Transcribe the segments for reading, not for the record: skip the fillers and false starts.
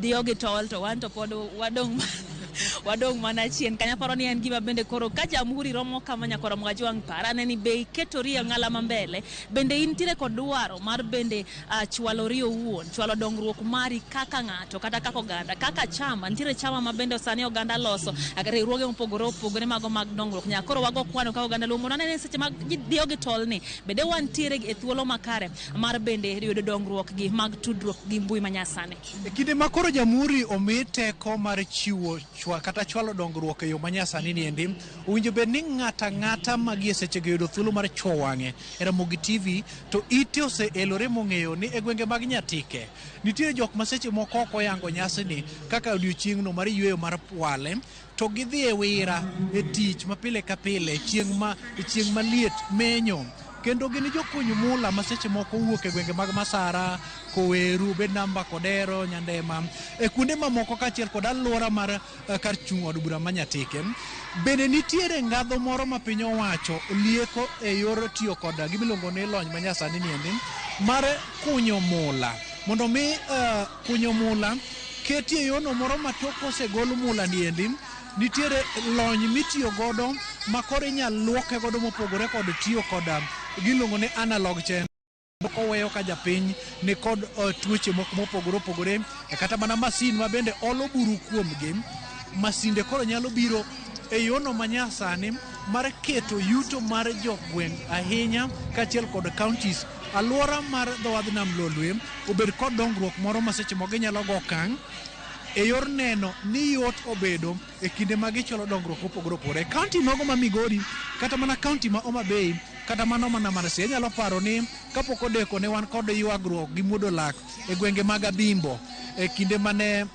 diogi tol to wan to pod wadong mana chien kanya paro ni en gima bende koro ka Jamhuri romo kama nyakoro mwajwang parane ni bei ketoria ngala mambele bende intire kod dwaro mar bende chwalo rio wuon chwalo dongruok mari kaka ngato kata kaka oganda kaka chama intire chama mabende osani oganda loso riwruoge mopogore mago mag dongruok nyakoro wago kwano ka oganda lumo nane seche mag diogi tol ni bende wantiere e thuolo makare mar bende yudo dongruok gi mag tudruok gi mbui manyasani kinde makoro Jamhuri omite ko mar chiwo kata chwalo dongruok e yo manyasani ni endi owinjo bed ni ng'ata magi seche ge yudo thuolo mar chwo wang'e e Ramogi TV to ite ose elore mong'eyo ni e gwenge mag Nyatike nitie jok ma seche moko ok oyango nyasi ni kaka odiochieng'no mar yweyo mar Kwale to gidhi e wira e tich ma pile ka pile chieng' maliet menyo kendo gini jokunyo mula ma seche moko wuok e gwenge mag Masara, Koweru, Bednamba, Kodero, Nyandema e kuonde mamoko kaachiel kod alwora mar kar chung' od bura ma Nyatike bende nitiere ngadho moro ma piny owacho lieko e yor tiyo kod gimiluongo ni lony manyasani ni endi mar kunyo mula mondo mi kunyo mula ketie yono moro ma tok osegol mula ni endi nitiere lony mitiyo godo ma koro inyalo luoke godo mopogore kod tiyo kod giluongo ni analog chain oweyo ka japiny ni kod tuoche moko mopogore opogore kata mana masin ma bende olo buru kuomgi masinde koro nyalo biro e yono manyasani mar keto yuto mar jogweng' ahinya kaachiel kod counties alwora mar dhowadh nam Lolwe obed kod dongruok moro ma seche moko ginyalo go okang' e yor neno ni yot obedo e kinde ma gicholo dongruok opogore opogore kaunti nogo ma Migori kata mana kaunti ma Homa Bay kata mana Manase nyalo paro ni kapok odeko ne wan kod ywagruok gi muodo lak e gwenge mag Abimbo e kinde mane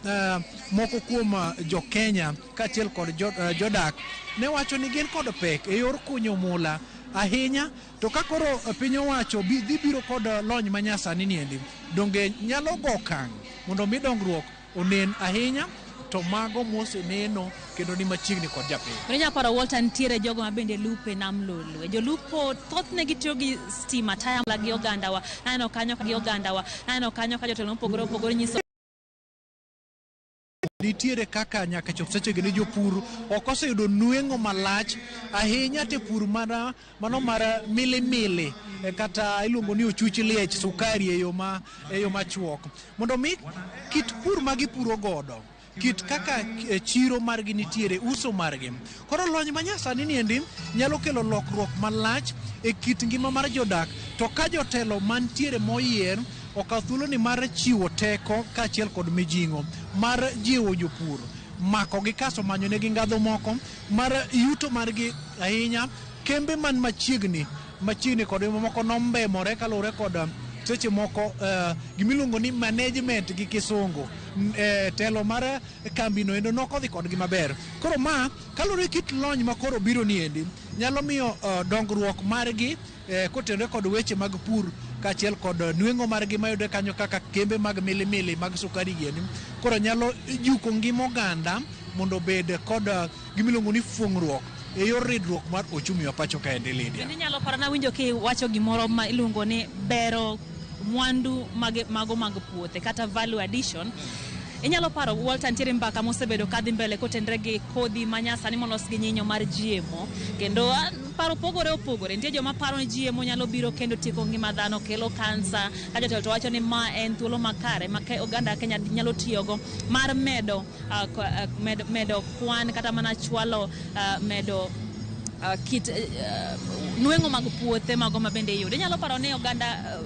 moko kuom jo Kenya kaachiel kod jodak ne wacho ni gin kod pek e yor kunyo mula ahinya to ka koro piny owacho dhi biro kod lony manyasani ni endi donge nyalo go okang' mondo mi dongruok onen ahinya to mago moseneno kendo ni machiegni kod japiny. Menya para Walter ntiere jogo ma bende lupe nam Lolwe. Jolupo thothne gitiyo gi stima taya gi oganda wa. Nano kanyo ka jotelo mopogore opogore nyiso nitiere kaka nyaka chop seche gini jopur ok oseyudo nweng'o malach ahinya te pur mano mar milimili kata iluongo ni ochuch liech sukari e yo machuok mondo mi kit pur ma gipuro godo kit kaka chiro margi nitiere uso margi koro lony manyasani ni endi nyalo kelo lokruok malach e kit ngima mar jodak to ka jotelo mantiere moyier okaw thuolo ni mar chiwo teko kaachiel kod mijing'o mar jiwo jopur mako gi kaso manyo ne gi ngadho moko mar yuto margi ahinya kembe man machiegni kod moko nombemore kaluwore kod seche moko gimiluongo ni management gi kisungu telo mar kambino endo nokodhi kodgi maber koro ma kaluwore kit lony ma koro biro ni endi nyalo miyo dongruok margi kotenore kod weche mag pur kaachiel kod nweng'o margi mayude kanyo kaka kembe mag milimili mag sukari giendi koro nyalo juko ngima oganda mondo bed kod gimiluongo ni fuong'ruok e yor ridruok mar ochumi wa pacho kaendi Lydia. Inyalo parana winjo kiwacho gimoro ma iluongo ni bero mwandu mago mag puothe kata value addition. Inyalo paro Walter ntiere mbaka mosebedo kadhi mbele kotenre gi kodhi manyasani molos gi nyinyo mar GMO kendo paro pogore opogore nitie joma paro ni GMO nyalo biro kendo tieko ngima dhano kelo kansa ka jotelo to wacho ni ma en thuolo makare ma oganda Kenya nyalo tiyogo mar medo kwan kata mana chwalo medo kit nweng'o mag puothe mago ma bende yudo. Inyalo paro ni oganda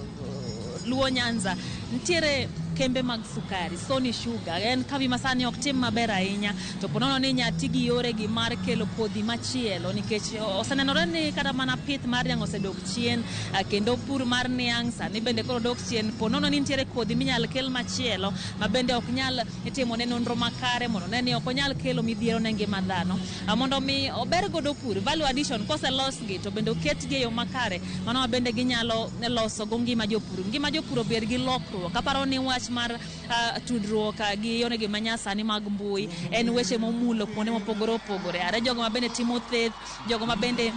Luo Nyanza ntiere kembe mag sukari Sony Sugar en kambi masani ok tim maber ahinya to ponono ni nyati gi yore gi mar kelo kodhi machielo nikech osenenore ni kata mana pith mar niang' osedok chien kendo pur mar niang' sani bende koro dok chien ponono ni ntiere kodhi minyal kel machielo ma bende ok nyal timo ne nonro makare mondo ne ni ok onyal kelo midhiero ne ngima dhano mondo mi ober godo pur value addition koselos gi to bende oket gi yo makare mano bende ginyalo loso go ngima jopur ober gi lokruok kaparo ni wach wach mar tudruok gi yone gi manyasani mag mbui en weche momulo kuonde mopogore opogore. Are jogo mabende timo theth, jogo mabende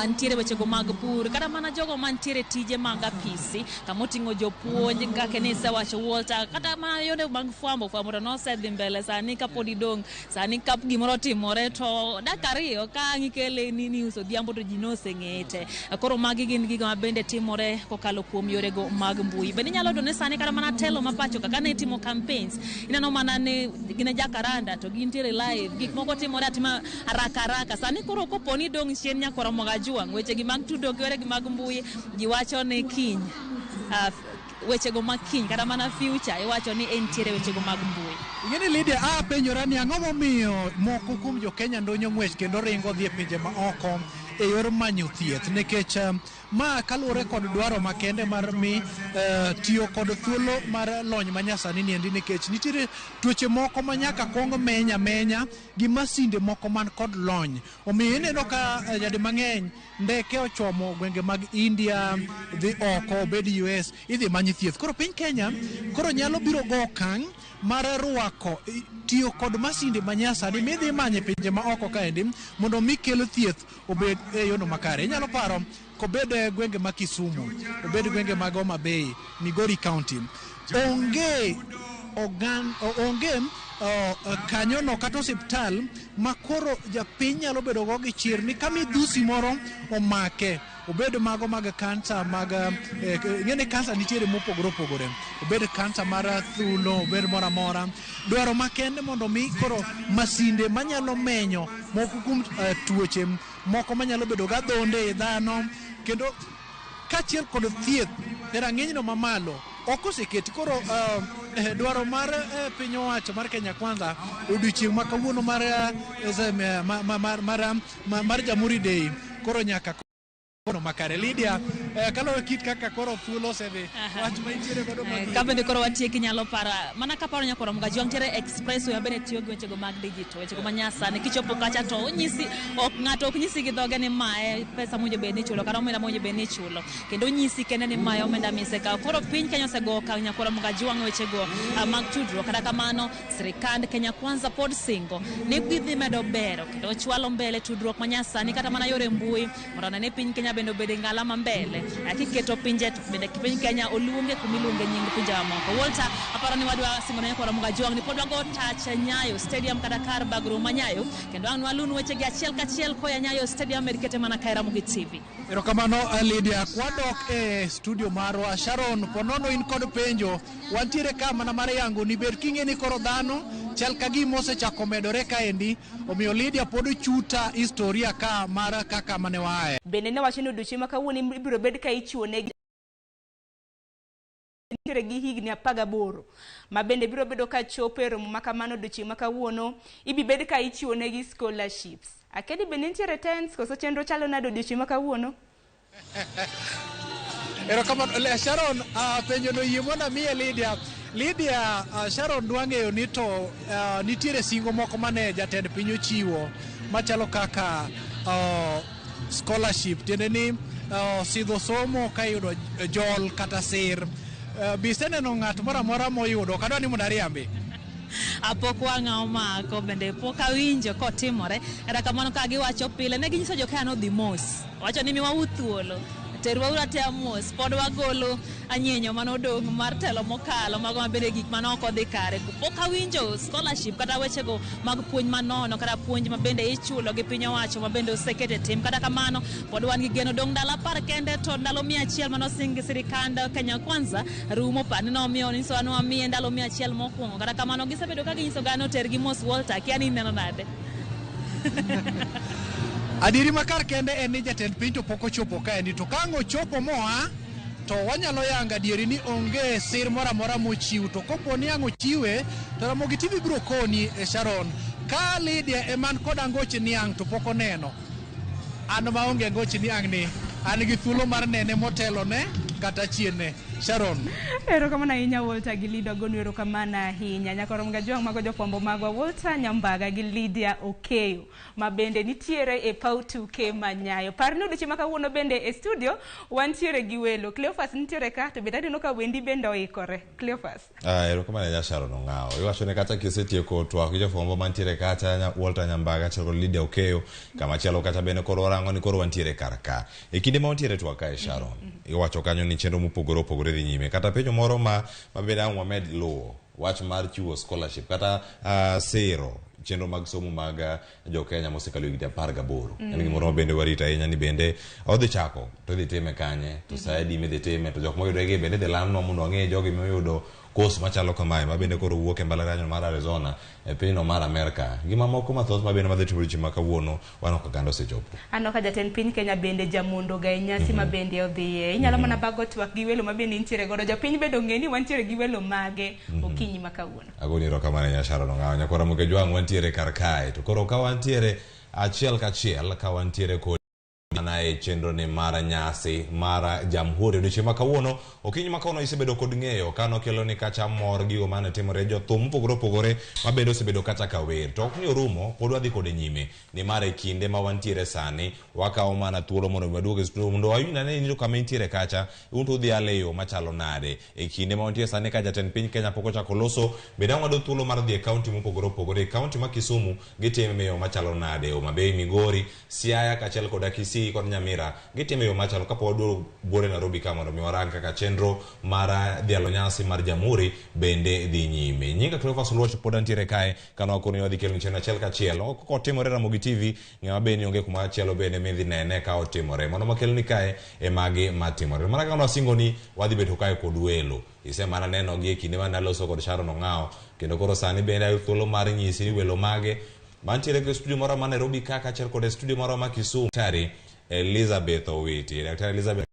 ntiere weche go mag pur, kata mana jogo mantiere tije mag apisi kama oting'o jopuonj kaka ne isewacho Walter, kata mana yone mag fwambo to nosedhi mbele sani kapod idong' sani ka gimoro timore to dakika 2 ka ng'ikele ni news odhiambo to ji noseng'ete. Koro magi gin gigo mabende timore kokalo kuom yore go mag mbui. Bende nyalo done sani kata mana telo mapacho kaka ne timo campaigns, ineno mana ne gine jakaranda to gintiere live, gik moko timore atima haraka sani. Koro koponi dong' chien nyakora Juang, weche gi mag tudruok gi yore gi mag mbui ji wacho ni kiny weche go mag kiny kata mana future iwacho ni entiere weche go mag mbui. Ng'eni Lydia, penjora ni ang'o momiyo moko kuom jo Kenya ndonyo ng'wech kendo ringo dhi e pinje ma oko e yor manyo thieth, nikech ma kaluwore kod dwaro makende mar mi tiyo kod thuolo mar lony manyasani niendi, nikech nitiere tuoche moko ma nyaka kuong menya gi masinde moko man kod lony. Omiyo ineno ka jadi mang'eny ndeke ochomo gwenge mag India, dhi oko, bed US, idhi manyo thieth. Koro piny Kenya koro nyalo biro go okang' mar rwako tiyo kod masinde manyasani midhi manye pinje ma oko kaendi mondo mi kelo thieth obed e yono makare. Inyalo paro kobed gwenge ma Kisumu, obed gwenge mag Homa Bay, Migori County, onge kanyono kata osiptal makoro japiny nyalo bedo go gi chir ni ka midhusi moro omake, obed mago mag kansa mag ng'ene kansa nitiere mopogore opogore, obed kansa mar thuno, obed moro amora, dwaro makende mondo mi koro masinde manyalo menyo moko kuom tuoche moko manyalo bedo ga dhonde e dhano, kendo kachiel kod thieth e rang'enyno mamalo ok oseketi. Koro dwaro mar piny owacho mar Kenya Kwanza odiochieng' ma kawuono mar Jamhuri Day koro nyaka kono makare. Lydia, kaloro kit kaka koro thuolo osedhi, wach ma intiere godo ka bende koro watieki nyalo para mana kaparo nyakoro mga juang tiere express we bende tiyo gi weche go mag digital, weche go manyasani kichopo kacha to onyisi ng'ato ok nyisi gi dhoge ni mae pesa mojo be ni chulo kata omenda mojo be ni chulo, kendo nyisi kende ni mae omenda mise ka. Koro piny Kenya osego okang' nyakoro mga juang weche go mag tudruok. Kata kamano sirikand Kenya Kwanza pod singo ni gidhi medo bero kendo chwalo mbele tudruok manyasani kata mana yore mbui mondo ne piny Kenya bende obede ngala mbele akiketo pinje bende piny Kenya oluonge kumiluonge nying pinje mamoko. Walter, aparo ni wadwa singo ne koro mga juang ni pod wago touch Nyayo Stadium kata kar bagro manyayo, kendo an walun weche gi achiel kachiel koya Nyayo Stadium medikete mana ka Ramogi TV. Erokamano Lydia, kwadok e studio marwa. Sharon, ponono in kod penjo, wantiere ka mana mar yango ni ber king'e ni koro dhano chal ka gima osechako medore kaendi, omiyo Lydia pod chuta historia ka mar kaka mane waaye. Bende ne wacho ni odiochieng' ma kawuono ibiro bed ka ichiwo ne gi higni 18 ma bende biro bedo ka chopo e romo ma kamano. Odiochieng' ma kawuono ibi bed ka ichiwo ne gi scholarships. Akedi bende nitiere tens koso chenro chalo nade odiochieng' ma kawuono? Erokamano Sharon, penjo no yie mona miye Lydia, Sharon dwa ng'eyo ni to nitiere singo moko mane jatend piny ochiwo machalo kaka scholarship, tiende ni sidho somo ka yudo jol kata sir. Biseneno ng'at moro amora moyudo kadwa ni mondo ariambi apok wang'a omako, bende pok awinjo kotimore. Kata kamano ka giwacho pile ne ginyiso jo Kenya no dhi mos, wacho ni miwa thuolo terwa urate amos pod wagolo anyenyo manodong' mar telo mokalo mago mabede gik manoko dhi kare. Pok awinjo scholarship kata weche go mag puonj manono kata puonj mabende ichulo gi piny owacho mabende osekete tim. Kata kamano pod wan gi geno dong' ndalo 10 kende to ndalo 100 manosing sirikand Kenya Kwanza rumo pani nomiyo niso anu amiye ndalo 100 mokwongo. Kata kamano gisebedo ka ginyiso gano ter gi mos. Walter, kia ni neno nade? Adiri makar kende en ni jatend piny to pok ochopo kaendi, to kang' ochopo moa to wanyalo yanga dieri ni onge sir mora mora mochiw, to kopo ni ang' ochiwe to Ramogi TV biro koni e Sharon. Ka Lydia eman kod angoche ni ang' to pok oneno, an ma onge angoche ni ang' ni an gi thuolo mar nene motelo ne kata chienne. Sharon. Erokamano ahinya Walter gi Lydia Ogonu, erokamano ahinya. Nyaka rom ga jong mago jofwambo magwa Walter Nyambaga gi Lydia Okeyo ma bende nitiere e paw tuke manyayo. Parni odiochieng' ma kawuono bende e studio wantiere gi welo. Cleophas nitiere ka to bende aneno ka wendi bende oikore. Cleophas. Erokamano ahinya Sharon Ong'aw. Iwachone kata kisetieko twak gi jofwambo mantiere kacha Walter Nyambaga kod Lydia Okeyo, kama chielo kata bende koro warango ni koro wantiere karka. E kinde ma wantiere twak kae Sharon, iwacho kanyo ni chenro mopogore opogore dhi nyime. Kata penjo moro ma bende ang' wamed luwo wach mar chiwo scholarship kata sero chenro mag somo mag jo Kenya mosekalo higni 18. En gimoro ma bende warita ahinya ni bende odhi chako to dhi time kanye to saidi me dhi time to jok moyudrege bende dhi landnwa mondo wang'e jogi moyudo kos machalo kamae ma bende koro wuok e mbalariany mar Arizona e pinyno mar Amerika. Gima moko mathoth ma bende madhi timore chieng' ma kawuono wan ok oganda osechopo. Ano ka jatend piny Kenya bende jamondo ga Nyasi ma bende odhiye. Inyalo mana bago twak gi welo ma bende nitiere godo. Jopiny bende ong'e ni wantiere gi welo mage okinyi ma kawuono. Agoni erokamano ahinya Sharon Ong'aw. Nyakora Ramogi jwang' wantiere kar kae to koro ka wantiere achiel kachiel ka wantiere kod e chenro ni mara Nyasi mara Jamhuri odiochieng' ma kawuono okinyi ma kawuono isebedo kod ng'eyo kano kelo ni kacha mor gigo mane timore jothum mopogore opogore ma bende osebedo kata ka wer to ok ni orumo pod wadhi kod nyime ni mara e kinde ma wantiere sani wakawo mana thuolo mondo waduog e studio mondo wawinj ane ni kama intiere kacha un to udhi aleyo machalo nade e kinde ma wantiere sani ka jatend piny Kenya pok ochako loso bende wado thuolo mar dhi e kaunti mopogore opogore. Kaunti ma Kisumu gitime yo machalo nade, Homa Bay, Migori, Siaya kachiel kod Kisii kod Nyamira gitime yo machalo kapo waduogo buore Nairobi ka mondo mi warang kaka chenro mar dhialo nyasi mar Jamhuri bende dhi nyime. Nyinga Cleophas Luoch pod antiere kae kano akoni wadhi kelo chenro achiel kachiel ok otimore Ramogi TV ng'ama bende onge kuma chielo bende midhi nene ka otimore mondo makelo ni kae e magi matimore. Mana kaka wasingo ni wadhi bedo kae kod welo ise mana neno gi e kinde ma naloso kod Sharon Ong'aw kendo koro sani bende ayo thuolo mar nyisi ni welo mage mantiere e studio moro ma Nairobi kaka achiel kod studio moro ma Kisumu. Daktari Elizabeth Owiti. Daktari Elizabeth,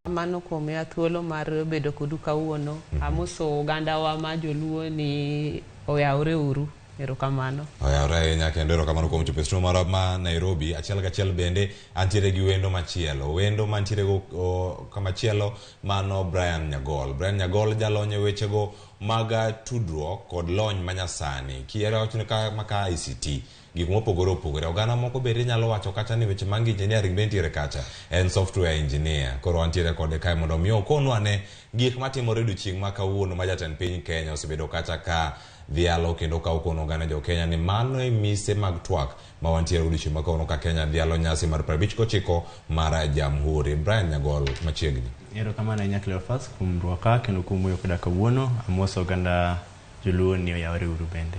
mano kuom ya thuolo mar bedo kodu kawuono. Amoso ogandawa ma joluo ni oyawre uru. Erokamano. Oyawre ahinya kendo erokamano kuom chopo e studio moro ma Nairobi. Achiel kachiel bende antiere gi wendo machielo. Wendo mantiere go kamachielo mano Brian Nyagol. Brian Nyagol jalony e wechego mag tudruok kod lony manyasani. Kiera wachne ka ICT. Gik mopogore opogore. Oganda moko bende nyalo wacho kata ni weche mag engineering bende nitiere kacha. En software engineer. Koro antiere kode kae mondo mi okonwa ane gik matimore odiochieng' ma kawuono ma jatend piny Kenya osebedo kacha ka dhialo kendo ka okono oganda jo Kenya ni mano e mise mag twak ma wantiere odiochieng' ma kawuono ka Kenya dhialo nyasi mar 59 mar Jamhuri. Brian Nyagol machiegni. Erokamano ahinya Cleophas kuom rwaka kendo kuom wuoyo koda kawuono. Amoso oganda joluo ni oyawre uru bende.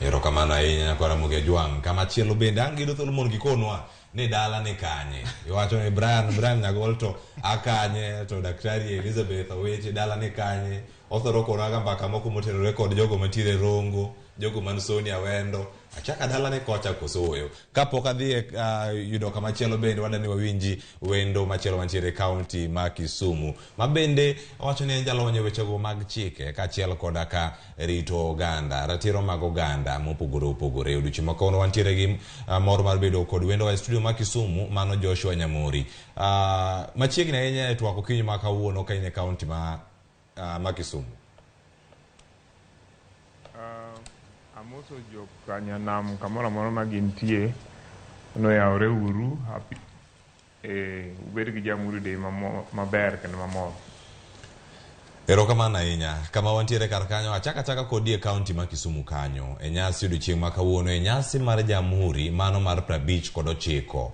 Erokamano ahinya nyakora Ramogi jwang' kama chielo bende ang' gido thuolo mondo gikonwa ni dala ni kanye. Iwacho ni Brian Nyagol to akanye to Daktari Elizabeth Owiti dala ni kanye. Othoro konaga mbaka moko motenore kod jogo mantiere Rongo, jogo man Sonia Wendo. Achaka dala ni kocha kosoyo. Kapok adhi yudo kama chielo bende wadani wawinji wendo machielo mantiere kaunti ma Kisumu. Ma bende wacho ni jalonye wechego mag chike kachiel koda ka rito oganda, ratiro mag oganda mopogore opogore. Odiochieng' ma kawuono wantiere gi mor mar bedo kod wendo wa studio ma Kisumu mano Joshua Nyamuri. Machiegni ahinya e twak okinyi ma kawuono ka in e kaunti ma Kisumu. Amoso jok kanyanam kamoro moro ma gintie noyawre uru happy ubed gi Jamhuri Day maber kendo mamor. Erokamano ahinya. Kama wantiere kar kanyo achaka kodi e kaunti ma Kisumu kanyo e nyasi odiochieng' ma kawuono e nyasi mar Jamhuri mano mar 59.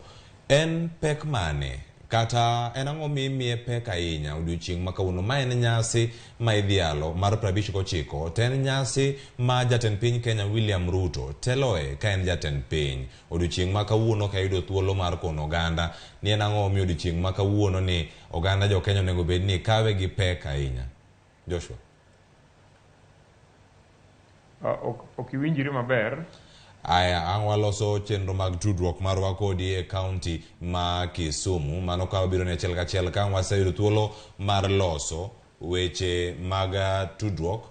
En pek mane kata en ang'o mimiye pek ahinya odiochieng' ma kawuono ma en nyasi ma idhialo mar 59 to en nyasi ma jatend piny Kenya William Ruto teloe ka en jatend piny. Odiochieng' ma kawuono ka yudo thuolo mar kono oganda ni en ang'o mi odiochieng' ma kawuono ni oganda jo Kenya onego bed ni kawe gi pek ahinya. Joshua. Ok iwinjiri maber. Aya ang' waloso chenro mag tudruok marwa kodi e kaunti ma Kisumu mano ka wabiro ne achiel kachiel ka waseyudo thuolo mar loso weche mag tudruok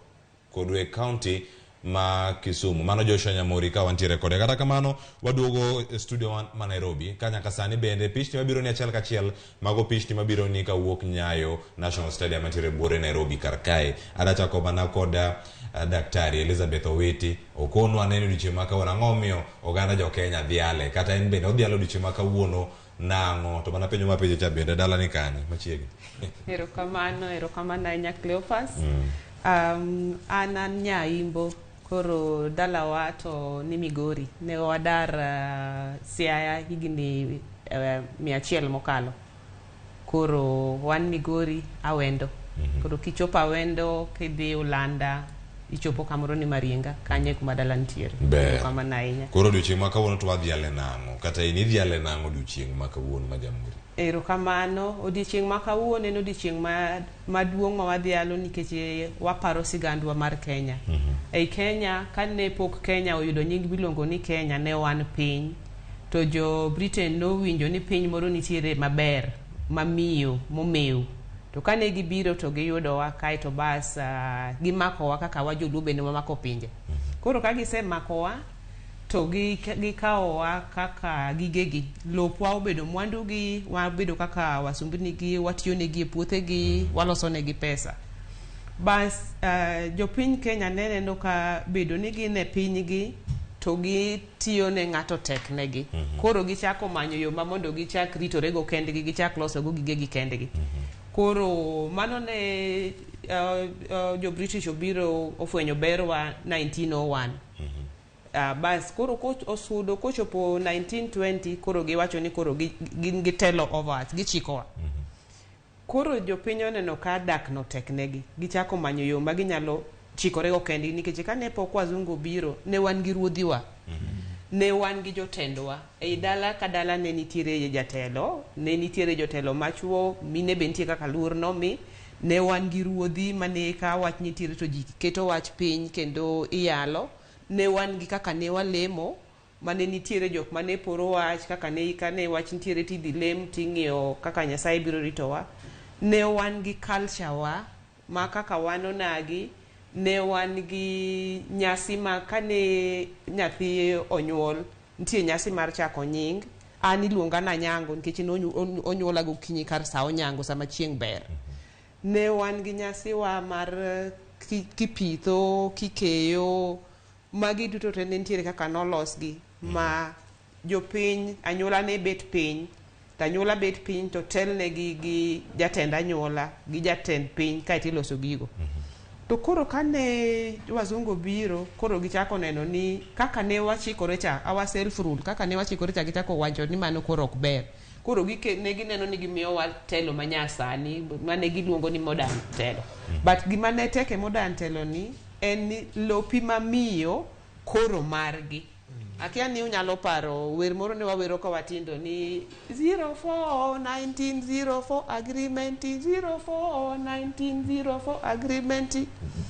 kod e kaunti ma Kisumu. Mano Joshua Nyamuri ka wantiere kode. Kata kamano waduogo studio ma Nairobi ka nyaka sani bende pichni mabiro ni achiel kachiel mago pichni mabiro ni kawuok Nyayo National Stadium mantiere buore Nairobi kar kae. Adachako mana koda Daktari Elizabeth Owiti okono aneno diche maka wana ngomio oganda jo Kenya dhiale kata en bende odhialo diche maka wuono nango to mana penyo mapenjo cha bende dala ni kani machiegi. Erokamano ahinya Cleophas. Anan Nyaimbo koro dalawa to ni Migori ne wadar Siaya higni 100 mokalo koro wan Migori Awendo koro kichopo Awendo kidhi Ulanda ichopo kamoro ni Maringa kanye kuma dala ntiere kama nainya koro duchieng maka wono to wadhiale nango kata ini dhiale nango duchieng maka wono ma Jamhuri. Erokamano odiochieng maka wono en odiochieng maduong ma wadhialo nikech waparo sigandwa mar Kenya. Ei Kenya kane pok Kenya oyudo nying bilongo ni Kenya ne wan piny to jo Britain no winjo ni piny moro nitiere maber mamiyo momeu to kane gibiro to giyudo wa kai to bas gimako wa kaka wajoluo bende mamako pinje. Koro ka gisemako wa to gikawo wa kaka gigegi lopwa obedo mwandu gi wabedo kaka wasumbini gi watiyo negi e puothe gi waloso negi pesa. Bas jopiny Kenya neneno ka bedo ni gine piny gi to gitiyo ne ng'ato tek negi. Koro gichako manyo yo mamondo gichak ritore go kendgi gichak loso go gigegi kendgi. Koro mano ne jo British obiro ofwenyo berwa 1901. Bas koro osudo kochopo 1920 koro giwacho ni koro gin gitelo over gichikowa. Koro jopiny oneno ka dak no teknegi gichako manyo yo maginyalo chikore go kendi nikech kane pok wazungu biro ne wan gi ruodhiwa. Ne wan gi jotendwa ei dala ka dala ne nitiere jatelo ne nitiere jotelo machuo mine be nitie kaka luor no mi ne wan gi ruodhi mane ka wach nitiere to ji keto wach piny kendo iyalo ne wan gi kaka ne walemo mane nitiere jok mane poro wach kaka ne kane wach nitiere tidhi lem ting'iyo kaka Nyasaye biro ritowa. Ne wan gi culture wa ma kaka wanonagi ne wan gi nyasi ma kane nyathi onyuol nitie nyasi mar chako nying an iluonga na nyango nikech onyuola gokinyi kar sa onyango sama chieng' ber. Ne wan gi nyasi wa mar kipitho kikeyo magi duto to ne nitiere kaka nolosgi ma jopiny anyuola ne bet piny tanyuola bet piny to telnegi gi jatend anyuola gi jatend piny kaeto iloso gigo. To koro kane wazungu biro koro gichako neno ni kaka ne wachikore cha our self rule kaka ne wachikore cha gichako wacho ni mano koro ok ber. Koro ne gineno ni gimiyo wa telo manyasani mane giluongo ni modern telo. But gima ne teke modern telo ni en ni lopi mamiyo koro margi. Akia ni unyalo paro wer moro ne wawero ka watindo ni 1904 agreement 1904 agreement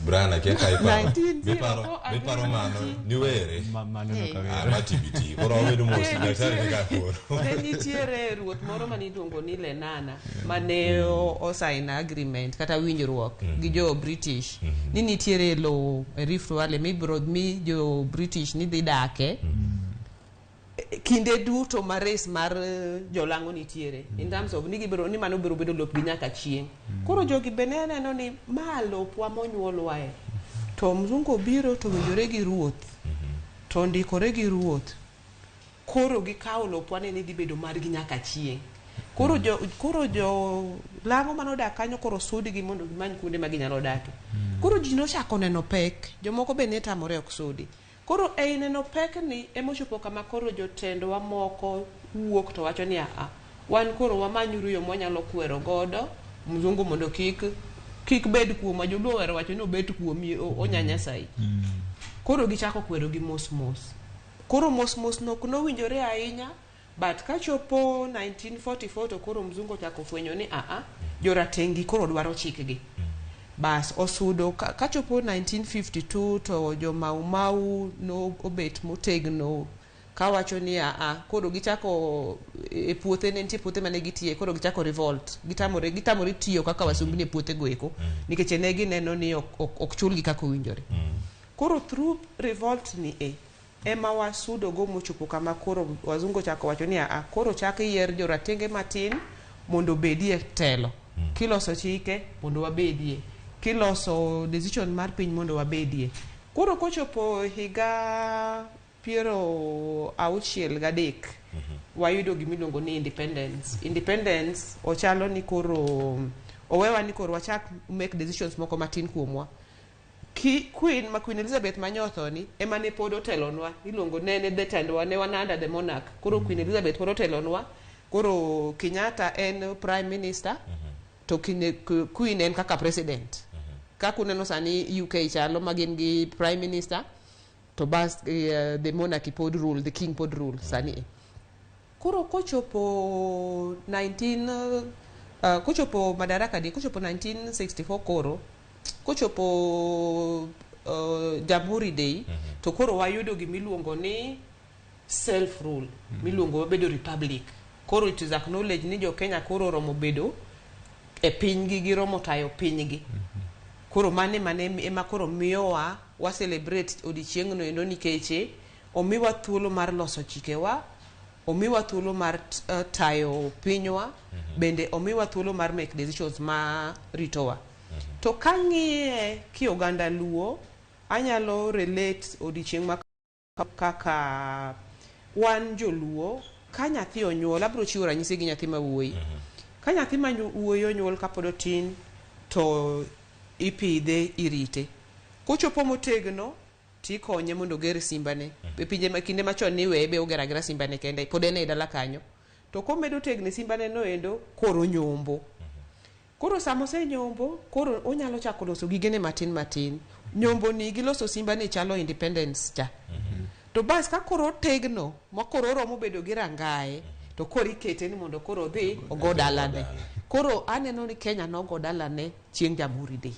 Brana kia kaiparo biparo mano ni were mano no kawere matibiti ora wedo mosi daktari ni kakoro ne nitiere ruoth moro mane iluongo ni Lenana mane osaina agreement kata winjruok gi jo British ni nitiere lo Rift Valley mi jo British ni dhi dake kinde duto ma race mar jolango nitiere in terms of ni gibiro ni mano biro bedo lop gi nyaka chieng'. Koro jogi bene neno ni ma lopwa monyuolwa e to mzungu biro to winjore gi ruoth to ndikore gi ruoth koro gikawo lopwa ne dhi bedo mar gi nyaka chieng'. Koro jo lango manodak kanyo koro sudi gi mondo gimany kuonde ma ginyalo dake. Koro ji nochako neno pek jomoko be ne tamore ok sudi. Koro ei neno pek ni emochopo kama koro jotendwa moko wuok to wacho ni wan koro wamanyuru yo mwanyalo kwero godo mzungu mondo kik bed kuom joluo wero wacho ni obet kuom Nyasaye. Koro gichako kwero gi mos. Koro mos no kuno winjore ahinya but kachopo 1944 to koro mzungu chako fwenyo ni joratengi koro dwaro chikgi. Bas osudo kachopo 1952 to jo Mau no obet motegno kawacho ni koro gichako e puothe ne nitie puothe mane gitie koro gichako revolt gitamore tiyo kaka wasumbini e puothe go eko nikech ne gineno ni ok chulgi kaka winjore. Koro through revolt ni ema wasudo go mochopo kama koro wazungu chako wacho ni koro chako yier joratenge matin mondo bedie telo. Kiloso chike mondo wabedie. Kiloso decision mar piny mondo wabedie. Koro kochopo higa 63 wayudo gimiluongo ni independence. Independence ochalo ni koro owewa ni koro wachak make decisions moko matin kuomwa. Queen Elizabeth manyothoni ema ne pod otelonwa, iluongo nene detendwa, ne wan under the monarch. Koro Queen Elizabeth pod otelonwa. Koro Kenyatta en prime minister, to Queen en kaka president. Kaka uneno sani UK chalo magin gi prime minister, to bas the monarchy pod rule, the king pod rule sani. Koro kochopo kochopo madaraka di, kochopo 1964 koro, kochopo Jamhuri Day, to koro wayudo gimiluongo ni self rule, miluongo wabedo republic. Koro it is acknowledged ni jo Kenya koro romo bedo e pinygi gi romo tayo pinygi. Koro mane ema koro miyowa wa celebrate odiochieng'no endo nikeche omiwa thuolo mar loso chikewa, omiwa thuolo mar tayo pinywa, bende omiwa thuolo mar make decisions ma ritowa. To kang'iye ki oganda Luo, anyalo relate odiochieng' kaka wan joluo, ka nyathi onyuol, abro chiwo ranyisi gi nyathi ma wuoyi. Ka nyathi ma wuoyi onyuol kapod otin, to ipidhe, irite. Kochopo motegno, tikonye mondo oger simbane. Pinje kinde machon ni webe ogera simbane kende, pod en e dala kanyo. To komedo tegne simbane no endo, koro nyombo. Koro samose nyombo, koro onyalo chako loso gigene matin. Nyombo ni giloso simbane chalo independence cha. To bas ka koro tegno, ma koro romo bedo gi rangae, to koro ikete ni mondo koro dhi ogo dalane. Koro aneno ni Kenya nogo dalane chieng' Jamhuri Day.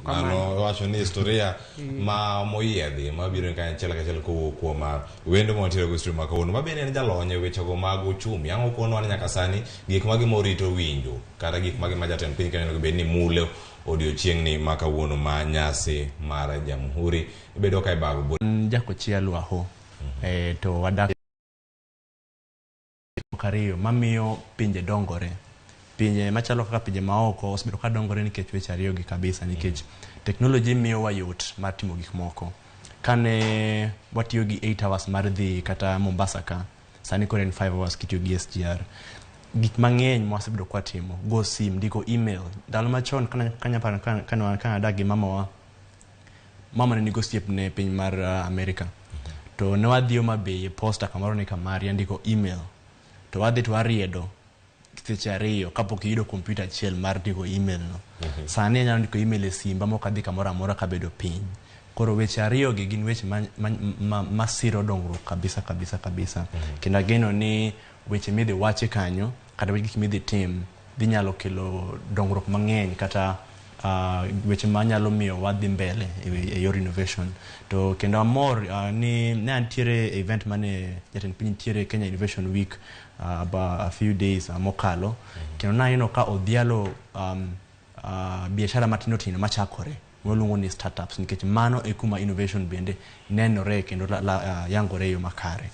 Mano wacho ni historia ma moyiedhi mabiro ka achiel kuom wendo montiere go stream makawuono mabende en jalony wechego mag uchumi. Ang'o kono wan nyaka sani gik magi morito winjo kata gik magi ma jatend piny Kenya bed ni mule odiochieng'ni makawuono ma nyasi mar Jamhuri bedo ka ibago jako chielo aho to wadak kariyo mamiyo pinje dongore. Pinje machalo kaka pinje maoko osebedo ka dongore nikech weche ariyo gi kabisa, nikech technology miyo wayot mar timo gik moko. Kane watiyo gi 8 hours mar dhi kata Mombasa ka, sani koro en 5 hours kitiyo gi SGR. Gik mang'eny ma wasebedo kwa timo, go sim, ndiko email. Ndalo machon kana dagi mama ne nigo siep ne piny mar Amerika. To ne wadhiyo mabe posta kamoro ne kamari ndiko email. To wadhi to wariedo seche ariyo kapok iyudo kompyuta achiel mar ndiko email no. Sani anyalo ndiko email e simba mok adhi kamoro amora kabedo piny. Koro weche ariyo gi gin weche masiro dongruok kabisa. Kendo ageno ni weche midhi wache kanyo kata weche midhi tim dhi nyalo kelo dongruok mang'eny kata weche manyalo miyo wadhi mbele e yor innovation. To kendo amor ni ne antiere event mane jatend piny ntiere Kenya Innovation Week about a few days mokalo. Kendo na ka odhialo biashara matino machakore waluongo ni startups, nikech mano e kuma innovation bende nenore kendo yangore yo makare.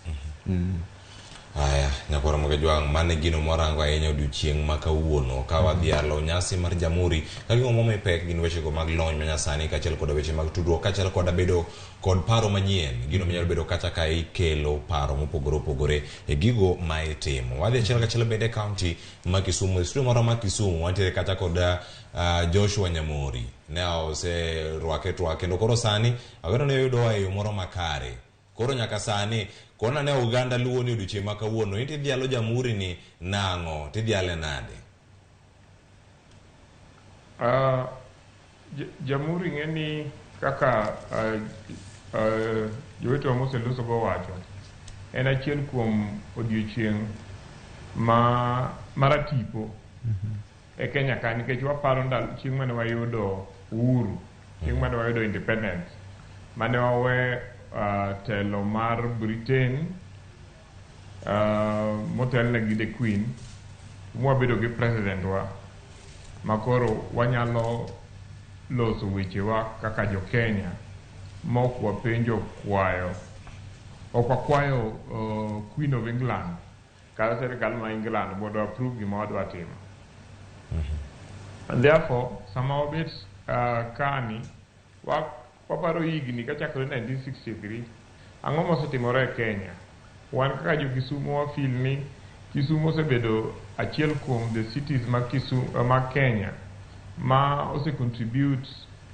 Aya, nyakora Mogejwang' mane gino morango ahinya odiochieng' makawuono ka wadhialo nyasi mar Jamhuri ka gino momi pek gin wechego mag lony manyasani kaachiel kod weche mag tudruok kaachiel kod bedo kod paro manyien, gino manyalo bedo kata ka ikelo paro mopogore opogore e gigo ma itimo. Wadhi achiel kachiel bende kaunti ma Kisumu, stream moro ma Kisumu wantiere kata kod Joshua Nyamori ne ose rwake kendo koro sani awero ne yudo e yo moro makare. Koro nyaka sani kona ne Uganda Luo ni odiochieng' makawuono inti dhialo Jamhuri ni nang'o tidhiale nade? Jamhuri ng'eni kaka jowetewa moseloso go wacho, en achiel kuom odiochieng' maratipo e Kenya ka, nikech waparo ndalo chieng' mane wayudo uhuru, chieng' mane wayudo independence, mane wawe telo mar Britain motelne gi the Queen, mwabedo gi president wa makoro wanyalo loso wechewa kaka jo Kenya mok wapenjo kwayo okwayo Queen of England kata serikal ma England mondo approve gima wadwa timo. And therefore sama wabet kani waparo higni kachakore 1963 ang'o mosetimore e Kenya. Wan kaka jo Kisumu wa feel ni Kisumu osebedo achiel kuom the cities ma Kenya ma ose contribute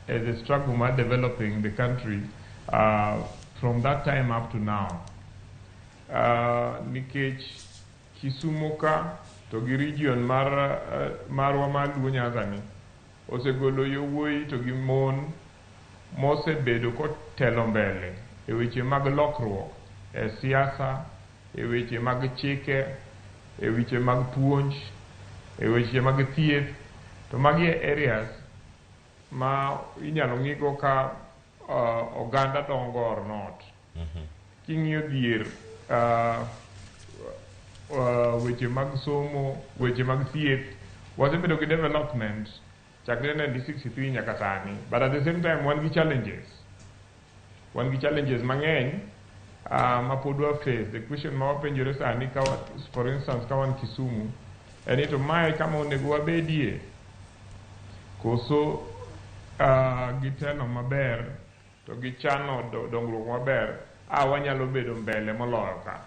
as a struggle ma developing the country from that time up to now. Nikech Kisumu ka to gi region marwa mar Luo Nyanza ni osegolo yowuoyi to gi mon mosebedo kotelo mbele e weche mag lokruok e siasa, e weche mag chike, e weche mag puonj, e weche mag thieth, to magi areas ma inyalo ng'igo ka oganda dongo or not. King'iyo dhier weche mag somo, weche mag thieth, wasebedo gi development chakre 1963 nyaka sani, but at the same time wan gi challenges. Wan gi challenges mang'eny ma pod wa face. The question ma wapenjore sani for instance ka wan Kisumu en ni to mae kama onego wabedie koso gitelo maber to gichano dongruok maber wanyalo bedo mbele moloyo ka.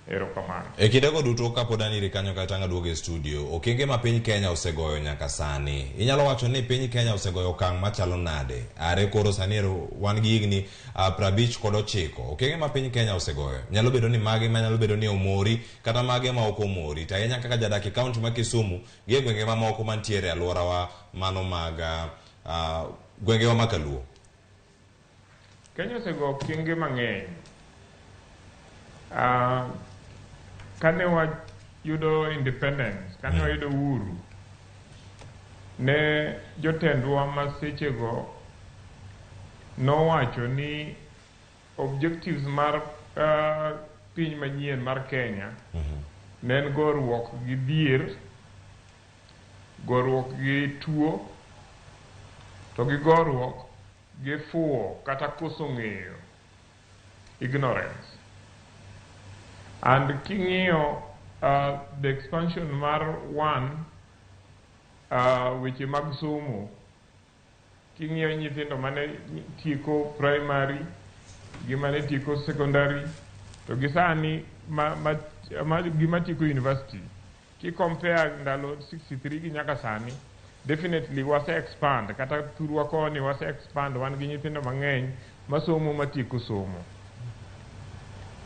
Erokamano. E kidego duto kapod anire kanyo kata ng'aduogo e studio, okenge ma piny Kenya osegoyo nyaka sani, inyalo wacho ni piny Kenya osegoyo okang' machalo nade? Are koro sani wan gi higni 59. Okenge ma piny Kenya osegoyo nyalo bedo ni mage manyalo bedo ni omori kata mage ma ok omori, to ahinya kaka jadak e kaunti ma Kisumu gi e gwenge mamoko mantiere e alworawa mano mag gwengewa ma Kaluo. Kenya osego okenge mang'eny. Kane wayudo independence, kane wayudo uhuru, ne jotendwa ma sechego nowacho ni objectives mar piny manyien mar Kenya ne en goruok gi dhier, goruok gi tuo, to gi goruok gi fuo kata koso ng'eyo, ignorance. And king'iyo the expansion mar weche mag somo, king'iyo nyithindo mane tieko primary gi mane tieko secondary to gi sani gima tieko university, ki compare ndalo 63 gi nyaka sani, definitely wase expand, kata thurwa koni wase expand, wan gi nyithindo mang'eny masomo matieko somo.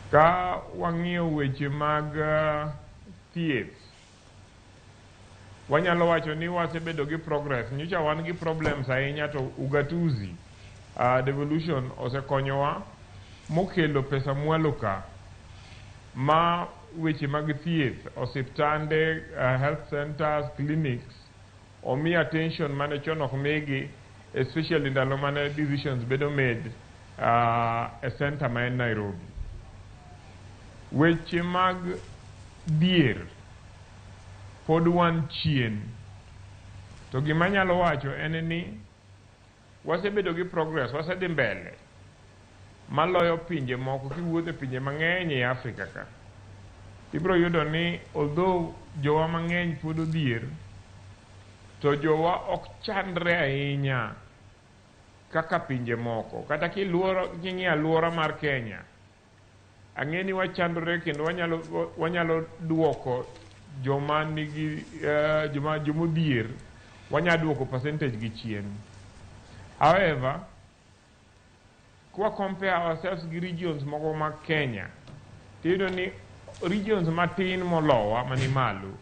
Ka wang'iyo weche mag thieth, wanyalo wacho ni wasebedo gi progress. Nyocha wan gi problems ahinya to ugatuzi devolution osekonyowa mokelo pesa mwalo ka ma weche mag thieth, osiptande, health centers, clinics omi attention mane chon ok migi, especially ndalo mane decisions bedo made e center ma en Nairobi. Weche mag dhier pod wan chien, to gima nyalo wacho en ni wasebedo gi progress, wasedhi mbele maloyo pinje moko. Kiwuotho e pinje mang'eny e Afrika ka, ibiro yudo ni although jowa mang'eny pod odhier, to jowa ok chandre ahinya kaka pinje moko. Kata king'iyo alwora mar Kenya, ang'eni wachandore kendo wanyalo duoko joma nigi jomodhier, wanyalo duoko percentage gi chien. However, kwa compare ourselves gi regions moko mag Kenya, tiyudo ni regions matin molowa mani malo.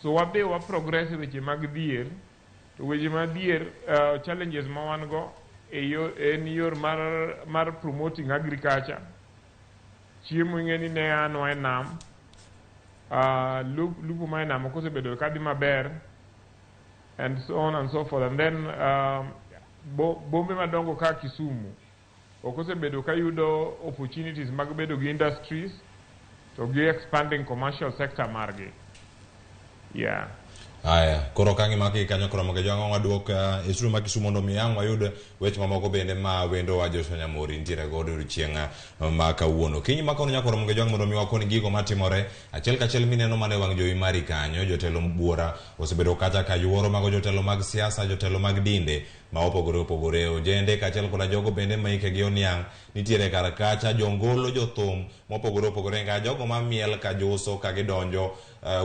So wabe wa progress weche mag dhier, to weche mag dhier challenges ma wan go en yor mar promoting agriculture. Chiemo ing'eni ne anwa e nam, lupo ma e nam okosebedo kadhi maber, and so on and so forth. And then bombe madongo ka Kisumu okosebedo ka yudo opportunities mag bedo gi industries to gi expanding commercial sector margi. Yeah. Aya, koro kangi maki kanyo koro Ramogi Jwang wadwok isuru maki sumondo miyang wayud wech mamoko bende ma wendo wa Joshua Nyamuri ntiere godo chienga ma kawuono. Kinyi makono nyako Ramogi Jwang mondo miwakoni gigo matimore achiel kachiel mineno mane wang' jowi mari kanyo jotelo buora osebedo kata ka yuoro mago jotelo mag siasa jotelo mag dinde ma opogore ojende kachiel koda jogo bende maike gi oniang' nitiere kar kacha jongolo jothum mopogore nga jogo mamiel ka joso ka gidonjo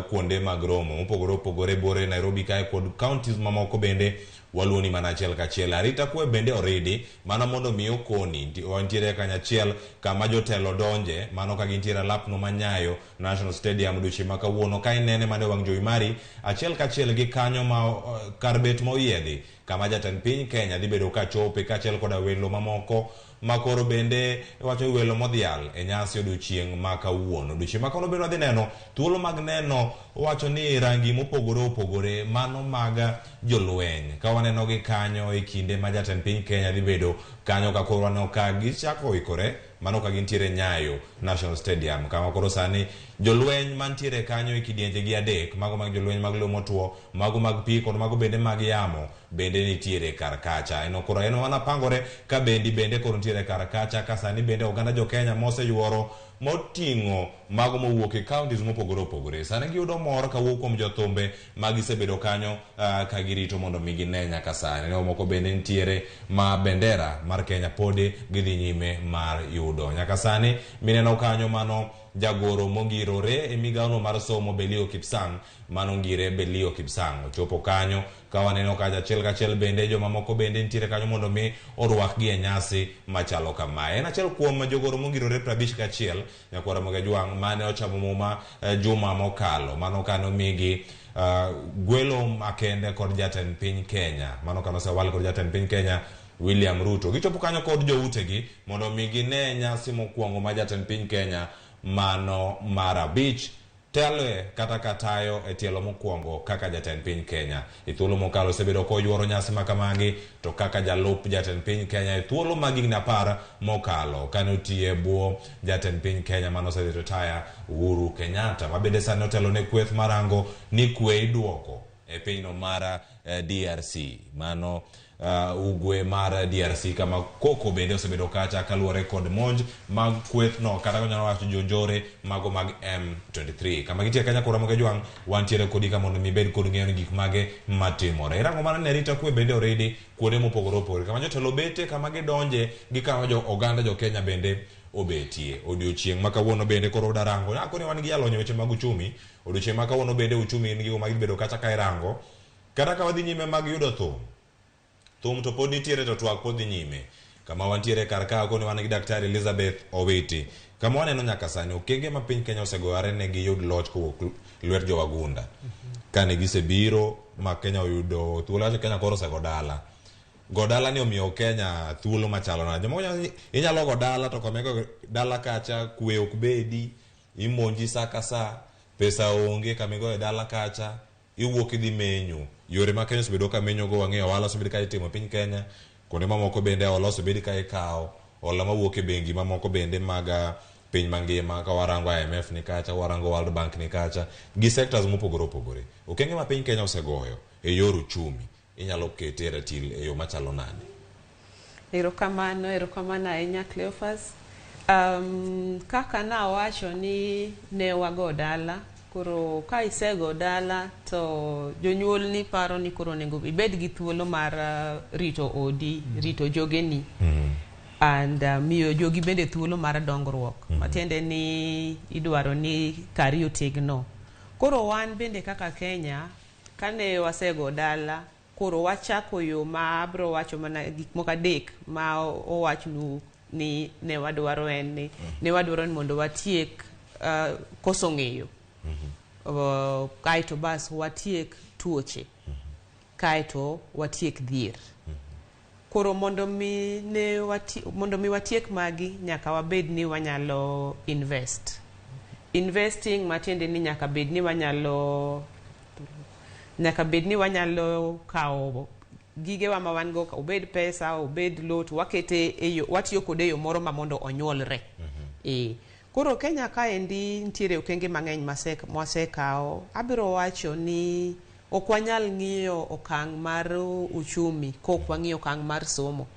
kuonde mag romo mopogore bore Nairobi kae kod counties mamoko bende waluoni mana achiel kachiel. Arita kwe bende oridi mana mondo miyo koni wantiere kanyachiel kama jotelo donje mano ka gintiere lapno manyayo National Stadium duchi makawuono ka inene mane wang' jowi mari achiel kachiel gi kanyo ma karbet moyiedhi kama jatend piny Kenya dhi bedo ka chope kachiel koda welo mamoko makoro bende wacho welo modhial e nyasi odiochieng' ma kawuono. Odiochieng' ma kawuono bende wadhi neno thuolo mag neno wacho ni rangi mopogore mano mag jolweny ka waneno gi kanyo e kinde ma jatend piny Kenya dhi bedo kanyo ka koro waneno ka gichako ikore mano ka gintiere Nyayo National Stadium kama koro sani jolweny mantiere kanyo e kidienje gi adek mago mag jolweny mag lomo tuo mago mag pi kod mago bende mag yamo bende nitiere kar kacha eno koro eno wana pangore ka bende koro nitiere kar kacha ka sani bende oganda jo Kenya moseyuoro moting'o mago mowuok e counties mopogore sani giyudo mor kawuok kuom jothumbe magisebedo kanyo ka girito mondo migine nyaka sani ne moko bende nitiere ma bendera mar Kenya podi gidhi nyime mar yudo nyaka sani mineno kanyo mano jagoro mongirore e migaono mar somo Belio Kipsang manongire Belio Kipsang ochopo kanyo ka waneno ka achiel kachiel bende joma moko bende nitiere kanyo mondo mi orwakgi e nyasi machalo kamae. En achiel kuom jogoro mongirore 51 nyako Ramogi Jwang mane ochamo muma juma mokalo mano kano migi gwelo makende kod jatend piny Kenya mano kano sewal kod jatend piny Kenya William Ruto gichopo kanyo kod joutegi mondo migi ne nyasi mokwongo ma jatend piny Kenya mano mara beach tele kata katayo e tielo mokwongo kaka jatend piny Kenya e thuolo mokalo sebedo ko yuoro nyasi makamagi to kaka jalup jatend piny Kenya e thuolo magigni 10 mokalo kanotie buo jatend piny Kenya mano se retire Uhuru Kenyatta mabende sani otelo ne kweth marango ni kwe iduoko e pinyno mara DRC mano ugwe mar DRC kama koko bende osebedo kacha kaluore kod monj mag kweth no kata konyalo wacho jonjore mago mag M23 kama gitie Kenya koro Ramogi Jwang wantiere kodi ka mondo mibed kod ng'eyo gik mage matimore rango mana ne rita kwe bende oredi kuonde mopogore kama jotelo bete kama gidonje gi kama jo oganda jo Kenya bende obetie odiochieng' ma kawuono bende koro darango nyako ni wan gi alonyo weche mag uchumi odiochieng' ma kawuono bende uchumi nigi ma gibedo kacha ka irango kata ka wadhi nyime mag yudo thum to pod nitiere to twak pod dhi nyime kama wantiere kar ka koni wan gi daktari Elizabeth Owiti kama waneno nyaka sani okenge ma piny Kenya osegoyore ne gi yud loch kowuok lwet jo wagunda kane gisebiro ma Kenya oyudo thuolo acho Kenya koro osego dala godala ni omiyo Kenya thuolo machalo na jomoko inyalo go dala to komego dala kacha kwe ok bedi imonji saka sa pesa onge kamego e dala kacha iwuok idhi menyo yore ma Kenya osebedo ka menyo go wang'eyo wala osebedo ka itimo piny Kenya kuonde mamoko bende wala osebedo ka ikawo hola mawuok e bengi mamoko bende mag piny mangima ka warango IMF ni kacha warango World Bank ni kacha gi sectors mopogore okenge ma piny Kenya osegoyo e yor uchumi inyalo kete ratil e yo machalo nade. Erokamano ahinya Cleophas. Kaka nawacho ni ne wago dala koro ka isego dala to jonyuol ni paro ni koro nego ibed gi thuolo mar rito odi rito jogeni and miyo jogi bende thuolo mar dongruok matiende ni idwaro ni kari otegno koro wan bende kaka Kenya kane wasego dala koro wachako yo ma abro wacho mana gik moko adek ma owachnu ni ne wadwaro en ne wadwaro ni mondo watiek koso ng'eyo kaito bas watiek tuoche kaito watiek dhier koro mondo mi watiek magi nyaka wabed ni wanyalo investing matiende ni nyaka bed ni wanyalo kawo gigewa ma wan go obed pesa obed lot wakete watiyo kode yo moro ma mondo onyuolre koro Kenya kaendi nitiere okenge mang'eny mwasekawo abiro wacho ni ok wanyal ng'iyo okang' mar uchumi kok wang'iyo okang' mar somo.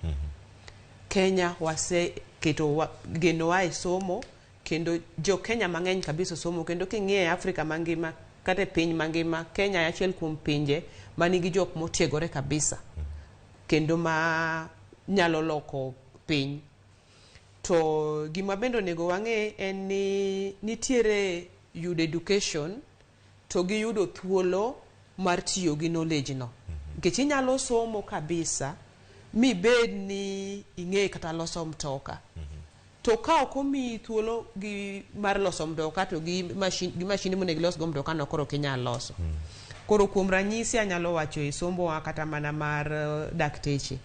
Kenya waseketo genowa e somo, kendo jo Kenya mang'eny kabisa somo, kendo king'iyo Afrika mangima kata piny mangima, Kenya achiel kuom pinje manigi jok motiegore kabisa kendo ma nyalo loko piny. To gima bende onego wang'e en ni nitiere yudo education to gi yudo thuolo mar tiyo gi knowledge no. Nikech inyalo somo kabisa mi bed ni ing'e kata loso mtoka. To ka ok omiyi thuolo gi mar loso mtoka to gi mashinde monego los go mtoka no koro kinyal loso. Koro kuom ranyisi anyalo wacho e sombo kata mana mar dakteche.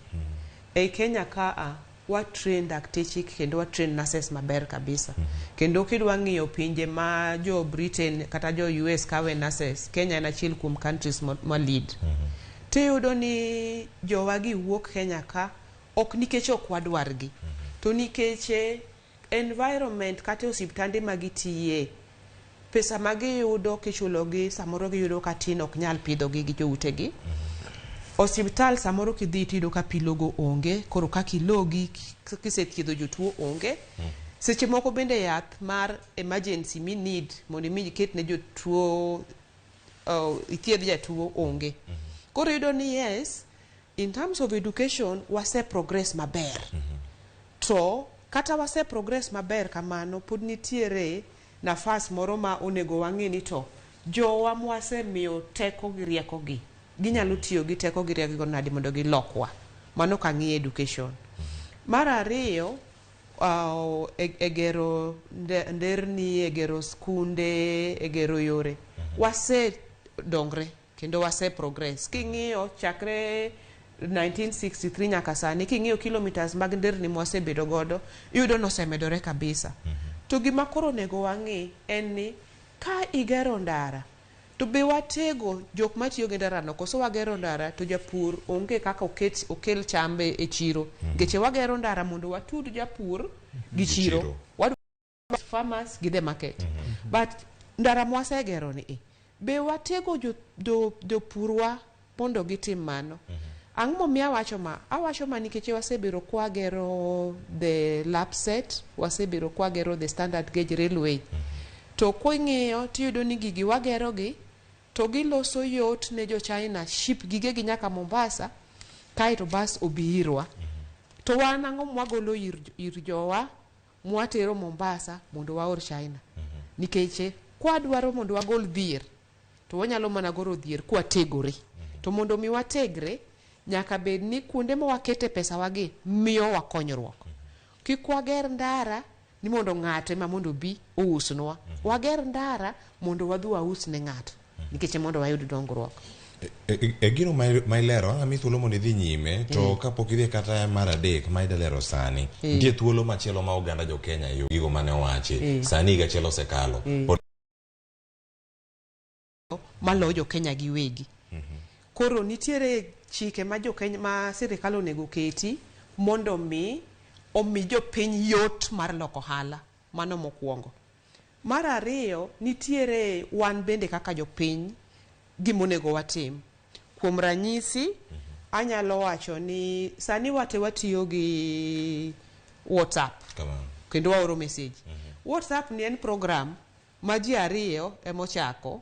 E Kenya ka wa train dakteche kendo wa train nurses maber kabisa. Kendo kidwa ng'iyo pinje ma jo Britain kata jo US kawe nurses, Kenya en achiel kuom countries ma lead. Tiyudo ni jowagi wuok Kenya ka ok nikech ok wadwargi, to nikech environment kata osiptande magitiye, pesa magiyudo kichulogi samoro giyudo ka tin ok nyal pidhogi gi joutegi. Osiptal samoro kidhi tiyudo ka pilogo onge, koro ka kilogi kisethiedho jotuo onge. Seche moko bende yath mar emergency mi need mondo mi ket ne jotuo ithiedh jatuo onge. Koro yudo ni yes, in terms of education wase progress maber. To kata wase progress maber kamano, pod nitiere nafas moro ma onego wang'e ni to jowa mwase miyo teko gi rieko gi ginyalo tiyo gi teko gi rieko nadi mondo gilokwa. Mano ka ng'i education. Mar ariyo, egero nderni, egero skunde, egero yore, wase dongre kendo wase progress. King'iyo chakre 1963 nyaka sani, king'iyo kilometers mag nderni mwasebedo godo, iyudo nosemedore kabisa. To gima koro nego wang'i en ni ka igero ndara to be watego jok matiyo gi ndara no, koso wagero ndara to japur onge kaka okel chambe e chiro. Ngeche wagero ndara mondo watud japur gi chiro, farmers gi the market. But ndara mwasegero ni be watego jopurwa mondo gitim mano. Ang'o momiyo awacho ma nikech wasebiro kwagero the lapset, wasebiro kwagero the standard gauge railway. To king'iyo tiyudo ni gigi wagero gi to giloso yot ne jo China ship gige gi nyaka Mombasa, kaito bas obirwa. To wan ang'o mwagolo ir jowa mwatero Mombasa mondo waor China. Nikech kwadwaro mondo wagol dhier to wanyalo mana goro dhier kwategore. To mondo mi wategre nyaka bed ni kuonde ma wakete pesa wagi miyo wakonyruok. Kik wager ndara ni mondo ng'ate ma mondo bi ousnwa. Wager ndara mondo wadhi waus ne ng'ato nikech mondo wayud dongruok. Gino ma ilero ang'ami thuolo mondo idhi nyime to kapok idhi kata mar adek ma idalero sani, nitie thuolo machielo ma oganda jo Kenya yo gigo mane owachi sani gachielo sekalo malo jo Kenya gi wegi. Koro nitiere chike ma jo Kenya ma sirikal onego keti mondo omi jo piny yot mar loko hala. Mano mokwongo. Mar ariyo, nitiere wan bende kaka jo piny gimonego watim. Kuom ranyisi, anyalo wacho ni sani watiyo gi WhatsApp. Kendo waoro message. WhatsApp ni en program ma ji ariyo emochako.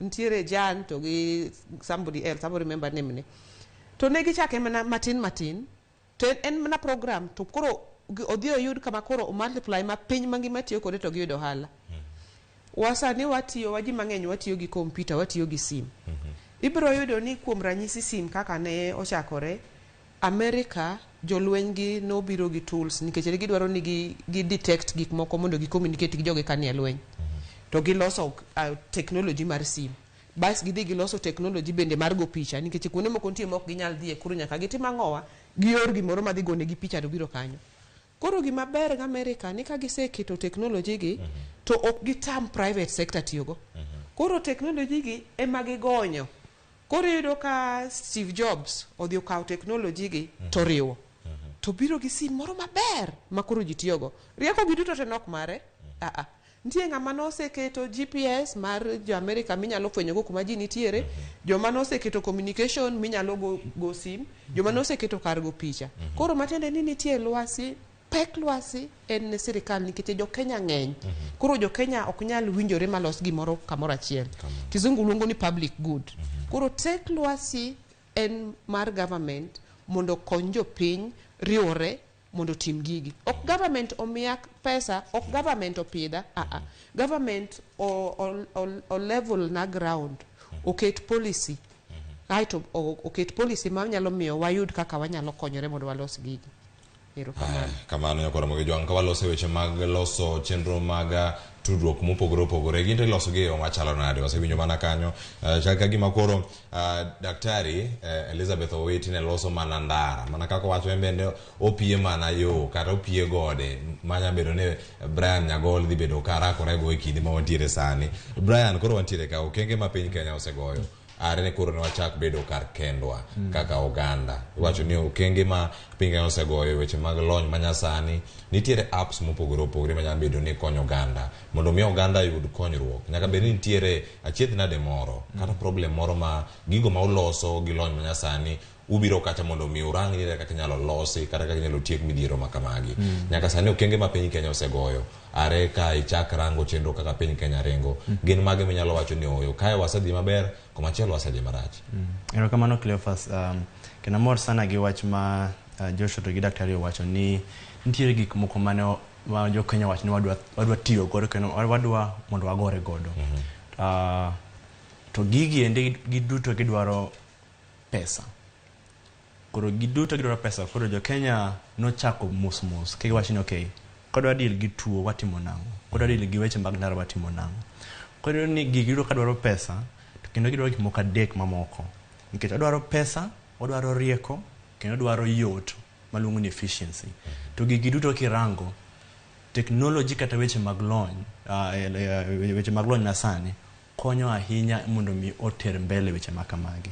Nitiere Jan to gi somebody else, I don't remember name ne. To ne gichake mana matin. To en mana program to koro odhiyo yud kama koro o multiply ma piny mangima tiyo kode to giyudo hala. Wasani waji mang'eny watiyo gi kompyuta, watiyo gi sim. Ibiro yudo ni kuom ranyisi sim kaka ne ochakore, America jolweny gi nobiro gi tools nikech gidwaro ni gi detect gik moko mondo gi communicate gi joge kanie lweny. To giloso technology mar sim. Bas gidhi giloso technology bende mar go picha nikech kuonde moko nitie mok ginyal dhi e kuro nyaka gitim ang'owa gior gimoro ma dhi gone gi picha to biro kanyo. Koro gima ber ga America ni ka giseketo technology gi to ok gitam private sector tiyogo. Koro technology gi ema gigonyo. Koro yudo ka Steve Jobs odhi okawo technology gi to riwo. To biro gi sim moro maber ma koro ji tiyogo. Rieko gi duto te nok mare. nitie ng'ama noseketo GPS mar jo America minyalo fwenyo go kuma ji nitiere, joma noseketo communication minyalo go sim, joma noseketo kar go picha. Koro matiende ni nitie lwasi, pek lwasi en sirikal nikech jo Kenya ng'eny. Koro jo Kenya ok nyal winjore malos gimoro kamoro achiel. Kizungu luongo ni public good. Koro tek lwasi en mar government mondo kony jo piny riwore mondo tim gigi. Ok government omiya pesa, ok government opidha, government o level na ground, oket policy. Kaito oket policy ma nyalo miyo wayud kaka wanyalo konyore mondo walos gigi. Kamano nyakora Ramogi Jwang, ka waloso weche mag loso chenro mag tudruok mopogore opogore, ginte loso gi yo machalo nade, wasewinjo mana kanyo chaka gima koro daktari Elizabeth Owiti ne loso mana ndara, mana kako wacho embende opie mana yo kata opie gode manya bedo ne Brian Nyagol dhi bedo karakore go e kinde ma wantiere sani. Brian, koro wantiere ka okenge ma piny Kenya osegoyo are ne koro ne wachak bedo kar kendwa kaka oganda. Wacho ni okenge ma piny Kenya osegoyo weche mag lony manyasani, nitiere apps mopogore opogore manyalo bedo ni konyo oganda mondo mi oganda yud konyruok. Nyaka bed ni nitiere achiedh nade moro kata problem moro ma gigo ma uloso gi lony manyasani ubiro kata mondo mi urang ni kaka nyalo losi kata kaka nyalo tiek midhiero makamagi. Nyaka sani okenge ma piny Kenya osegoyo are ka ichak rango chenro kaka piny Kenya ringo, gin mage minyalo wacho ni oyo kae wasedhi maber koma chielo wasedhi marach. Erokamano Cleophas, kena mor sana gi wach ma Joshua to gi daktari wacho ni nitiere gik moko mane jo Kenya wacho ni wadwa tiyo godo kendo wadwa mondo wagore godo. To gigi ende giduto gidwaro pesa. Koro giduto gidwaro pesa. Koro jo Kenya nochako mos kegi wacho ni okay, kodwa deal gi tuo watimo nango, kodwa deal gi weche mag ndara watimo nango. Koro ni gigi giduto kadwaro pesa, to kendo gidwaro gik moko adek mamoko. Nikech odwaro pesa, odwaro rieko, kendo odwaro yot maluongo ni efficiency. To gigi duto kirango technology kata weche mag lony, weche mag lony nasani konyo ahinya mondo mi oter mbele weche makamagi.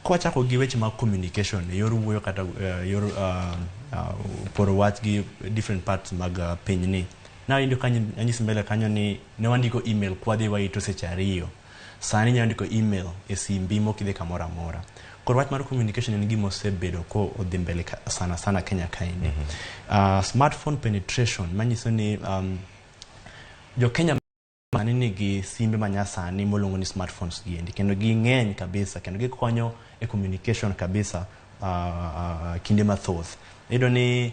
Kwa chako gi weche mag communication, yor wuoyo kata yor poro wach gi different parts mag piny ni. Na indio kanyo anyisi mbele kanyo ni ne wandiko email kwa dhi waito seche ariyo. Sani nyandiko email e simbi mokidhe kamoro amora. Koro wach mar communication en gima osebedo ko odhi mbele sana Kenya kaini. Smartphone penetration manyiso ni jo Kenya mani nigi simbe manyasani moluongo ni smartphones giendi, kendo gi ng'eny kabisa, kendo gikonyo e communication kabisa kinde mathoth. Iyudo ni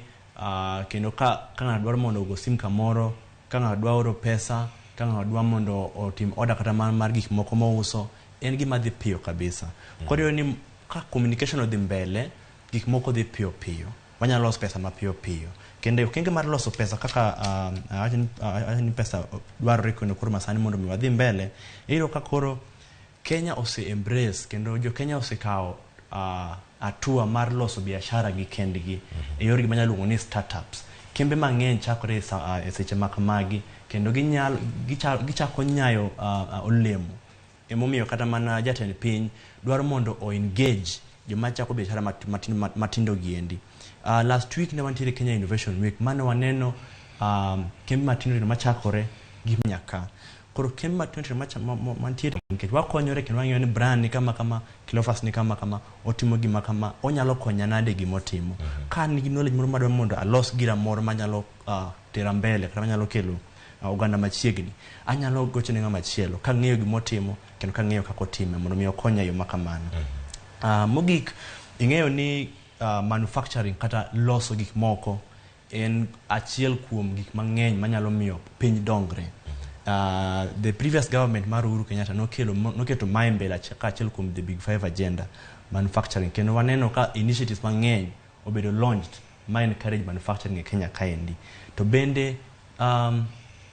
kendo ka ng'ato dwaro mondo ogo sim kamoro, ka ng'ato dwaro oro pesa, ka ng'ato dwaro mondo otim order kata mar gik moko mouso, en gima dhi piyo kabisa. Koro ni ka communication odhi mbele, gik moko dhi piyo, wanyalo loso pesa mapiyo. Kendo okenge mar loso pesa kaka ni pesa dwarore kendo koro masani mondo mi wadhi mbele, iyudo ka koro Kenya ose embrace kendo jo Kenya osekawo atua mar loso biashara gi kendgi e yor gima nyalo luongo ni startups. Kembe mang'eny chakore e seche makamagi kendo gichako nyayo olemo. Emomiyo kata mana jatend piny dwaro mondo o engage joma chako biashara matindo giendi. Last week ne wantiere Kenya Innovation Week, mano waneno kembe matindo machakore gi nyaka. Koro kembe matindo mantiere nikech wakonyore kendo wang'eyo ni brand ni kama Cleophas ni kama otimo gima kama onyalo konya nade gima otimo. Ka nigi knowledge moro madwa mondo alos gira moro manyalo tera mbele kata manyalo kelo oganda machiegni, anyalo gocho ne ng'ama chielo ka ng'eyo gima otimo kendo ka ng'eyo kako time mondo mi okonya yo makamano. Mogik ing'eyo ni manufacturing kata loso gik moko en achiel kuom gik mang'eny manyalo miyo piny dongre. The previous government mar Uhuru Kenyatta noketo mae mbele achiel kuom the big 5 agenda manufacturing, kendo waneno ka initiatives mang'eny obedo launched ma encourage manufacturing e Kenya kaendi. To bende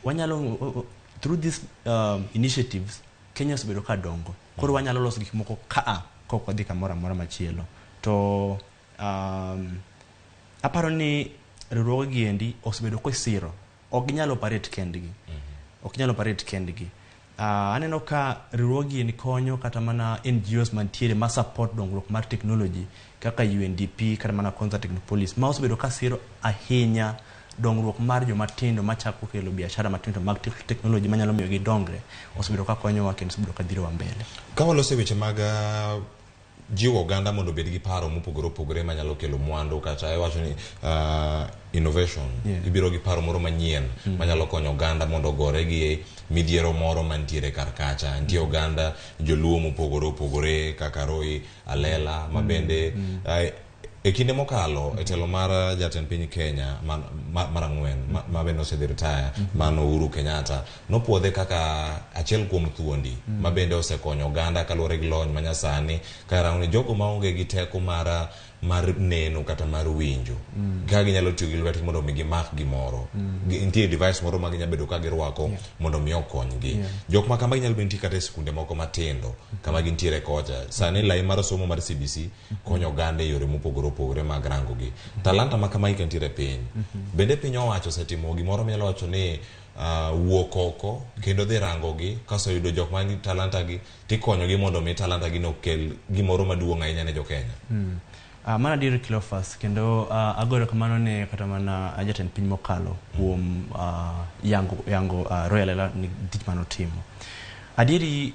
wanyalo through these initiatives Kenya osebedo ka dongo. Koro wanyalo loso gik moko kok dhi kamoro amora machielo. To aparo ni riwruoge giendi osebedo kosiro ok ginyalo operate kendgi. Aneno ka riwruoge ni konyo kata mana NGOs mantiere ma support dongruok mar technology kaka UNDP kata mana Concert Technopolis ma osebedo ka siro ahinya dongruok mar joma tindo machako kelo biashara matindo mag teknoloji manyalo miyo gidongre osebedo ka konyowa kendo osebedo ka dhirowa mbele. Ka walose weche mag jiwo oganda mondo obed gi paro mopogore opogore manyalo kelo mwandu kata iwacho ni innovation, ibiro gi paro moro manyien manyalo konyo oganda mondo ogore gi midhiero moro mantiere kar kacha. Nitie oganda joluo mopogore opogore kaka Roy Alela mabende e kinde mokalo e telo mar jatend piny Kenya mar ang'wen mabende osedhi retire mano Uhuru Kenyatta nopuodhe kaka achiel kuom thuondi mabende osekonyo oganda kaluwore gi lony manyasani karang'o ni jogo maonge gi teko mar neno kata mar winjo ka ginyalo tiyo gi lwetgi mondo mi gimak gimoro. Nitie device moro ma ginyalo bedo ka girwako mondo mi okonygi. Jok ma kama ginyalo bedo nitie kata e skunde moko matindo kama gintiere kocha. Sani lai mar somo mar CBC konyo oganda e yore mopogore opogore mag rango gi. Talanta ma kama ikantiere piny. Bende piny owacho osetimo gimoro manyalo wacho ni wuok oko kendo dhi rango gi kaso yudo jok ma ni talanta gi tikonyo gi mondo mi talanta gi no kel gimoro maduong' ahinya ne jo Kenya. Mana diri Cleophas kendo agoro kamano ne kata mana jatend piny mokalo kuom yango Royal Alela ni tich manotimo. Adiri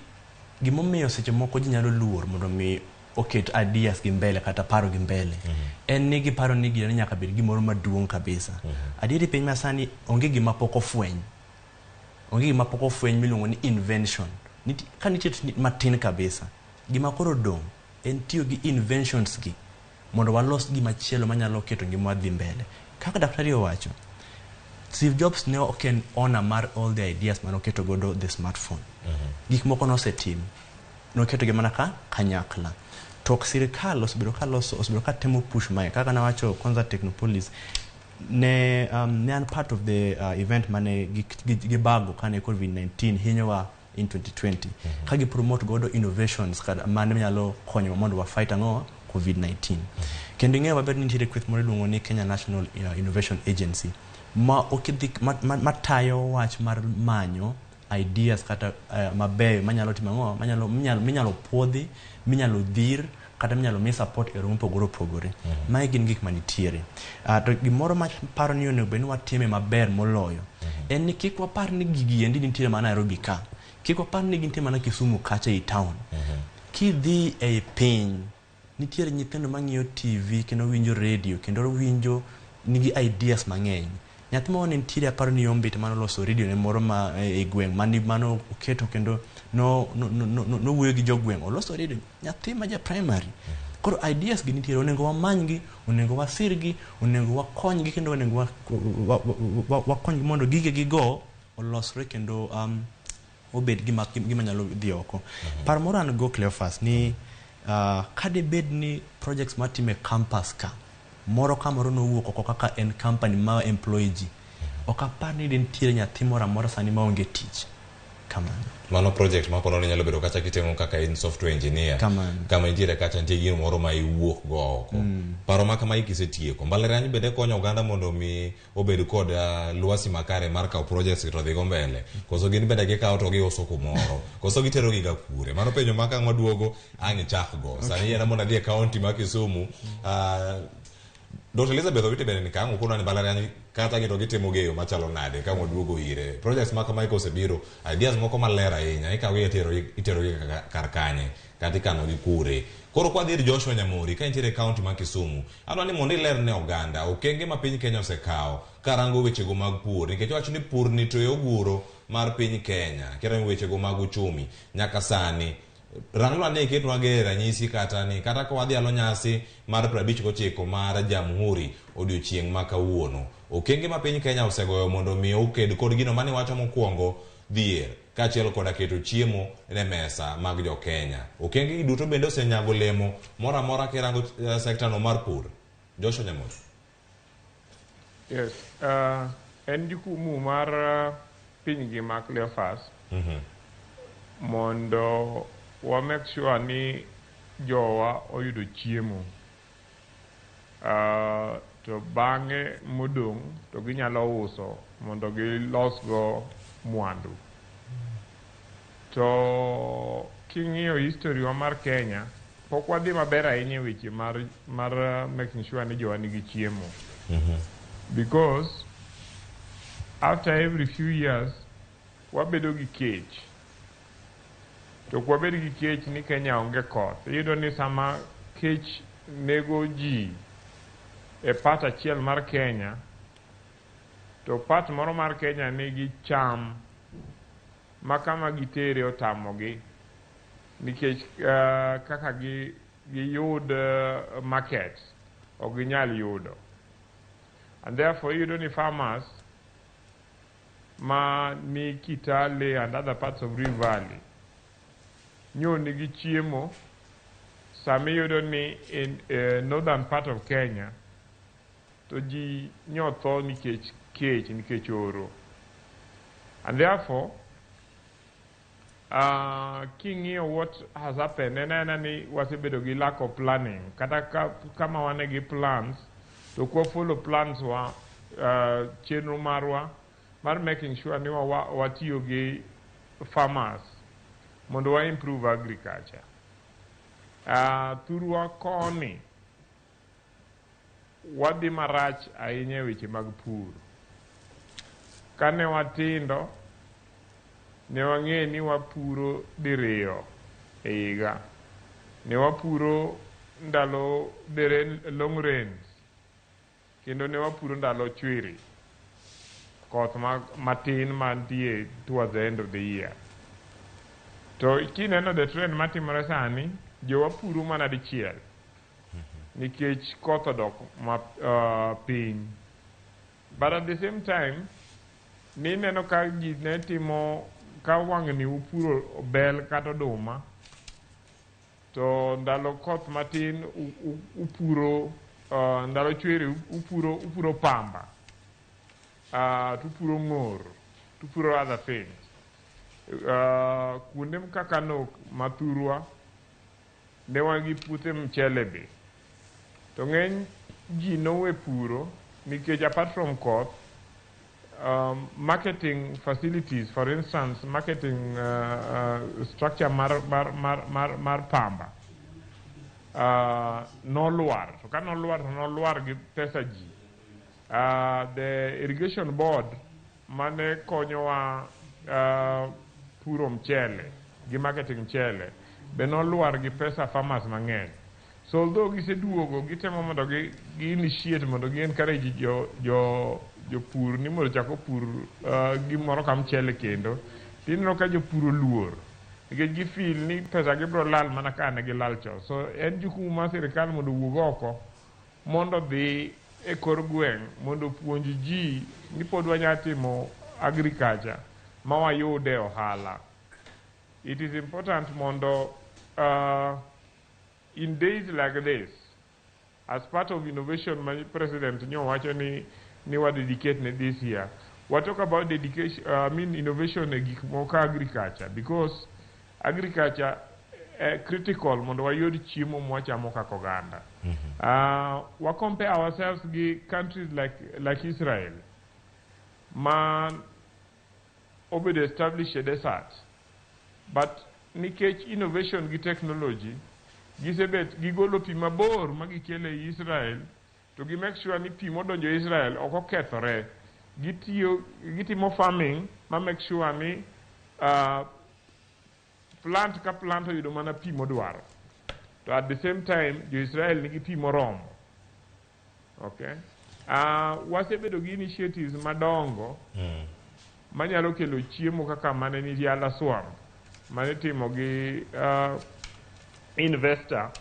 gimomiyo seche moko ji nyalo luor mondo mi oket ideas gi mbele kata paro gi mbele. En ni giparo ni gino nyaka bed gimoro maduong' kabisa. Adiri piny masani onge gima pok ofweny. Onge gima pok ofweny miluongo ni invention. Ka nitie matin kabisa. Gima koro dong' en tiyo gi inventions gi mondo walos gima chielo manyalo keto ngima dhi mbele. Kaka daktari owacho, Steve Jobs ne oken owner mar all the ideas mano keto godo the smartphone. Gik moko nosetim. Noketo gimana kanyakla. Tok sirikal osebedo ka temo push mae. Kaka nawacho kwanza Technopolis ne an part of the event mane gibago kane COVID-19 hinyowa in 2020. Kagi promote godo innovations kada mane nyalo konyo mondo wa fight angoa COVID-19. Kendo ng'eyo maber ni nitie kweth moro iluongo ni Kenya National Innovation Agency matayo wach mar manyo ideas kata mabeyo manyalo timo ang'o minyalo puodhi, minyalo dhir kata minyalo mi support e romo pogoro pogore. Mae gin gik manitiere. To gimoro ma paro ni onego bed ni watime maber moloyo en ni kik wapar ni gigi endi nitiere mana Nairobi ka. Kik wapar ni gintie mana Kisumu kacha e town. Kidhi e piny nitiere nyithindo mang'iyo TV kendo winjo radio kendo winjo nigi ideas mang'eny. Nyathi moro nitiere aparo ni Ombit mano loso radio ne moro ma e gweng' mano oketo kendo no wuoyo gi jogweng' oloso radio nyathi ma ja primary. Koro ideas gi nitiere, onego wamanygi, onego wasirgi, onego wakonygi kendo onego wakonygi mondo gige gigo olosre kendo obed gima nyalo dhi oko. Par moro an go Cleophas ni kade bed ni projects matime campus ka moro kamoro no wuok oko kaka en company ma employee ji okapar ni nitiere nyathi moro amora sani maonge tich kamano. Mano project ma pono nyalo bedo kacha kitemo kaka in software engineer kama intiere kacha nitie gino moro ma iwuok go oko. Paro ma kama ikisetieko mbalariany bende konyo oganda mondo mi obed kod lwasi makare mar kawo projects to dhi go mbele. Koso gin bende gikawo to giuso kumoro. Koso gitero gi ga kure. Mano penjo maka ng'waduogo ang' chak go. Sani yena mondo adhi e county ma Kisumu Dr. Elizabeth Owite bende ni kango kuna ni mbalariany kata gito gitimo geyo machalo nade ka moduogo ire. Projects maka Michael osebiro ideas moko maler ahinya ikawo itero gi kar kanye kata ikano gi kure. Koro kwa dhir Joshua Nyamuri ka intiere county ma Kisumu adwa ni mondo iler ne oganda okenge ma piny Kenya osekawo karango wechego mag pur nikech wacho ni pur ni to oguro mar piny Kenya kirango wechego mag uchumi nyaka sani ranglo ne ketwa ge ranyisi kata ni kata ko wadhi alo nyasi mar 59 mar Jamhuri odiochieng' ma kawuono okenge ma piny Kenya osegoyo mondo mi oked kod gino mane wacho mokwongo dhier kaachiel koda keto chiemo ne mesa mag jo Kenya. Okenge duto bende osenyago lemo mora mora kirango sekta no mar pur. Joshua Nyamuri. Yes, en jukumu mar piny gi ma Cleophas mondo wa make sure ni jowa oyudo chiemo. To bang'e modong' to ginyalo uso mondo gilosgo mwandu. To king'iyo history wa mar Kenya pok wadhi maber ahinya weche mar making sure ni jowa nigi chiemo. Because after every few years wabedo gi kech. To kwabedo gi kech ni Kenya onge koth. Iyudo ni sama kech nego ji e part achiel mar Kenya, to part moro mar Kenya nigi cham ma kama gitere otamogi nikech kaka giyud market ok ginyal yudo. And therefore iyudo ni farmers ma ni Kitale and other parts of Rift Valley nyo nigi chiemo sama iyudo ni in northern part of Kenya to ji nyotho nikech kech, nikech oro. And therefore king'iyo what has happened, en ni wasebedo gi lack of planning. Kata kama wane gi plans, to kwa follow plans wa chenro marwa mar making sure ni watiyo gi farmers mondo wa improve agriculture. Thurwa koni wadhi marach ahinya weche mag pur. Kane watindo ne wang'e ni wapuro diriyo e higa. Ne wapuro ndalo long rains, kendo ne wapuro ndalo chwiri, koth matin mantie towards the end of the year. To kineno the trend matimore sani, jo wapuro mana dichiel nikech koth odok piny. But at the same time, ni neno ka ji ne timo ka wang'ni upuro bel kata oduma, to ndalo koth matin upuro ndalo chwiri upuro pamba, tupuro ng'or, tupuro other things. Kuonde kaka nok mathurwa ne wan gi puothe mchele be, to ng'eny ji nowe puro nikech apart from koth, marketing facilities, for instance, marketing structure mar pamba nolwar. To ka nolwar gi pesa ji. The irrigation board mane konyowa puro mchele gi marketing mchele be nolwar gi pesa farmers mang'eny. So although giseduogo gitemo mondo gi initiate mondo gi encourage jopur ni mondo chako pur gimoro ka mchele kendo, tineno ka jopur oluor nikech gifeel ni pesa gi bro lal mana ka ne gilal cho. So en jukumu mar sirikal mondo wuog oko mondo dhi e kor gweng' mondo puonj ji ni pod wanya timo agriculture ma wayude ohala. It is important mondo in days like this, as part of innovation, my president ni wa dedicate this year. We talk about dedication, innovation e gik moko agriculture, because agriculture critical mondo wayud chiemo mwachamo kaka oganda. We compare ourselves with countries like Israel, man obed established a desert, but nikech innovation gi technology gisebet gigolo pi mabor magikele Israel, to gi make sure ni pi modonjo Israel ok okethore. Gitimo farming ma make sure ni plant ka plant oyudo mana pi modwaro. To at the same time jo Israel nigi pi moromo. Okay? Wasebedo gi initiatives madongo manyalo kelo chiemo kaka mane ni Yala Swamp, mane timo gi investor.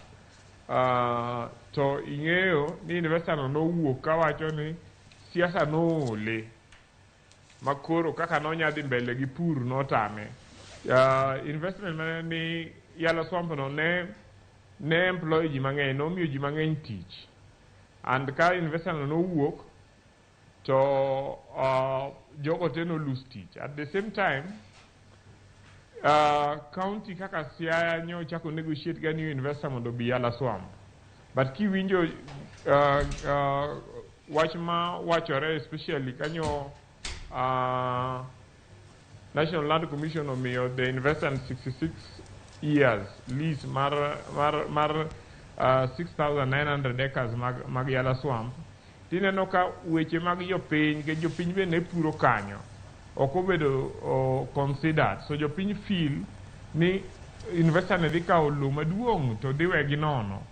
To ing'eyo ni investor no nowuok kawacho ni siasa noole, makoro kaka nonyadhi mbele gi pur notame. Investment mane ni Yala Swamp no ne employ ji mang'eny, nomiyo ji mang'eny tich. And ka investor no nowuok, to jogo te no lose tich. At the same time, county kaka Siaya nyo chako negotiate ga new investor mondo bi Yala Swamp. But kiwinjo wach ma wachore especially kanyo National Land Commission omiyo the investor 66 years lease mar 6,900 acres mag Yala Swamp. tineno ka weche mag jopiny ke jopiny bende puro kanyo ok obedo considered. So jopiny feel ni investor ne dhi kawo lowo maduong' to dhi wegi nono.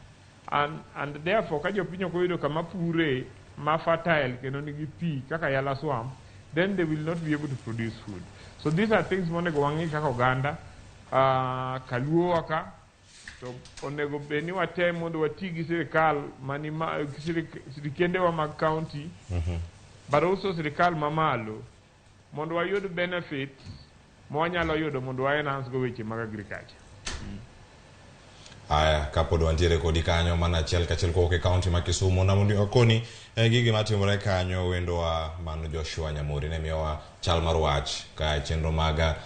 And therefore ka jopiny ok oyudo kama pure ma fertile kendo nigi pi kaka Yala Swamp, then they will not be able to produce food. So these are things monego wang'i kaka oganda kaluo waka to onego beni watem mondo wati gi sirikal sirikendewa mag county but also sirikal mamalo mondo wayud benefits mwanyalo yudo mondo wa enhance go weche mag agriculture. Aya, kapod wantiere kodi kanyo mana achiel kachiel kowuok e kaunti ma Kisumu na mondo wakoni gigi matimore kanyo wendowa mano Joshua Nyamuri ne miyowa chal mar wach ka chenro mag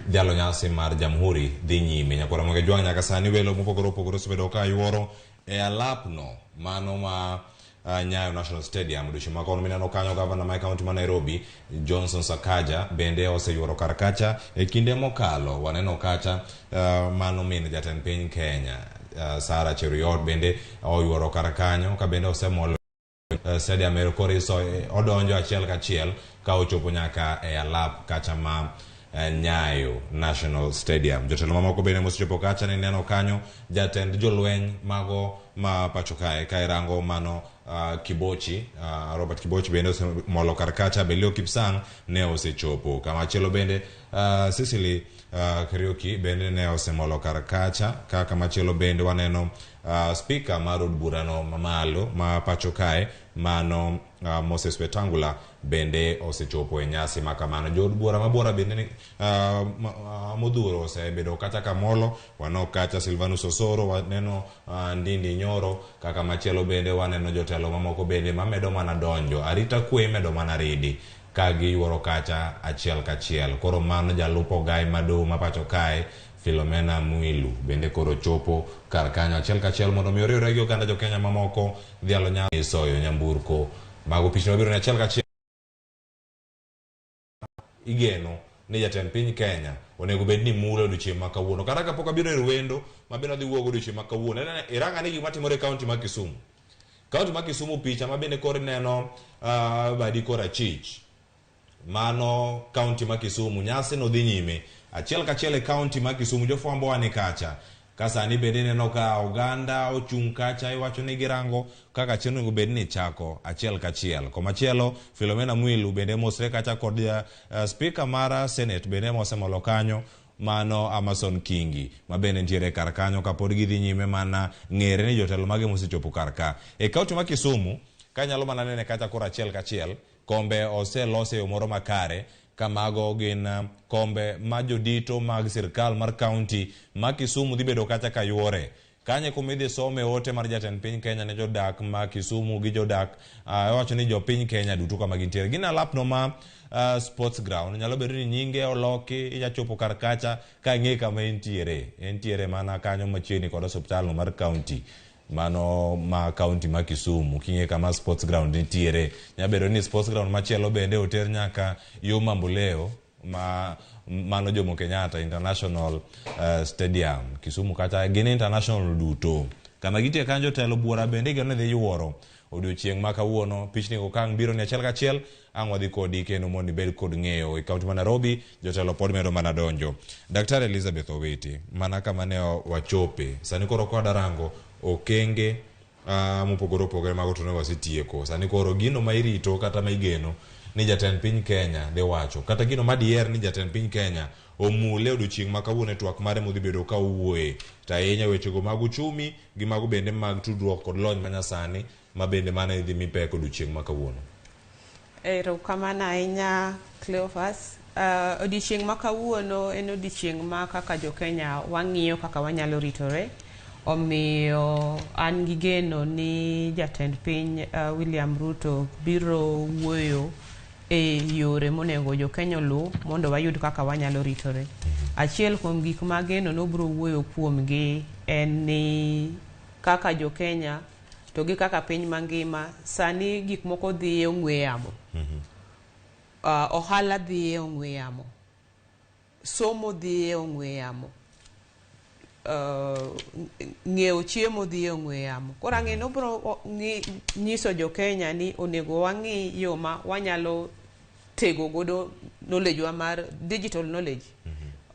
dhialo nyasi mar Jamhuri dhi nyime. Nyakora Ramogi Jwang' nyaka sani welo mopogore opogore osebedo ka yuoro e alapno mano ma Nyayo National Stadium. Odiochieng' ma kawuono mineno kanyo gavana ma kaunti ma Nairobi Johnson Sakaja bende oseyuoro kar kacha. E kinde mokalo waneno kacha mano min jatend piny Kenya Sara Cheruiyot bende oyuoro kar kanyo ka bende osemolo stadium ero koriso odonjo achiel kachiel ka ochopo nyaka e alap kacha ma Nyayo National Stadium. Jotelo mamoko bende mosechopo kacha ne neno kanyo jatend jolweny mago ma pacho kae ka irango mano Kibochi Robert Kibochi bende osemolo kar kacha. Belio Kipsang ne osechopo kama chielo bende Cecily Kariuki bende ne osemolo kar kacha ka kama chielo bende waneno speaker mar od burano mamalo ma pacho kae mano Moses Wetangula bende osechopo e nyasi makamano. Jo od bura mabora bende modhuro osebedo kata kamolo wano kacha Silvanus Osoro waneno Ndindi Nyoro kaka machielo bende waneno jotelo mamoko bende mamedo mana donjo arita kwe medo mana ridi ka giyuoro kacha achiel kachiel. Koro mano jalupo gai mado mapacho kae Philomena Mwilu bende koro chopo kar kanyo achiel kachiel mondo mi oriwre gi oganda jo Kenya mamoko dhialo nyasi soyo nyamburko mago pichni mabiro ne achiel kachiel. Igeno ni jatend piny Kenya onego bed ni mulo odiochieng' ma kawuono kata kapok abiro e wendo mabiro dhi wuogo odiochieng' ma kawuono. Iranga ni gima timore e kaunti ma Kisumu. Kaunti ma Kisumu picha mabende kor neno badi kor achich mano kaunti ma Kisumu nyasi no dhi nyime achiel kachiel e kaunti ma Kisumu. Jofwambo wane kacha kasani bende neno ka oganda ochung' kacha iwacho ni girango kaka chenro go bed ni chako achiel kachiel. Komachielo Philomena Mwilu bende mosre kacha kod speaker mar Senate bende mosemolo kanyo mano Amason Kingi mabende ntiere kar kanyo kapod gidhi nyime mana ng'ere ni jotelo mage mosechopo kar ka. E kaunti ma Kisumu kanyalo mana nene kacha kor achiel kachiel kombe oselose yo moro makare kamago gin kombe ma jodito mag sirkal mar kaunti ma Kisumu dhi bedo kacha ka yuore kanye kumidhi some ote mar jatend piny Kenya ne jodak ma Kisumu gi jodak wacho ni jopiny Kenya duto kama gintiere gin alapno ma sports ground nyalo bedo ni nyinge oloki ijachopo kar kacha ka ng'e kama entiere mana kanyo machiegni kod hospital mar kaunti mano ma kaunti ma Kisumu king'e kama sports ground nitiere. Nyabedo ni sports ground machielo bende oter nyaka yo Mamboleo mano Jomo Kenyatta International Stadium Kisumu kata gin international duto kama gitie kanjo telo buora bende gino dhi yuoro odiochieng' ma kawuono. Pichni go kang biro ni achiel kachiel ang' wadhi kodi kendo mondo ibed kod ng'eyo e kaunti ma Nairobi jotelo pod medo mana donjo. Daktari Elizabeth Owiti mana kama ne wachope sani koro kwa darango okenge mopogore opogore mago to ne wasetieko sani koro gino ma irito kata ma igeno ni jatend piny Kenya de wacho kata gino madier ni jatend piny Kenya omule odiochieng' ma kawuono twak mare modhi bedo ka owuoye ta ahinya wechego mag uchumi gi mago bende mag tudruok kod lony manyasani ma bende mana idhi mipek odiochieng' ma kawuono. Erokamano ahinya Cleophas. Odiochieng' ma kawuono en odiochieng' ma kaka jo Kenya wang'iyo kaka wanyalo ritore. Omiyo an gi geno ni jatend piny William Ruto biro wuoyo e yore monego jo Kenya lu mondo wayud kaka wanyalo ritore. Achiel kuom gik ma geno no biro wuoyo kuomgi en ni kaka jo Kenya to gi kaka piny mangima sani gik moko dhi e ong'we yamo. Ohala dhi e ong'we yamo. Somo dhi e ong'we yamo. ng'iewo chiemo dhi e ong'we yamo. Koro ang'e bro nyiso jo Kenya ni onego wang'i yo ma wanyalo tego godo knowledge wa mar digital knowledge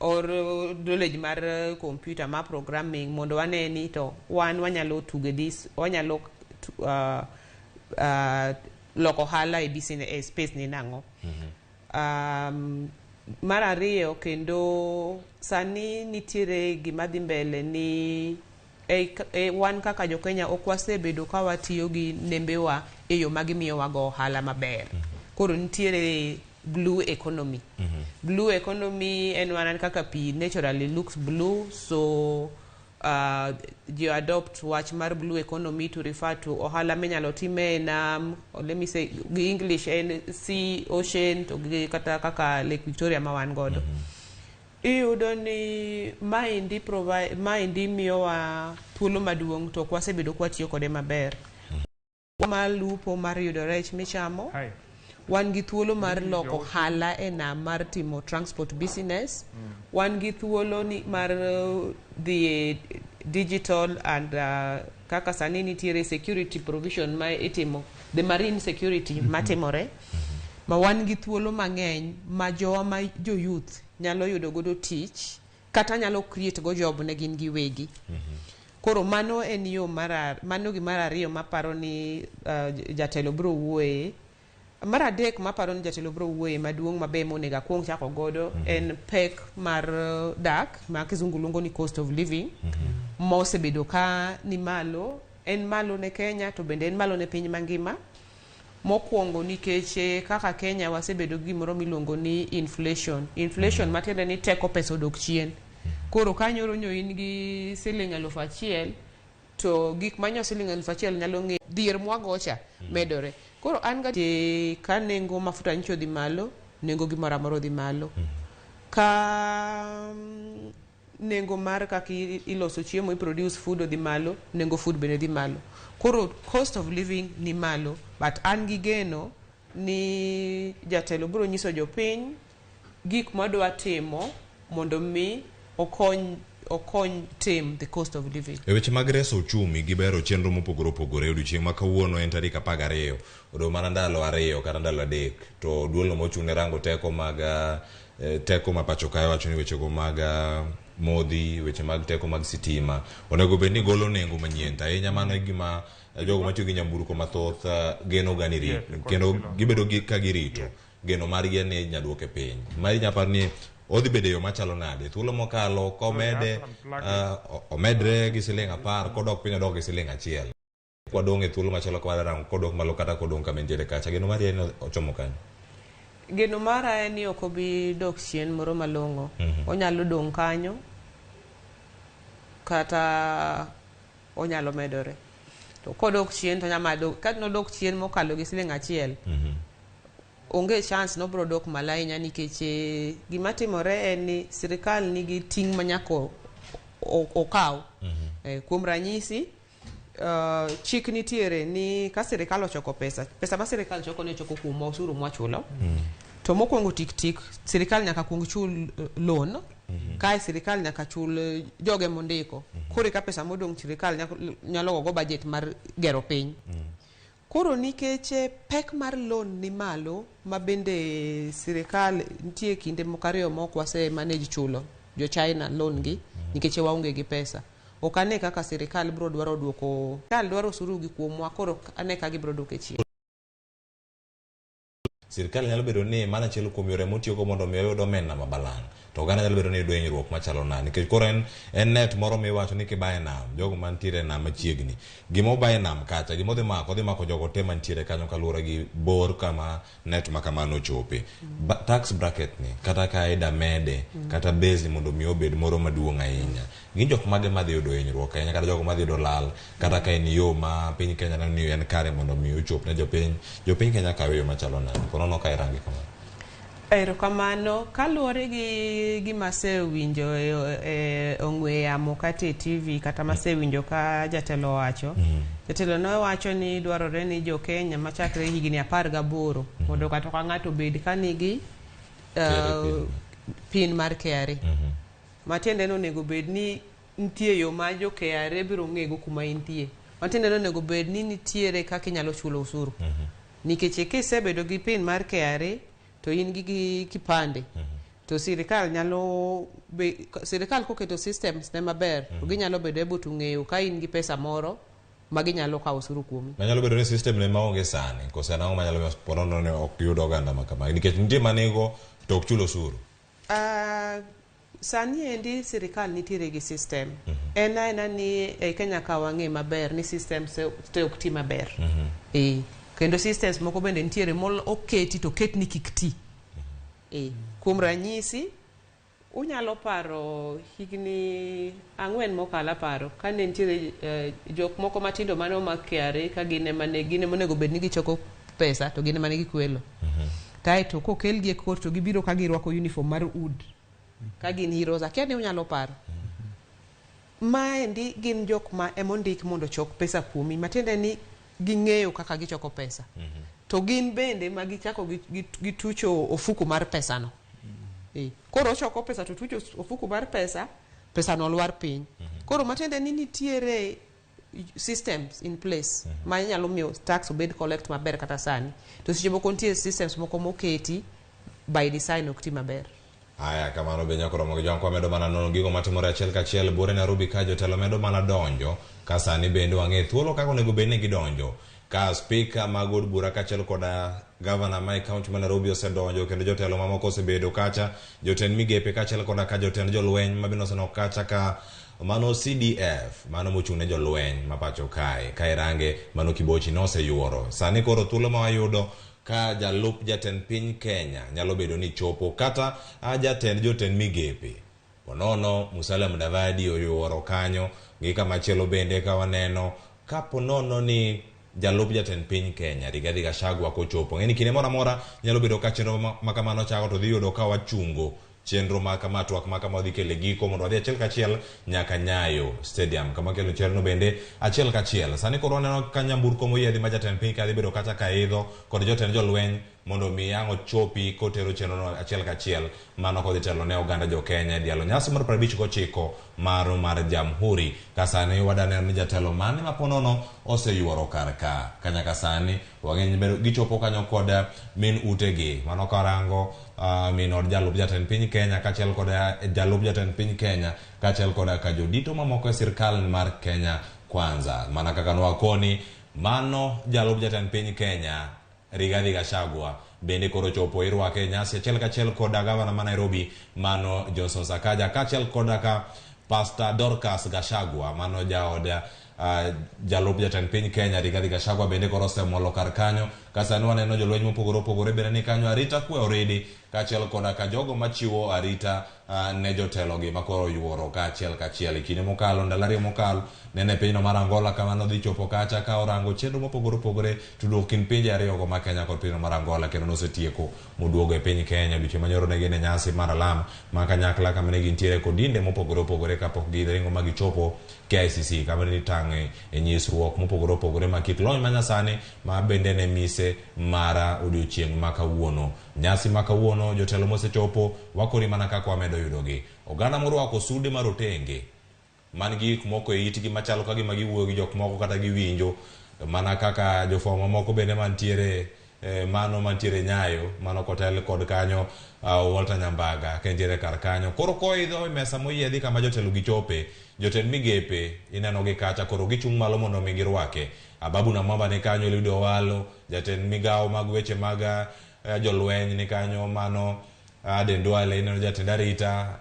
or knowledge mar computer ma programming mondo wane ni to wanyalo tuge this wanyalo loko hala e business e space ni nango. Mar ariyo kendo sani nitiere gima dhi mbele ni wan kaka jo Kenya ok wasebedo ka watiyo gi nembewa e yo magimiyo wago hala maber. Koro nitiere blue economy. Blue economy en wanan kaka pi naturally looks blue, so you adopt wach mar blue economy to refer to ohala menyalo time nam, or let me say the English and sea, ocean to kata kaka Lake Victoria ma wan godo. Iyudo ni maendi miyowa thuolo maduong' to kwasebedo kwatiyo kode maber. Malupo mar yudo rech michamo. Wan gi thuolo mar loko hala e nam mar timo transport business. Wan gi thuolo ni mar the digital and kaka sani nitiere security provision ma itimo, the marine security matimore. Ma wan gi thuolo mang'eny ma jowa ma jo youth nyalo yudo godo tich kata nyalo create go job ne gin giwegi. Koro mano en yo mano gi mar ariyo maparo ni jatelo bro wuoye. Mar adek maparo ni jatelo bro wuoye maduong' mabe monega kuong chako godo en pek mar dak ma kizungu luongo ni cost of living. Mosebedo ka ni malo, en malo ne Kenya to bende en malo ne piny mangima. Mokwongo nikech kaka Kenya wasebedo gimoro miluongo ni inflation. Inflation matiende ni teko pesa odok chien. Koro kanyoro nyo in gi siling 1,000 to gik manyo siling 1,000 nyalo ng'e dhier mwagocha medore. Koro an ga ka nengo mafuta ncho dhi malo, nengo gimoro amora dhi malo. Ka nengo mar kaka iloso chiemo, produce food odhi malo, nengo food bende dhi malo. Koro cost of living ni malo, but an gi geno ni jatelo bro nyiso jopiny gik madwa timo mondo mi okony tim the cost of living. E weche mag reso uchumi gibero chenro mopogore opogore odiochieng' ma kawuono en tarik 12 odo mana ndalo 2 kata ndalo 3 to duolno mochung' ne rango teko ma pacho kae wacho ni weche go mag modhi, weche mag teko mag sitima onego bed ni golo nengo manyien ahinya. Mano e gima jogo matiyo gi nyamburko mathoth geno gani rit kendo gibedo ka girito geno margi en nyaduoke piny. Mari nyapar ni odhi bede yo machalo nade thuolo mokalo komede omedre gi siling 10 kodok piny odok gi siling 1 kwadong' e thuolo machalo kwa rango kodok malo kata kodong' kama nitiere kacha. Geno mari en ochomo kanyo? Geno mara en ni ok obi dok chien moro malong'o. Onyalo dong' kanyo kata onyalo medore. To kodok chien to nyama dok ka nodok chien mokalo gi siling 1 onge chance no bro dok malainya nikech gima timore en ni sirikal nigi ting' manyako okaw. Kuom ranyisi chik nitiere ni ka sirikal ochoko pesa ma sirikal choko ne choko kuom osuru mwachulo. To mokwongo tik sirikal nyaka kuong chul loan. Kae sirikal nyaka chul joge mondiko. Kore ka pesa modong sirikal nyalo go budget mar gero piny. Koro nikech pek mar loan ni malo ma bende sirikal nitie kinde mokariyo mok wase manage chulo jo China loan gi nikech waonge gi pesa. Ok ane kaka sirikal bro dwaro duoko kal dwaro suru gi kuomwa. Koro ane ka gibro duoko chien. Sirikal nyalo bedo ni mana chelo kuom yore motiyogo mondo mi oyud omenda mabalang'. To oganda nyalo bedo ni yudo hinyruok machalo nade nikech koro en net moro miwacho ni kibaye nam jogo mantiere nam machiegni gimo baye nam kacha gimo dhi mako jogo te mantiere kanyo kaluwore gi bor kama net ma kamano chope. Tax bracket ni kata kaida mede kata base mondo mi obed moro maduong' ahinya. Gin jok mage madhi yudo hinyruok ahinya kata jogo madhi yudo lal kata ka en yo ma piny Kenya neno ni en kare mondo mi ochop ne jopiny Kenya kawe yo machalo nade kono no ka irangi kamano. Erokamano kaluwore gi gima asewinjo e ong'we yamo kata e TV kata masewinjo ka jatelo wacho. Jatelo no wacho ni dwarore ni jo Kenya machakre higni 18 mondo kata ka ng'ato bed kanigi pin mar KRA. Matiende no nego bed ni nitie yo ma jo KRA biro ng'ego kuma intie. Matiende ni onego bed ni nitiere kaka inyalo chulo osuru. Nikech kisebedo gi pin mar KRA to in gi kipande. To sirikal nyalo sirikal koketo systems ne maber to ginyalo bedo able to ng'eyo ka in gi pesa moro ma ginyalo kawo osuru kuomi. Manyalo bedo ni system ne maonge sani kosa nango manyalo ponono ne ok yud oganda makama nikech nitie manego to ok chulo osuru. Sani endi sirikal nitiere gi system. Ena ni Kenya ka wang'e maber ni system te ok ti maber. Kendo systems moko bende nitiere mol oketi to ketni kik ti. Kuom ranyisi unyalo paro higni 4 mokalo paro kane nitiere jok moko matindo mane omak KRA ka gine monego bed ni gichoko pesa to gine mane gikwelo. To kokelgi e court to gibiro ka girwako uniform mar UD ka gin heroes akia ni unyalo paro. Maendi gin jok ma emondik mondo chok pesa kuomi matiende ni ging'eyo kaka gichoko pesa. To gin bende ma gichako gitucho ofuku mar pesa no. Koro choko pesa to tucho ofuku mar pesa no lwar piny. Koro matiende ni nitiere systems in place ma nyalo miyo tax obed collect maber kata sani. To seche moko nitiere systems moko moketi by design ok ti maber. Aya kamano be nyakoro Ramogi Jonko medo mana nono gigo matimore achiel kachiel bore Nairobi ka jotelo medo mana donjo ka sani bende wang'e thuolo kaka onego bed ni gidonjo ka speaker mag od bura kachiel koda governor mai county ma Nairobi osedonjo kendo jotelo mamoko osebedo kacha jotend migepe kachiel koda ka jotend jolweny mabende osenok kacha ka mano CDF mano mochung' ne jolweny ma pacho kae ka irange mano Kibochi no oseyuoro sani koro thuolo ma wayudo ka jalup jatend piny Kenya nyalo bedo ni chopo kata jotend migepe ponono Musalia Mudavadi oyuoro kanyo gi kama chielo bende ka waneno ka ponono ni jalup jatend piny Kenya Rigathi Gachagua kochopo ng'eni kinde moro amora nyalo bedo ka chenro makamano chako to dhi yudo ka wachungo chenro makama twak makama dhi kele giko mondo wadhi achiel kachiel nyaka Nyayo Stadium kama kelo chenro bende achiel kachiel sani koro waneno ka nyamburko moyiedhi ma jatend piny ka dhi bedo kata ka idho kod jotend jolweny mondo mi yango chopi kotero chenro no achiel kachiel mano kodhi telo ne oganda jo Kenya dialo nyasi mar 59 mar Jamhuri ka sani wadane ni jatelo mane maponono oseyuoro karka kanya ka sani wang'eny bedo gichopo kanyo kod min utegi mano karango min od jalup jatend piny Kenya kachiel koda jalup jatend piny Kenya kachiel koda ka jodito mamoko e sirkal mar Kenya kwanza mana kaka nwakoni mano jalup jatend piny Kenya Rigathi Gachagua bende koro chopo irwake nyasi achiel kachiel koda gavana ma Nairobi mano Johnson Sakaja kachiel koda ka Pastor Dorcas Gachagua mano jaoda jalup jatend piny Kenya Rigathi Gachagua bende koro osemolo kar kanyo kasani waneno jolweny mopogore opogore bende ni kanyo arita kwe oridi kachiel koda ka jogo machiwo arita ne jotelo gi makoro yuoro kachiel kachiel kinde mokalo ndalari mokalo nene pinyno mar Angola kamano dhi chopo kacha ka orango chenro mopogore opogore tudruok kin pinje ariyo go ma Kenya kod pinyno mar Angola kendo nosetieko moduogo e piny Kenya duche manyoro ne gine nyasi mar alam ma kanyakla kamane gintiere kod dinde mopogore opogore kapok giringo magichopo KICC kamane tang'e e nyisruok mopogore opogore ma kit lony manyasani ma bende ne mise mara odiochieng' ma kawuono nyasi ma kawuono jotelo mosechopo wakori mana kaka wamedo yudogi oganda morwako sude marotenge man gi gik moko e itgi machalo ka gima giwuoyo gi jok moko kata giwinjo mana kaka jofwambo moko bende mantiere mano mantiere Nyayo mano kotel kod kanyo Walter Nyambaga kentiere kar kanyo koro koidho mesa moyiedhi kama jotelo gichope jotend migepe ineno gi kacha koro gichung' malo mondo mi girwake Ababu na Mwamba ni kanyo Lido Walo jatend migao mag weche mag jolweny ni kanyo mano Dendwale ineno jatend arita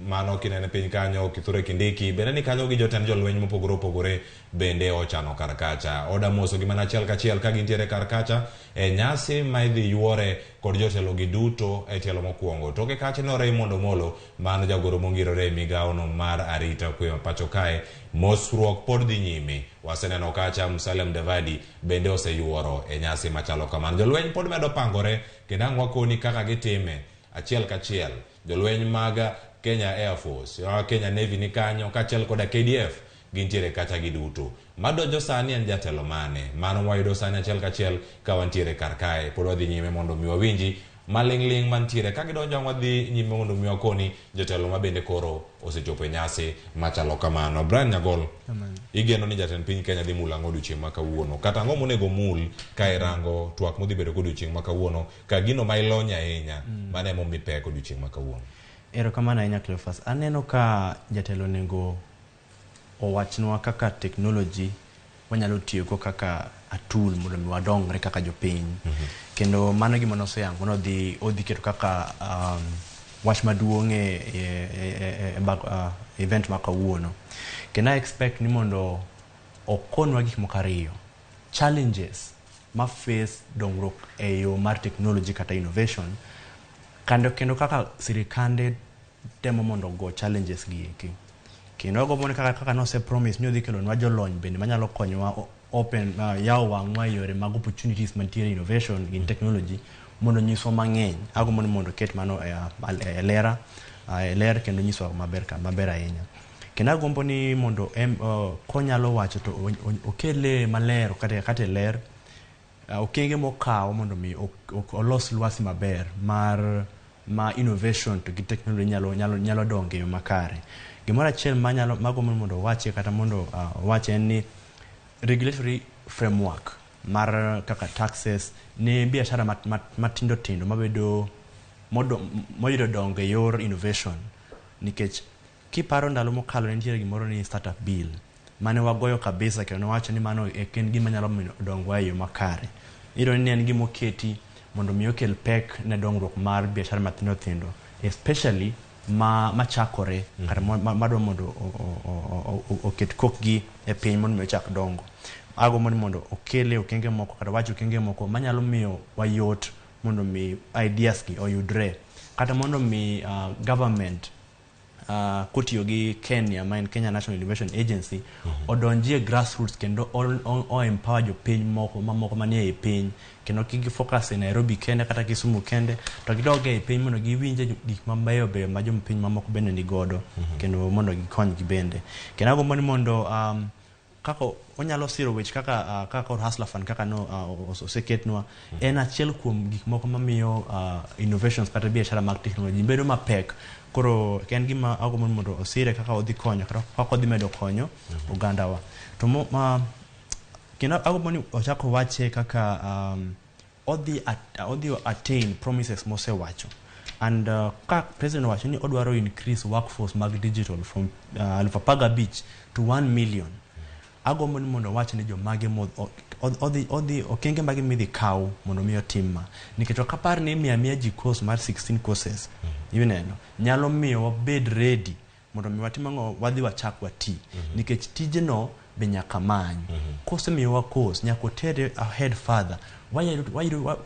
mano kinene piny kanyo Kithure Kindiki bende ni kanyo gi jotend jolweny mopogore opogore bende ochano kar kacha oda moso gi mana achiel kachiel ka gintiere kar kacha e nyasi ma idhi yuore kod jotelo gi duto e tielo mokwongo toke kacha no Raymond Omolo mano jagoro mongirore e migao no mar arita kwe pacho kae mosruok pod dhi nyime waseneno kacha Musalia Mudavadi bende oseyuoro e nyasi machalo kamano jolweny pod medo pangore kendo ang' wakoni kaka gitime achiel kachiel jolweny mag Kenya Air Force Kenya Navy ni kanyo kachiel koda KDF gintiere kacha giduto madonjo sani en jatelo mane mano wayudo sani achiel kachiel ka wantiere kar kae pod wadhi nyime mondo mi wawinji maling'ling mantiere ka gidonjo wadhi nyime mondo mi wakoni jotelo mabende koro osechopo e nyasi machalo kamano. Brian Nyagol, igeno ni jatend piny Kenya dhi mul ang'o odiochieng' ma kawuono, kata ang'o monego mul ka irango twak modhi bedo kodiochieng' ma kawuono ka gino ma ilony ahinya mane mo mipek odiochieng' ma kawuono? Erokamano ahinya Cleophas. Aneno ka jatelo nego owachnwa kaka technology wanyalo tiyogo kaka a tool mondo mi wadongre kaka jopiny. Kendo mano gima noseyango odhi keto kaka wach maduong' event ma kawuono. Kendo I expect ni mondo okonwa gik moko ariyo. Challenges ma face dongruok e yo mar technology kata innovation, kendo kaka sirikande temo mondo go challenges gi eki. Kendo go mone kaka no se promise ni odhi kelo nwa jolony bende manyalo konyowa open yawo wang'wa yore mag opportunities mantiere innovation in technology mondo nyiswa mang'eny. Ago mondo ket mano e ler kendo nyiswa maber ahinya. Kendo agombo ni mondo konyalo wacho to okele maler kata ler okenge mokawo mondo mi olos lwasi maber ma innovation to gi technology nyalo donge yo makare. Gimoro achiel magombo mondo wache kata mondo wache en ni regulatory framework mar kaka taxes ne biashara matindo tindo mabedo moyudo donge yor innovation. Nikech kiparo ndalo mokalo nitiere gimoro ni startup bill mane wagoyo kabisa kendo wacho ni mano en gima nyalo dongwa e yo makare. Iro ni en gima oketi mondo mi okel pek ne dongruok mar biashara matindo tindo, especially machakore kata madwa mondo oket kokgi e piny mondo mi ochak dongo. Ago mondo okele okenge moko kata wacho okenge moko manyalo miyo wayot mondo mi ideas gi oyudre, kata mondo mi government kotiyo gi Kenya ma en Kenya National Innovation Agency odonjie grassroots kendo o empower jopiny mamoko manie e piny, kendo kigi focus e Nairobi kende kata Kisumu kende, to gidoge e piny mondo giwinje gik mabeyo ma jopiny mamoko bende ni godo kendo mondo gikony gi bende. Kendo agombo ni mondo kaka onyalo siro wech kaka hustler fund kaka no oseketnwa en achiel kuom gik moko mamiyo innovations kata biashara mag technology bedo mapek. Koro ken gima agombo mondo osire kaka odhi konyo kata kaka odhi medo konyo ogandawa. To kendo agombo ni ochako wache kaka odhi attain promises mosewacho. And ka president wacho ni odwaro increase workforce mag digital from 15,000 to 1 million. Agombo ni mondo wache ni jomage odhi okenge mage midhi kaw mondo miyo timma. Nikech kapar ni miya ji course mar 16 courses yuneno nyalo miyo wabed ready mondo mi watim wadhi wachak wati. Nikech tijeno be nyaka many. Kose miyo course nyaka otere ahead further.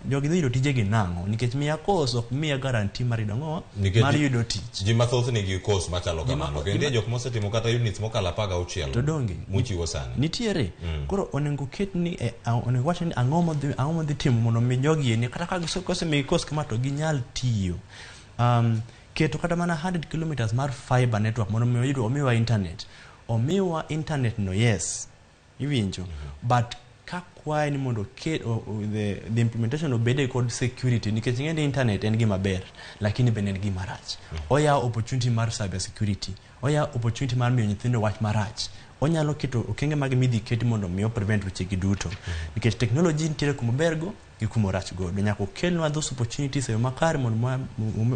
Jogi dhi yudo tije gi nang'o? Nikech miya course ok miya guarantee mar yudo ng'o mar yudo tich. Ji mathoth nigi course machalo kamano. Kendo jok mosetimo kata units mokalo 16 to donge muchiwo sani nitiere. Koro onego ket ni onego wacho ni ang'o modhi timo mondo mi jogi ni kata ka kose mi course kama to ginyal tiyo. Keto kata mana 100 kilometers mar fiber network mondo mi oyud omiwa internet no yes iwinjo but kakwaye ni mondo the implementation obede kod security. Nikech ng'ende internet en gima ber lakini bende en gima rach. Oya opportunity mar cyber security, oya opportunity mar miyo nyithindo wach marach. Onyalo keto okenge mag midhi keti mondo miyo prevent weche gi duto. Nikech technology nitiere kuma bergo gi kuma rach godo. Nyaka okelnwa those opportunities e makare mondo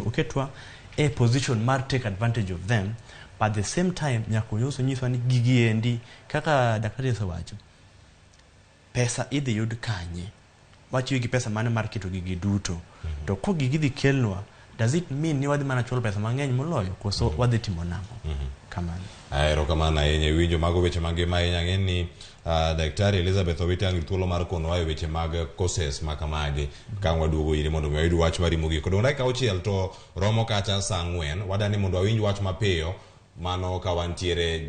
oketwa a position mar take advantage of them, but at the same time nyaka oyoso nyiswa ni gigi endi kaka daktari osewacho pesa idhi yud kanye, watiyo gi pesa mane mar keto gigi duto. To ko gigi dhi kelnwa, does it mean ni wadhi mana chulo pesa mang'eny moloyo koso wadhi timo nang'o? Kamano. Erokamano ahinya winjo mago weche mangima ahinya. Ng'eni ni Daktari Elizabeth Owiti thuolo mar kono wayo weche mag courses makamagi ka waduogo iri mondo wayud wach mar Ramogi. Kodong' dakika 6 to romo kacha saa 4 wadani mondo wawinj wach mapiyo mano ka wantiere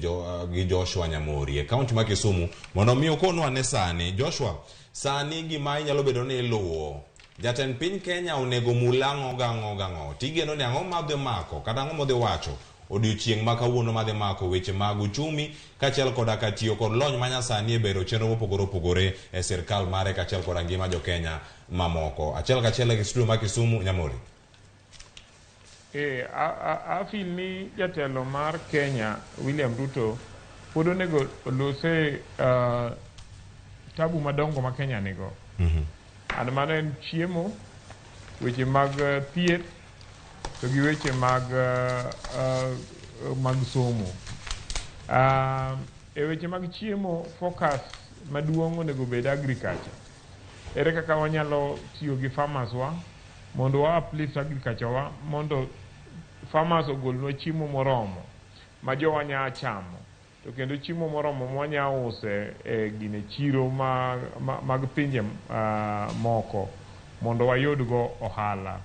gi Joshua Nyamuri e kaunti ma Kisumu mondo miyo konwa ne sani. Joshua, sani gima inyalo bedo ni iluwo jatend piny Kenya onego mulang'o gang'o tigeno ni ang'o madhi mako kata ang'o modhi wacho odiochieng' ma kawuono madhi mako weche mag uchumi kaachiel koda ka tiyo kod lony manyasani e bero chenro mopogore opogore e sirkal mare kaachiel koda ngima jokenya mamoko. Achiel kachiel e studio ma Kisumu, Nyamuri. Afil ni jatelo mar Kenya William Ruto pod onego olose tabu madongo ma Kenya nigo. And mano en chiemo, weche mag thieth, to gi weche mag somo. E weche mag chiemo, focus maduong' onego bed agriculture. Ere kaka wanyalo tiyo gi farmers wa mondo wa uplift agriculture wa mondo farmers ogolnwa chiemo moromo ma jowa nya chamo, to kendo chiemo moromo mwanya use e gine chiro mag pinje moko mondo wayudgo ohala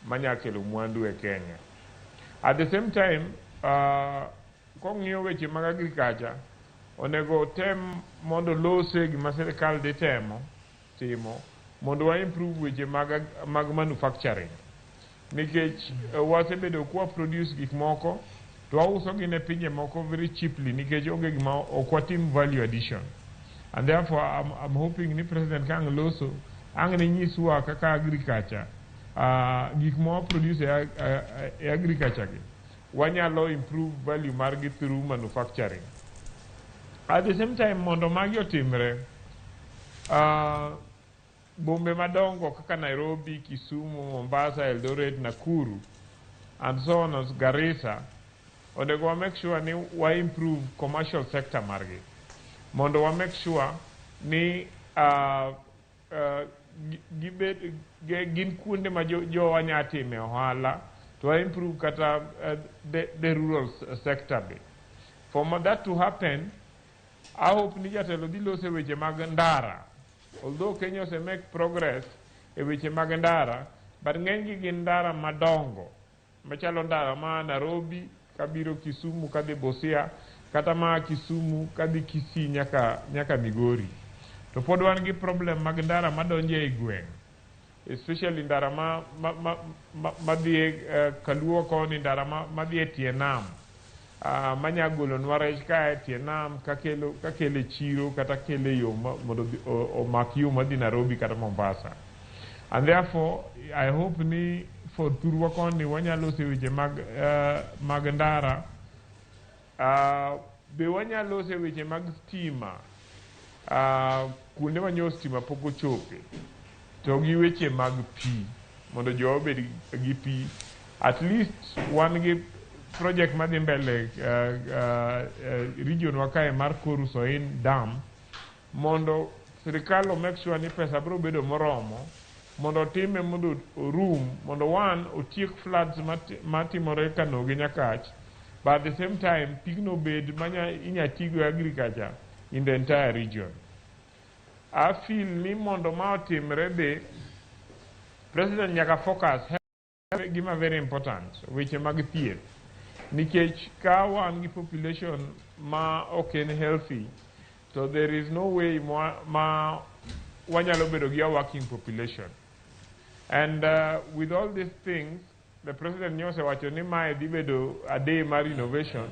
manya kelo mwandu e Kenya. At the same time, kong'iyo weche mag agriculture, onego tem mondo lose gima sirkal dhi timo mondo wa improve weche mag manufacturing. Nikech wasebedo kwa produce gik moko to wauso gi ne pinje moko very cheaply nikech onge gima okwatim value addition. And therefore I'm hoping ni President Kang loso ang ne nyiswa kaka agriculture gik mo produce e agriculture gi wanyalo improve value margi through manufacturing. At the same time mondo magi otimre, bombe madongo kaka Nairobi, Kisumu, Mombasa, Eldoret, Nakuru and so on as Garissa, onego wa make sure ni wa improve commercial sector margi mondo wa make sure ni gin kuonde ma jo wanya time ohala to wa improve kata the rural sector be. For that to happen, I hope ni jatelo dhi lose weche mag ndara. Although Kenya ose make progress e weche mag ndara, but ng'eny gin ndara madongo machalo ndara ma Nairobi kabiro Kisumu kadhi Busia, kata ma Kisumu kadhi Kisii nyaka Migori. To pod wan gi problem mag ndara madonje e gweng', especially ndara madhi Kaluo koni, ndara madhi e tie nam, manya golo nwarech ka e tie nam kakele chiro kata kele yo mondo omak yo madhi Nairobi kata Mombasa. And therefore I hope ni for thurwa koni wanyalo se weche mag ndara, be wanyalo se weche mag stima, kuonde manyo stima pok ochope, to gi weche mag pi mondo jowa obed gi pi. At least wan gi project madhi mbele region wakae mar Koru Soin Dam, mondo sirikal o make sure ni pesa bro bedo moromo mondo time mondo orum, mondo one otiek floods matimore Kanoge Nyakach, but at the same time pigno bed manya inya tigo agriculture in the entire region. I feel ni mondo ma otimre be President nyaka focus gima very important weche mag thieth, nikech ka wan gi population ma ok en healthy, so there is no way ma wanyalo bedo gi a working population. And with all these things, the President nyose wacho ni mae dhi bedo a day mar innovation.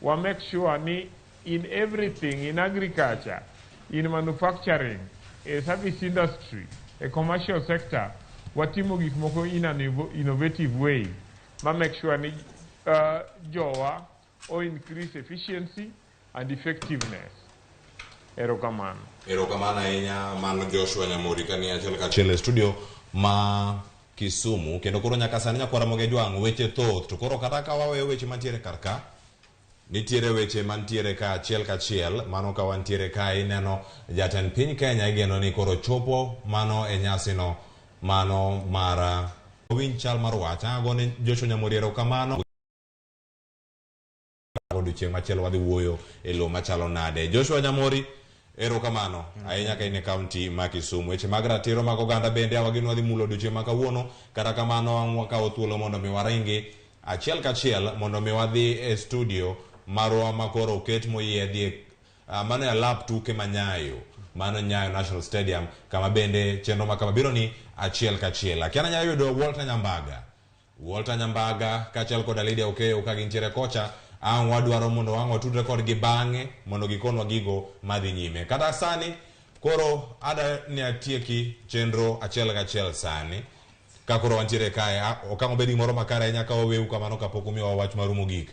We make sure ni in everything, in agriculture, in manufacturing, a service industry, a commercial sector, watimo gik moko in an innovative way. Ma make sure ni jowa o increase efficiency and effectiveness. Erokamano. Erokamano ahinya mano Joshua Nyamuri kani achiel kachiel studio ma Kisumu, kendo koro nyaka sani nyakwara Ramogi jwang' weche thoth, to koro kata ka waweyo weche mantiere karka, nitiere weche mantiere ka achiel kachiel. Mano ka wantiere ka ineno jatend piny Kenya igeno ni koro chopo mano e nyasi no mano mara winj chal mar wach. Agone Joshua Nyamuri erokamano. Odiochieng' machielo wadhi wuoyo e lo machalo nade. Joshua Nyamuri erokamano ahinya ka in e kaunti ma Kisumu. Weche mag ratiro mag oganda bende awagin wadhi mulo odiochieng' ma kawuono, kata kamano wang' wakawo thuolo mondo mi waringi achiel kachiel mondo mi wadhi e studio marwa makoro oket moyiedhi mano e lap tuke manyayo, mano Nyayo National Stadium, kama bende chenro ma kama biro ni achiel kachiel. Akiana nyayo yudo Walter Nyambaga. Walter Nyambaga kachel kod Lydia Okeyo ka gintiere kocha ang wadwaro mondo ang watudre kod gi bange mondo gikonwa gigo madhi nyime. Kata sani koro ada ni atieki chenro achiel gachiel sani ka koro wantiere kae okango bedi moro makare nyaka waweu kamano kapok umiwa wach mar mogik.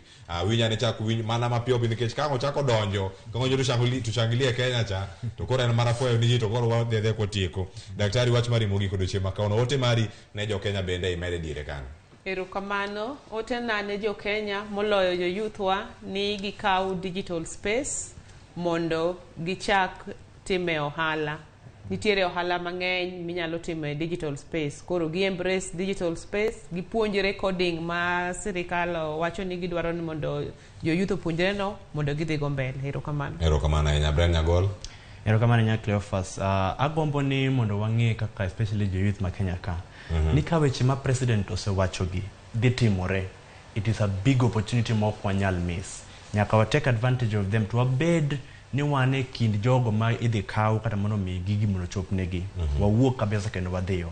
Winya ne chak winy mana mapio bi nikech kango chako donjo kango jodo tushangilie Kenya cha to koro en mara foyo ni to koro wadhe ko tieko. Daktari wach mari mogik odiochieng' makaono ote mari ne jo Kenya bende imede dire kan. Erokamano, ote nane jo Kenya moloyo jo youthwa ni gikau digital space mondo gichak time ohala. Nitiere ohala mang'eny minyalo time digital space. Koro gi embrace digital space, gipuonjre coding ma sirikal wacho ni gidwaro ni mondo jo youth opuonjre no mondo gidhi go mbele. Erokamano. Erokamano ahinya Brian Nyagol. Erokamano nya Cleophas. Agombo ni mondo wang'e kaka especially jo youth ma Kenya ka. Ni ka weche ma president osewachogi dhi timore. It is a big opportunity ma ok wanyal miss. Nyaka wa take advantage of them to wabed ni wane kind jogo ma idhi kaw kata mono mi gigi mono chopnegi. Wawuok kabisa kendo wadhiyo.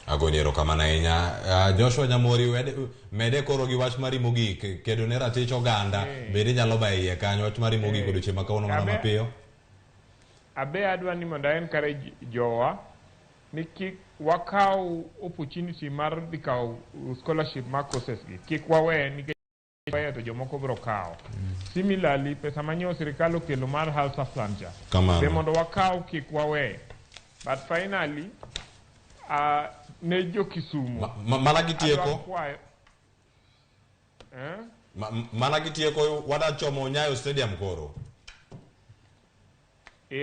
Agoni erokamano ahinya. Joshua Nyamori mede koro gi wach mari mogik kedo ne ratich oganda bende nyalo baie kanyo wach mari mogik odiochieng' makawuono mana mapiyo. Abe adwa ni mondo en kare jowa ni kik wakau opportunity mar dikau scholarship mar courses gi kik wawe nikech to jomoko bro kao. Similarly pesa manyo sirikal okelo mar health subsidy be mondo wakau kik wawe. But finally ne jo Kisumu mana gitieko mana gitieko wada chomo Nyayo Stadium koro.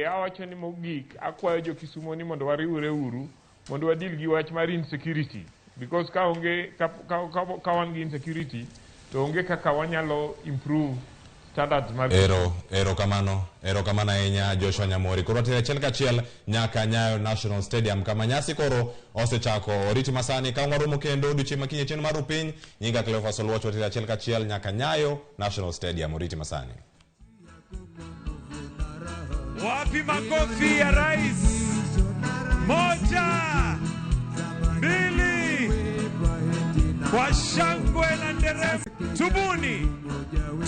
Awacho ni mogik akwayo jo Kisumu ni mondo wariwre uru mondo wadil gi wach mar insecurity because ka wan gi insecurity to onge kaka wanyalo improve standards mar erokamano ahinya Joshua Nyamori. Koro tere achiel kachiel nyaka Nyayo National Stadium kama nyasi koro osechako oriti masani ka waromo kendo odiochieng' makinye chien mar upiny nyinga Cleophas Oluoch tere achiel kachiel nyaka Nyayo National Stadium oriti masani. Wapi makofi ya rais? Moja, mbili, kwa shangwe na nderemo. Tubuni,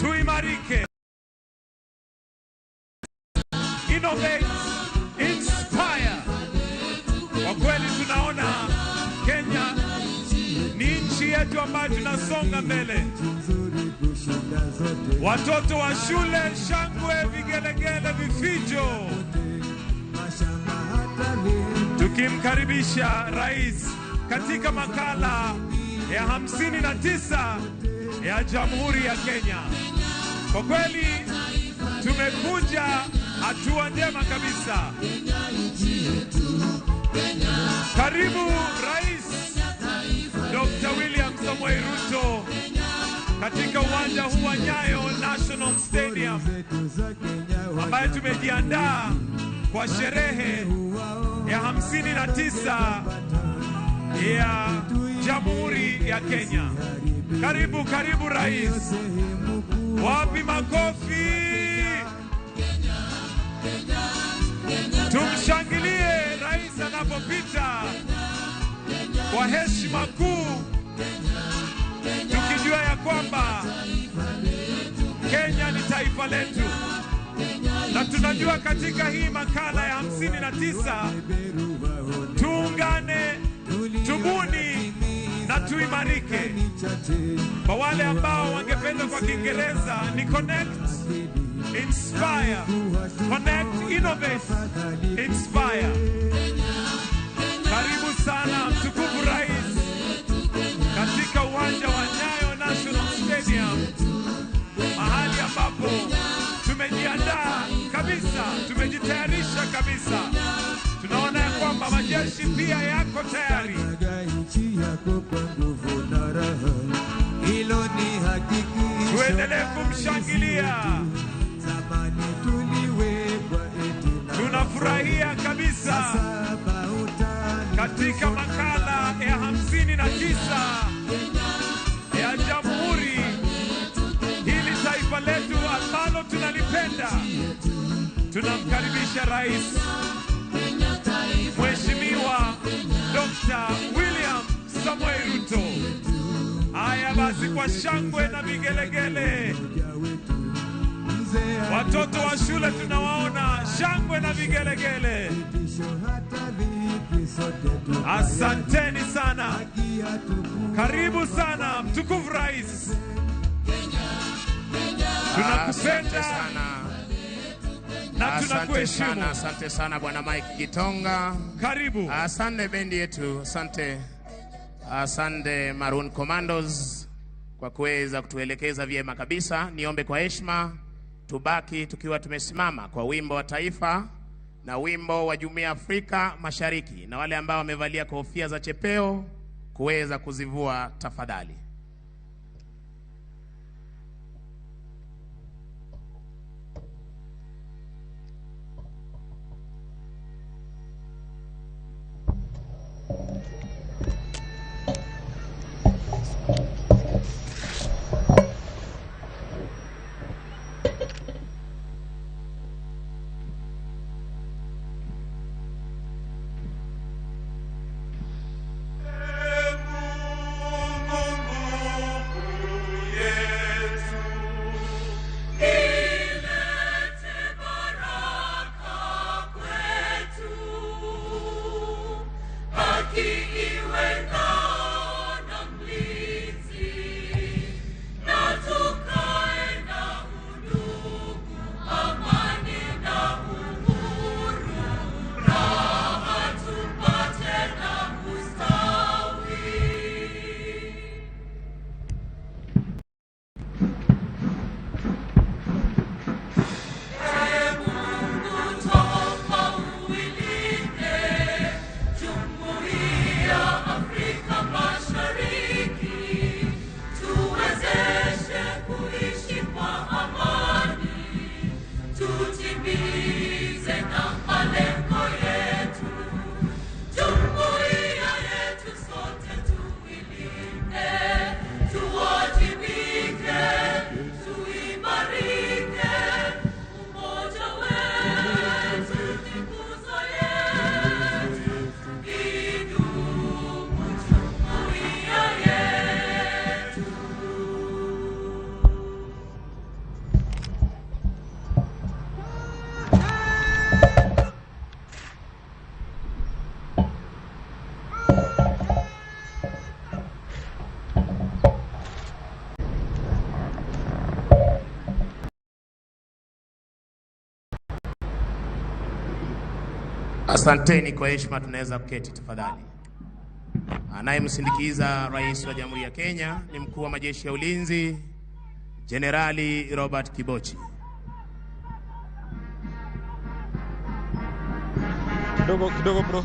tuimarike. Innovate, inspire. Kwa kweli tunaona Kenya ni nchi yetu ambayo tunasonga mbele. Watoto wa shule, shangwe, vigelegele, vifijo. Tukimkaribisha rais katika makala ya 59 ya Jamhuri ya Kenya. Kwa kweli tumekuja hatua njema kabisa. Karibu Rais Dr. William Samoei Ruto katika uwanja huu wa Nyayo National Stadium ambaye tumejiandaa kwa sherehe ya 59 ya Jamhuri ya Kenya. Karibu rais. Wapi makofi? Tumshangilie rais anapopita kwa heshima kuu, tukijua ya kwamba Kenya ni taifa letu, na tunajua katika hii makala ya 59 tuungane, tubuni na tuimarike. Kwa wale ambao wangependa kwa Kiingereza ni connect, inspire, connect, innovate, inspire. Karibu sana mtukufu rais katika uwanja wa Nyayo National Stadium, mahali ambapo tumejiandaa kabisa, tumejitayarisha kabisa. Tunaona ya kwamba majeshi pia yako tayari. Tuendelee kumshangilia. Tunafurahia kabisa katika makala ya 59 ya Jamhuri, hili taifa letu ambalo tunalipenda. Tunamkaribisha rais Mheshimiwa Dr. William Samoei Ruto. Haya basi, kwa shangwe na vigelegele, watoto wa shule tunawaona, shangwe na vigelegele. Asanteni sana, karibu sana mtukufu rais, tunakupenda na tunakuheshimu. Asante sana bwana Mike Gitonga, karibu. Asante bendi yetu, asante Maroon Commandos kwa kuweza kutuelekeza vyema kabisa. Niombe kwa heshima tubaki tukiwa tumesimama kwa wimbo wa taifa na wimbo wa Jumuiya ya Afrika Mashariki, na wale ambao wamevalia kofia za chepeo kuweza kuzivua tafadhali. Asanteni kwa heshima, tunaweza kuketi tafadhali. Anayemsindikiza Rais wa Jamhuri ya Kenya ni Mkuu wa Majeshi ya Ulinzi, Jenerali Robert Kibochi. Kidogo bro.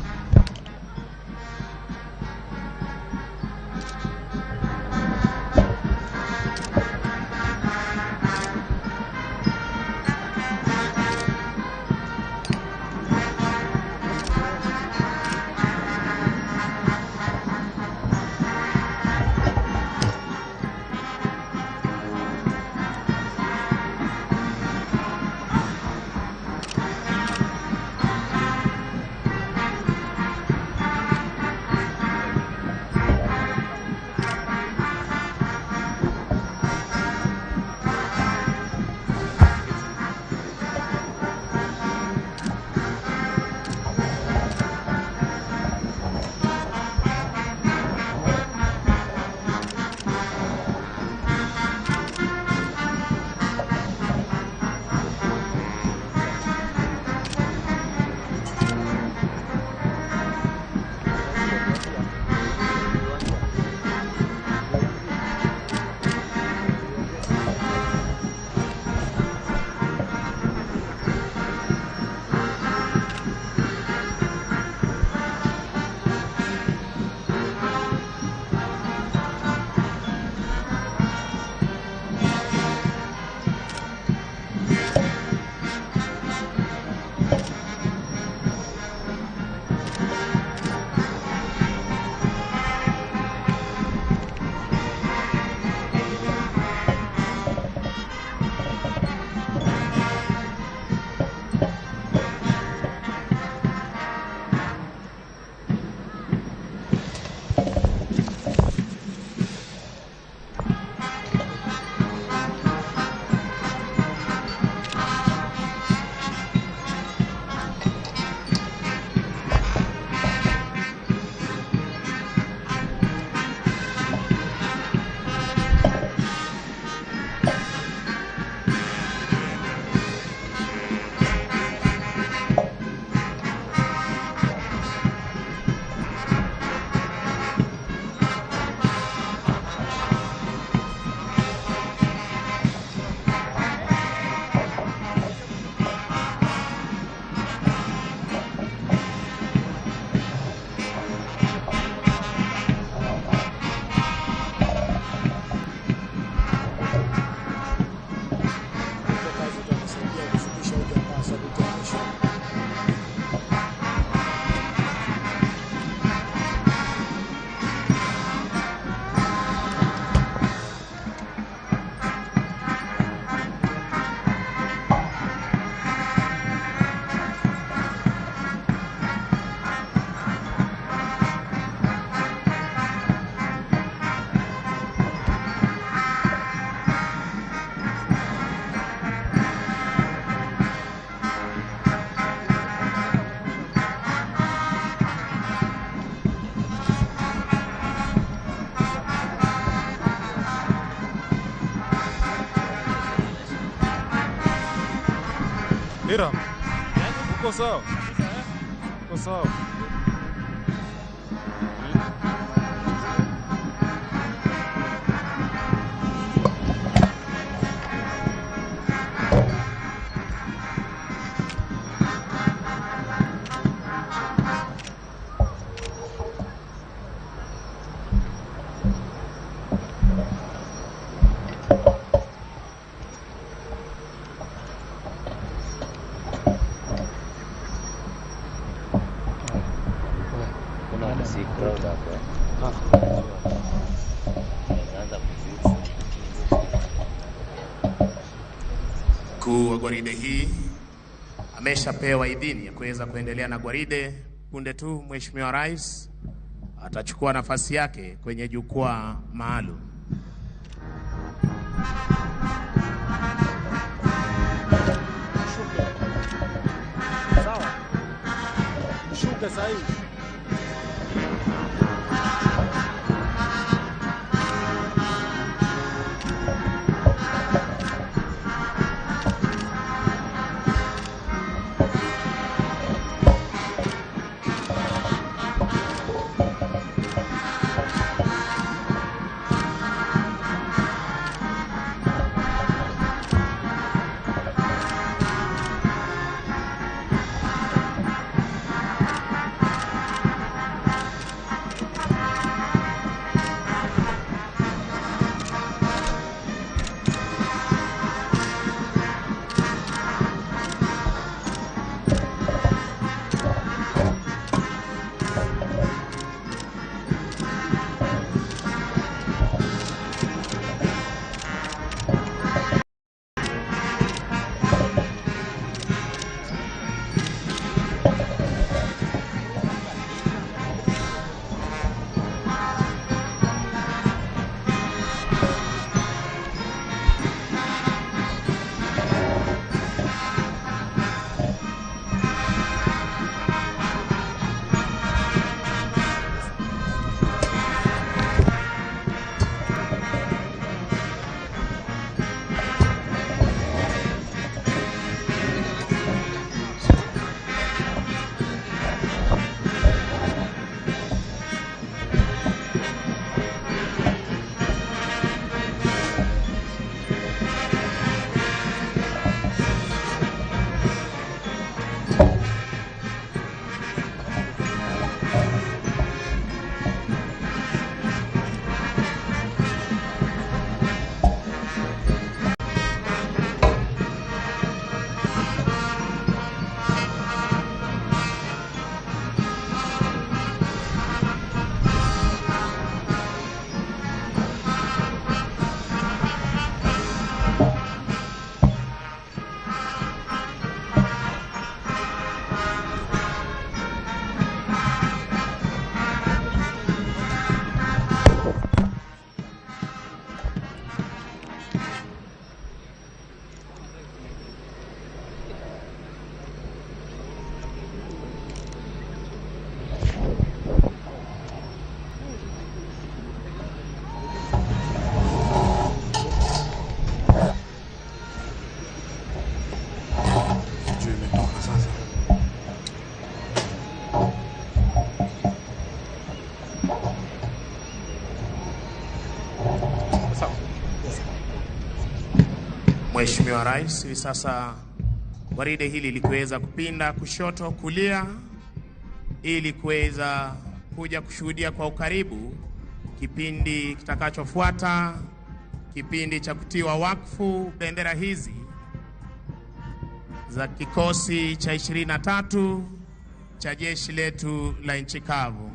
Hiram, uko sawa? Uko sawa? Mkuu wa gwaride hii ameshapewa idhini ya kuweza kuendelea na gwaride. Punde tu Mheshimiwa Rais atachukua nafasi yake kwenye jukwaa maalum. Sawa. Mshuke sasa hivi. Mheshimiwa Rais, hivi sasa gwaride hili likiweza kupinda kushoto kulia ili kuweza kuja kushuhudia kwa ukaribu kipindi kitakachofuata, kipindi cha kutiwa wakfu bendera hizi za kikosi cha 23 cha jeshi letu la nchi kavu.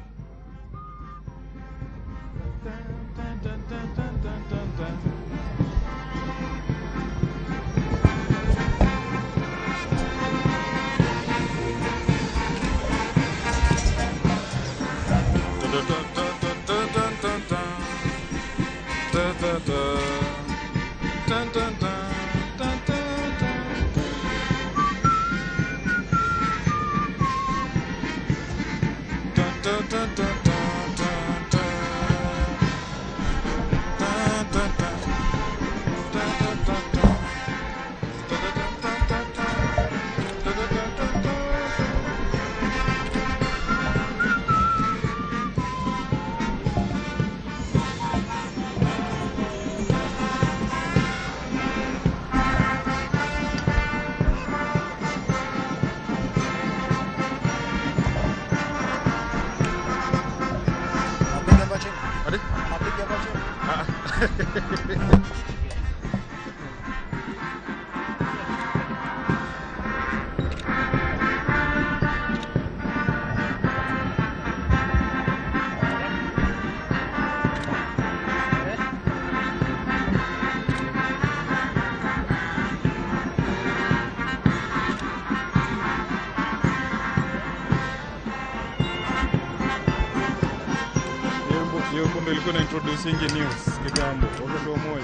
Hiyo kumbe ilikuwa na introducing news kitambo, wakati wa Moi.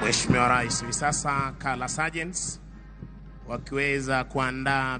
Mheshimiwa Rais, hivi sasa Kala Sergeants wakiweza kuandaa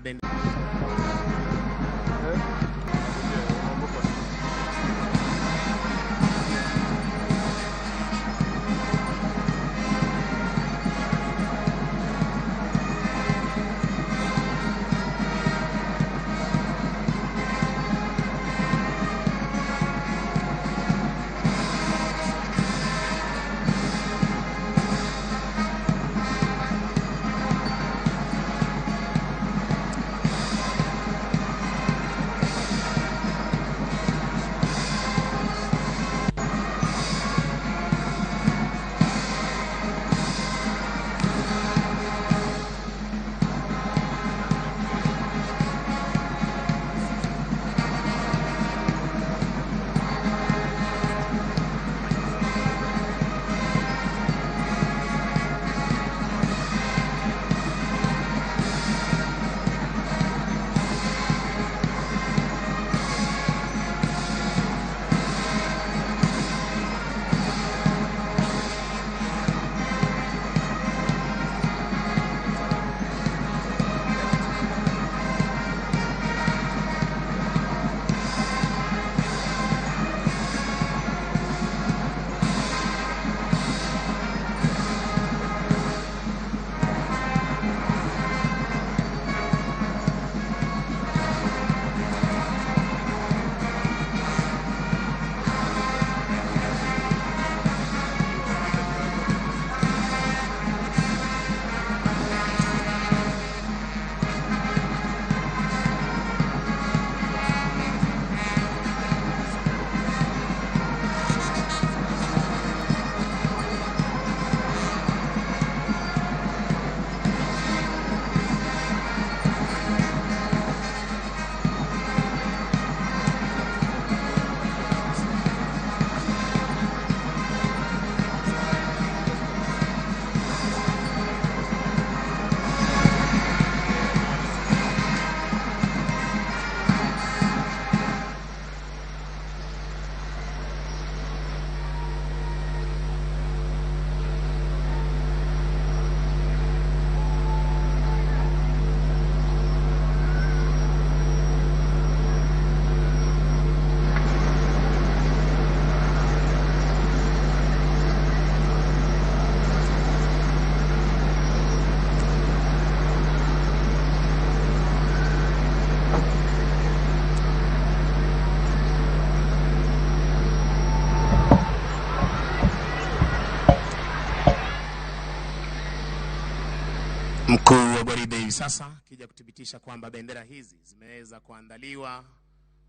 Mkuu wa gwaride hivi sasa kija kuthibitisha kwamba bendera hizi zimeweza kuandaliwa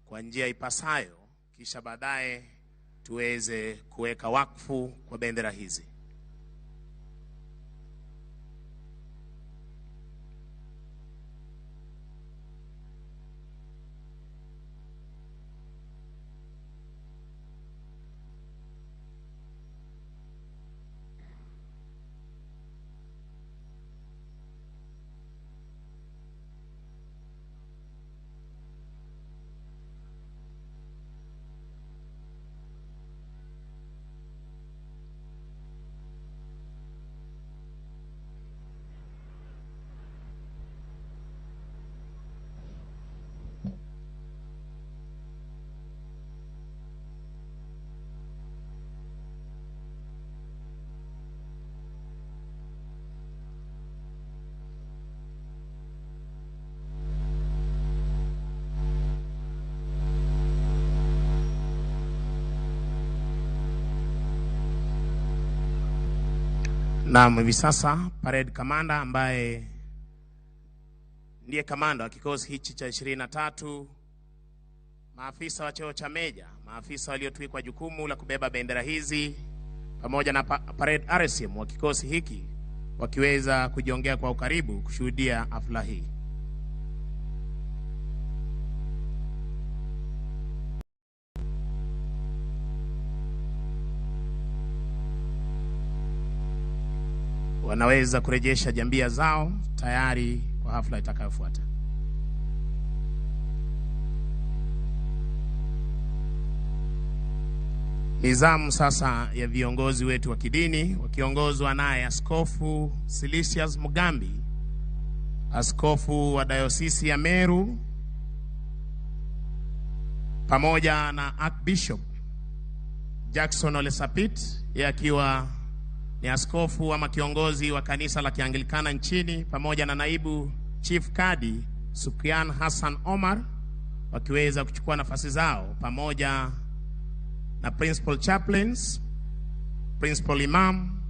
kwa njia ipasayo, kisha baadaye tuweze kuweka wakfu kwa bendera hizi. Naam, hivi sasa parade commander ambaye ndiye kamanda wa kikosi hichi cha 23, maafisa wa cheo cha meja, maafisa waliotwikwa jukumu la kubeba bendera hizi pamoja na parade RSM wa kikosi hiki wakiweza kujiongea kwa ukaribu kushuhudia hafla hii. Wanaweza kurejesha jambia zao tayari kwa hafla itakayofuata. Nizamu sasa ya viongozi wetu wa kidini wakiongozwa naye Askofu Silisius Mugambi, askofu wa Dayosisi ya Meru, pamoja na Archbishop Jackson Ole Sapit, yeye akiwa ni askofu ama kiongozi wa kanisa la Kianglikana nchini, pamoja na naibu chief kadi Sukyan Hassan Omar, wakiweza kuchukua nafasi zao pamoja na principal chaplains, principal imam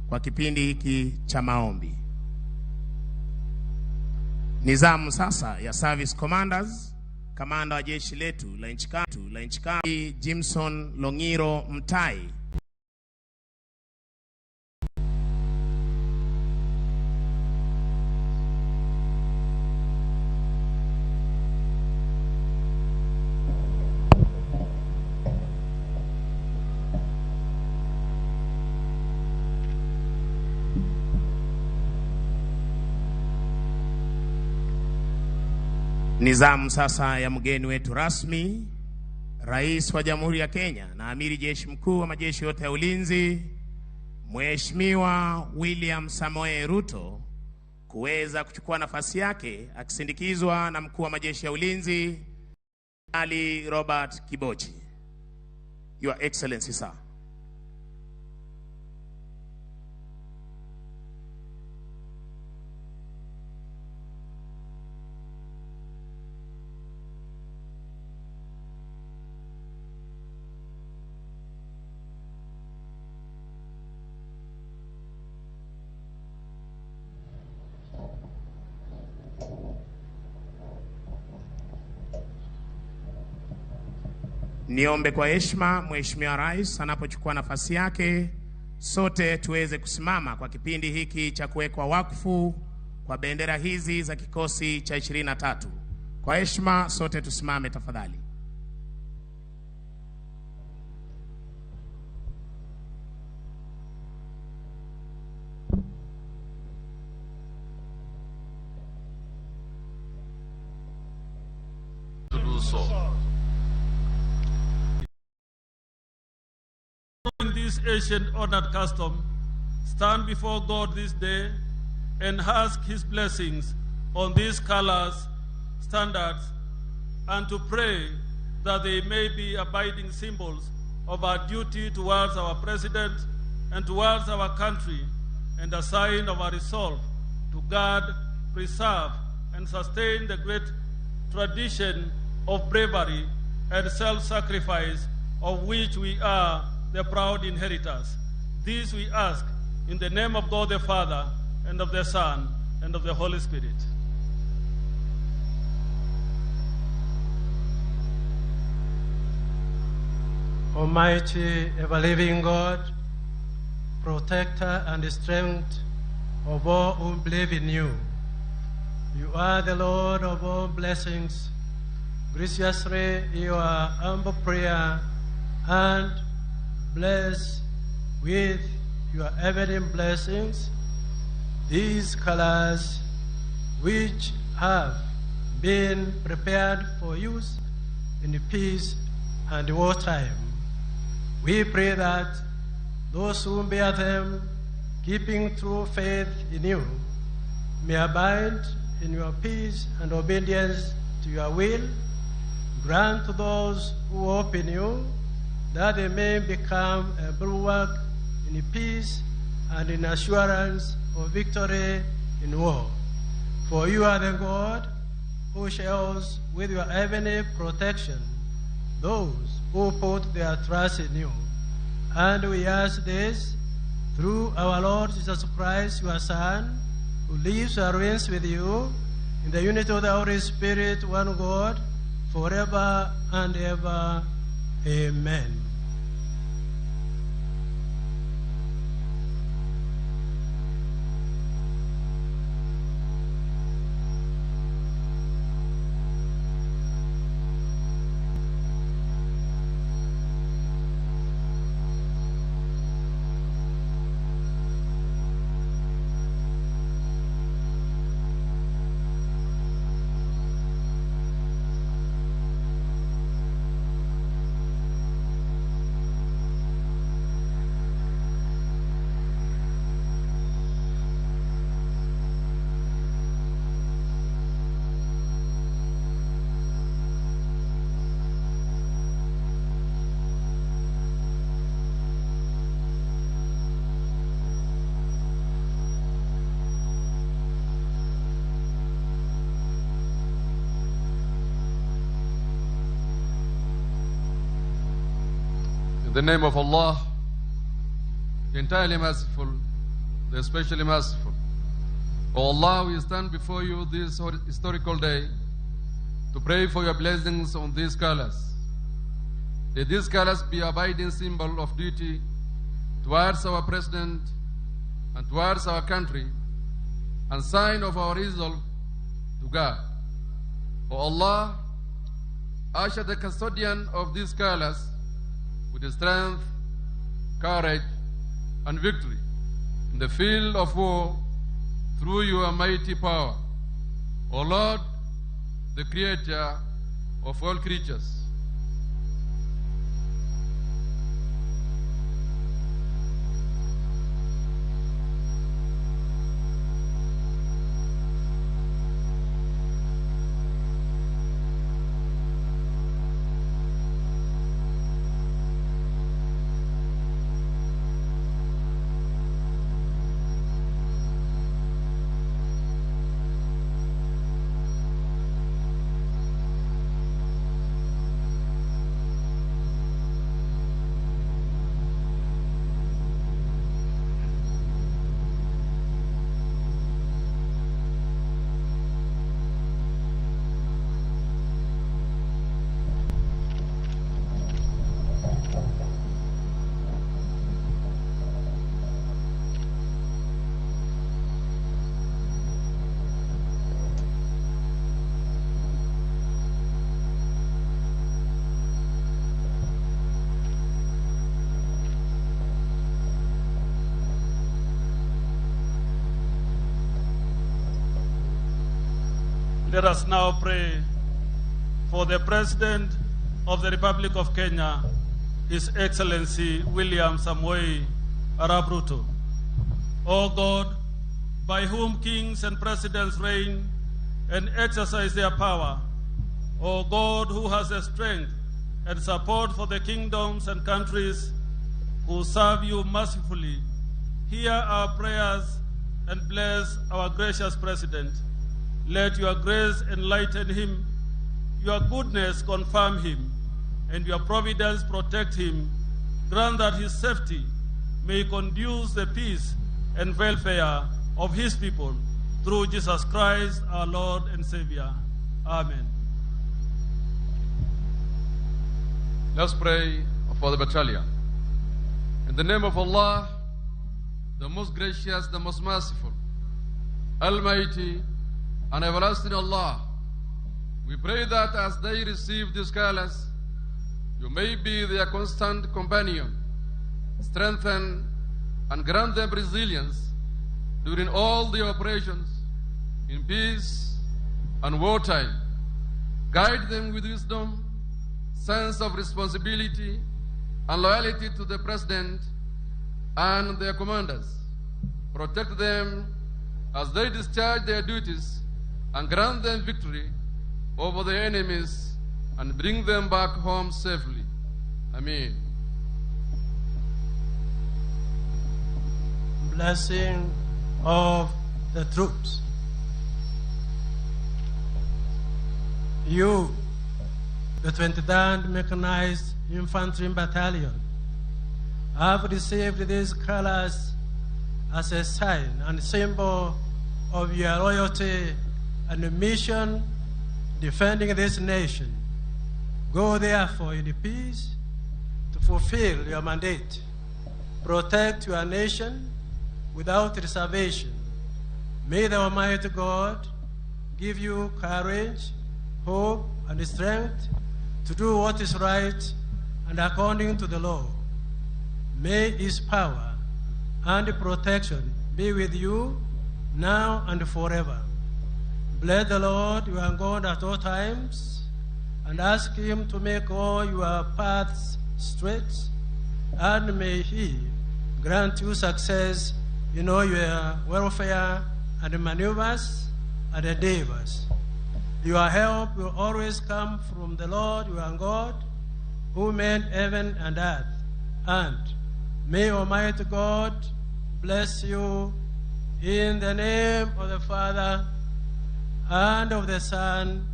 kwa kipindi hiki cha maombi. Nizamu sasa ya service commanders, kamanda wa jeshi letu la nchi kavu Jimson Longiro Mtai, nizamu sasa ya mgeni wetu rasmi, Rais wa Jamhuri ya Kenya na Amiri Jeshi Mkuu wa majeshi yote ya ulinzi, Mheshimiwa William Samoei Ruto, kuweza kuchukua nafasi yake akisindikizwa na Mkuu wa majeshi ya ulinzi Ali Robert Kibochi. Your Excellency, sir. Niombe kwa heshima Mheshimiwa Rais anapochukua nafasi yake, sote tuweze kusimama kwa kipindi hiki cha kuwekwa wakfu kwa bendera hizi za kikosi cha 23. Kwa heshima sote tusimame tafadhali. This ancient honored custom, stand before God this day and ask His blessings on these colors, standards, and to pray that they may be abiding symbols of our duty towards our President and towards our country, and a sign of our resolve to guard, preserve, and sustain the great tradition of bravery and self-sacrifice of which we are the proud inheritors. This we ask in the name of God the Father, and of the Son, and of the Holy Spirit. Almighty, ever-living God, protector and strength of all who believe in you. You are the Lord of all blessings. Graciously, your humble prayer and bless with your evident blessings these colors which have been prepared for use in peace and wartime. We pray that those who bear them, keeping true faith in you, may abide in your peace and obedience to your will. Grant to those who hope in you that they may become a bulwark in peace and in assurance of victory in war. For you are the God who shares with your heavenly protection those who put their trust in you. And we ask this through our Lord Jesus Christ, your Son, who lives and reigns with you in the unity of the Holy Spirit, one God, forever and ever. Amen. In the name of Allah, entirely merciful, the especially merciful. O Allah, we stand before you this historical day to pray for your blessings on these colors. Let these colors be abiding symbol of duty towards our President and towards our country, and sign of our resolve to God. O Allah, usher the custodian of these colors with strength, courage, and victory in the field of war through your mighty power. O Lord, the Creator of all creatures. Let us now pray for the President of the Republic of Kenya, His Excellency William Samoei Arap Ruto. O God, by whom kings and presidents reign and exercise their power, O God, who has the strength and support for the kingdoms and countries who serve you mercifully, hear our prayers and bless our gracious President. Let your grace enlighten him, your goodness confirm him, and your providence protect him. Grant that his safety may conduce the peace and welfare of his people. through Jesus Christ, our Lord and Savior. Amen. Let's pray for the battalion. In the name of Allah, the most gracious, the most merciful, Almighty and everlasting Allah, we pray that as they receive these colors, you may be their constant companion, strengthen and grant them resilience during all the operations, in peace and wartime. Guide them with wisdom, sense of responsibility, and loyalty to the President and their commanders. Protect them as they discharge their duties and grant them victory over the enemies and bring them back home safely. Amen. Blessing of the troops. You, the 23rd Mechanized Infantry Battalion, have received these colors as a sign and symbol of your loyalty and mission defending this nation. Go therefore in peace to fulfill your mandate. Protect your nation without reservation. May the Almighty God give you courage, hope, and strength to do what is right and according to the law. May His power and protection be with you now and forever. Bless the Lord your God at all times, and ask Him to make all your paths straight, and may He grant you success in all your welfare and maneuvers and endeavors. Your help will always come from the Lord your God, who made heaven and earth. And may Almighty God bless you in the name of the Father, and of the Son,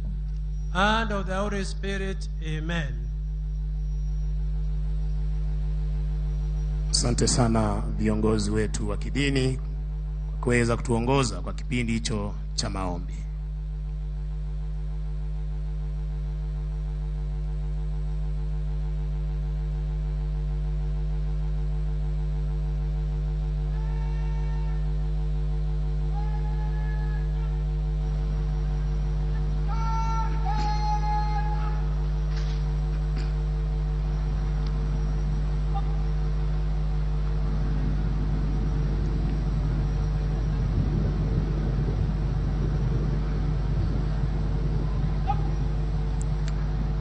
and of the Holy Spirit. Amen. Asante sana viongozi wetu wa kidini kuweza kutuongoza kwa kipindi hicho cha maombi.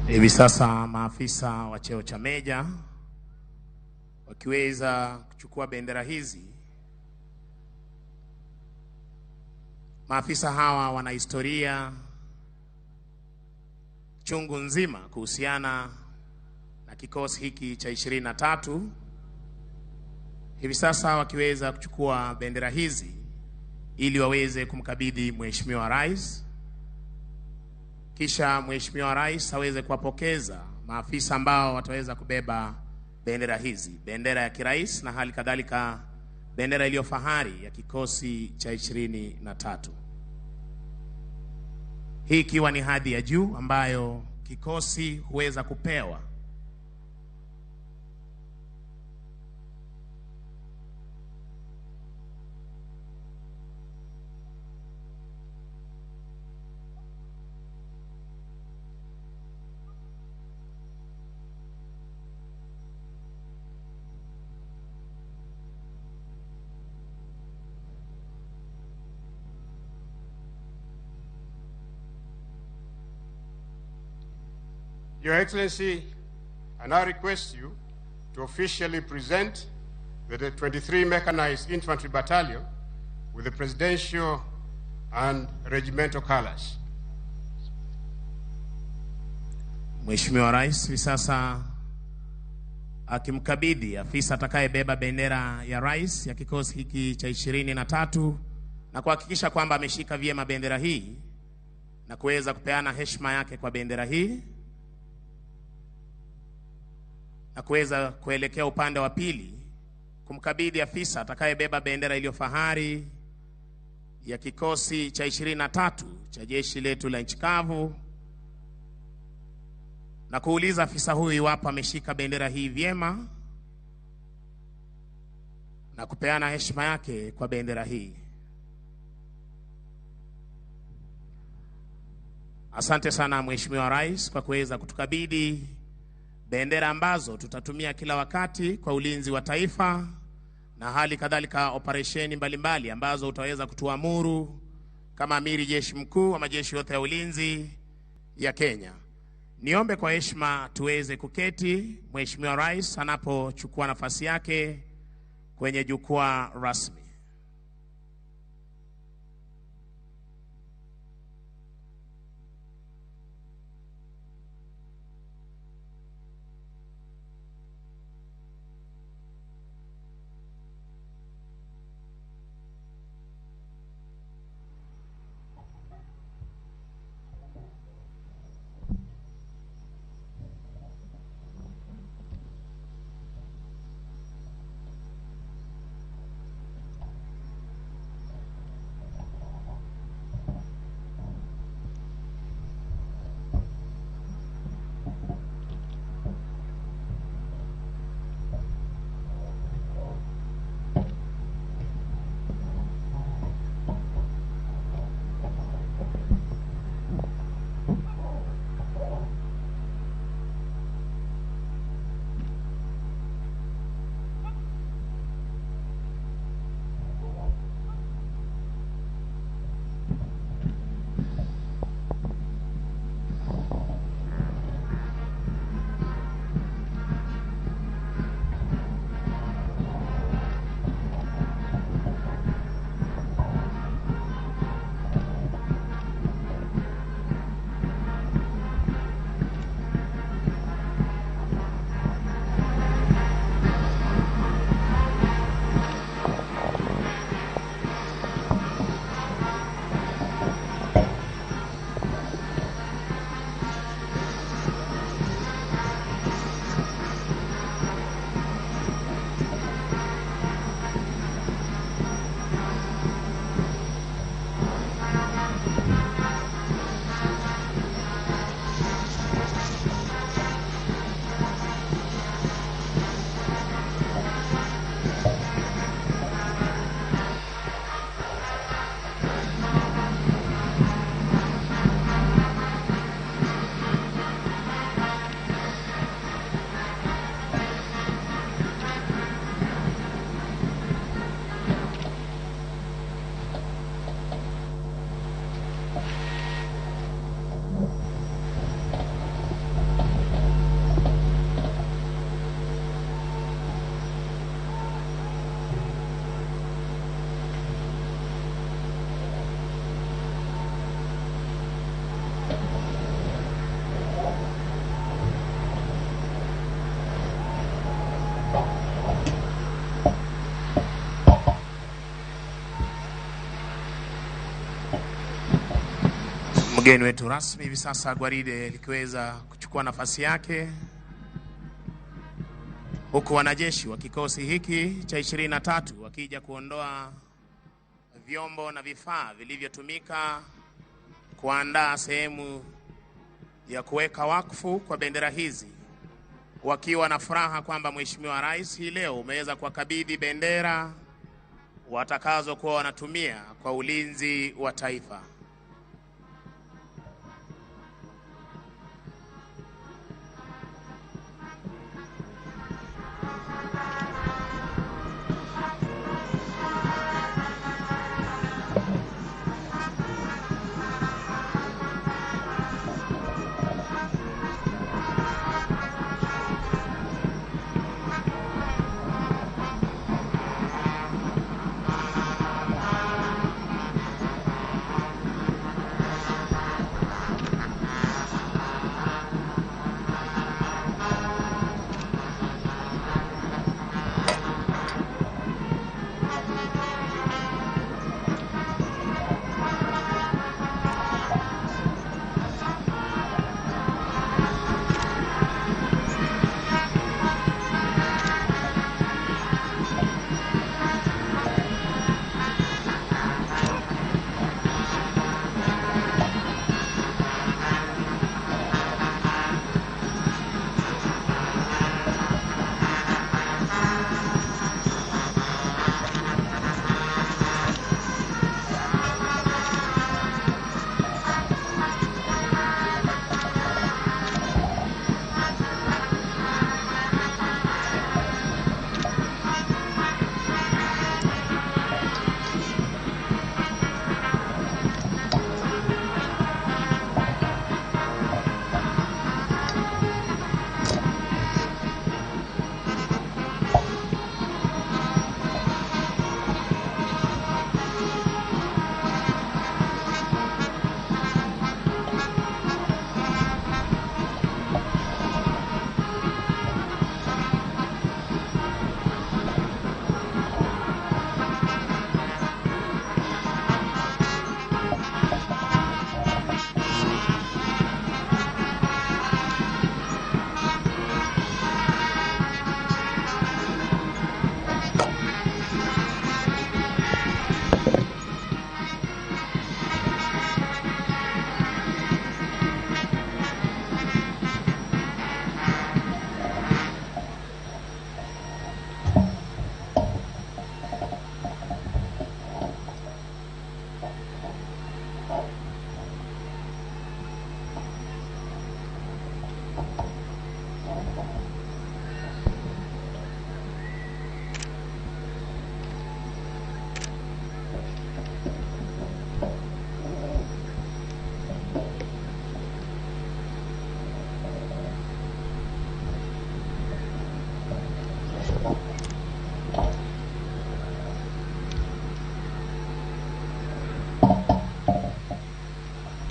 Hivi sasa maafisa wa cheo cha meja wakiweza kuchukua bendera hizi. Maafisa hawa wana historia chungu nzima kuhusiana na kikosi hiki cha 23. Hivi sasa wakiweza kuchukua bendera hizi ili waweze kumkabidhi Mheshimiwa Rais. Kisha Mheshimiwa Rais aweze kuwapokeza maafisa ambao wataweza kubeba bendera hizi, bendera ya kirais na hali kadhalika bendera iliyo fahari ya kikosi cha 23. Hii ikiwa ni hadhi ya juu ambayo kikosi huweza kupewa. Your Excellency, I now request you to officially present the 23 Mechanized Infantry Battalion with the presidential and regimental colors. Mheshimiwa Rais hivi sasa akimkabidhi afisa atakayebeba bendera ya rais ya kikosi hiki cha 23 na kuhakikisha kwamba ameshika vyema bendera hii na kuweza kupeana heshima yake kwa bendera hii na kuweza kuelekea upande wa pili kumkabidhi afisa atakayebeba bendera iliyo fahari ya kikosi cha 23 cha jeshi letu la nchi kavu na kuuliza afisa huyu iwapo ameshika bendera hii vyema na kupeana heshima yake kwa bendera hii. Asante sana Mheshimiwa Rais kwa kuweza kutukabidhi bendera ambazo tutatumia kila wakati kwa ulinzi wa taifa na hali kadhalika operesheni mbalimbali ambazo utaweza kutuamuru kama amiri jeshi mkuu wa majeshi yote ya ulinzi ya Kenya. Niombe kwa heshima tuweze kuketi Mheshimiwa Rais anapochukua nafasi yake kwenye jukwaa rasmi. Mgeni wetu rasmi hivi sasa gwaride likiweza kuchukua nafasi yake, huku wanajeshi wa kikosi hiki cha 23 wakija kuondoa vyombo na vifaa vilivyotumika kuandaa sehemu ya kuweka wakfu kwa bendera hizi, wakiwa na furaha kwamba Mheshimiwa Rais hii leo umeweza kuwakabidhi bendera watakazokuwa wanatumia kwa ulinzi wa taifa.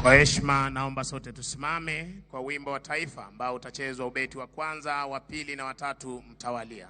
Kwa heshima naomba sote tusimame kwa wimbo wa taifa ambao utachezwa ubeti wa kwanza, wa pili na wa tatu mtawalia.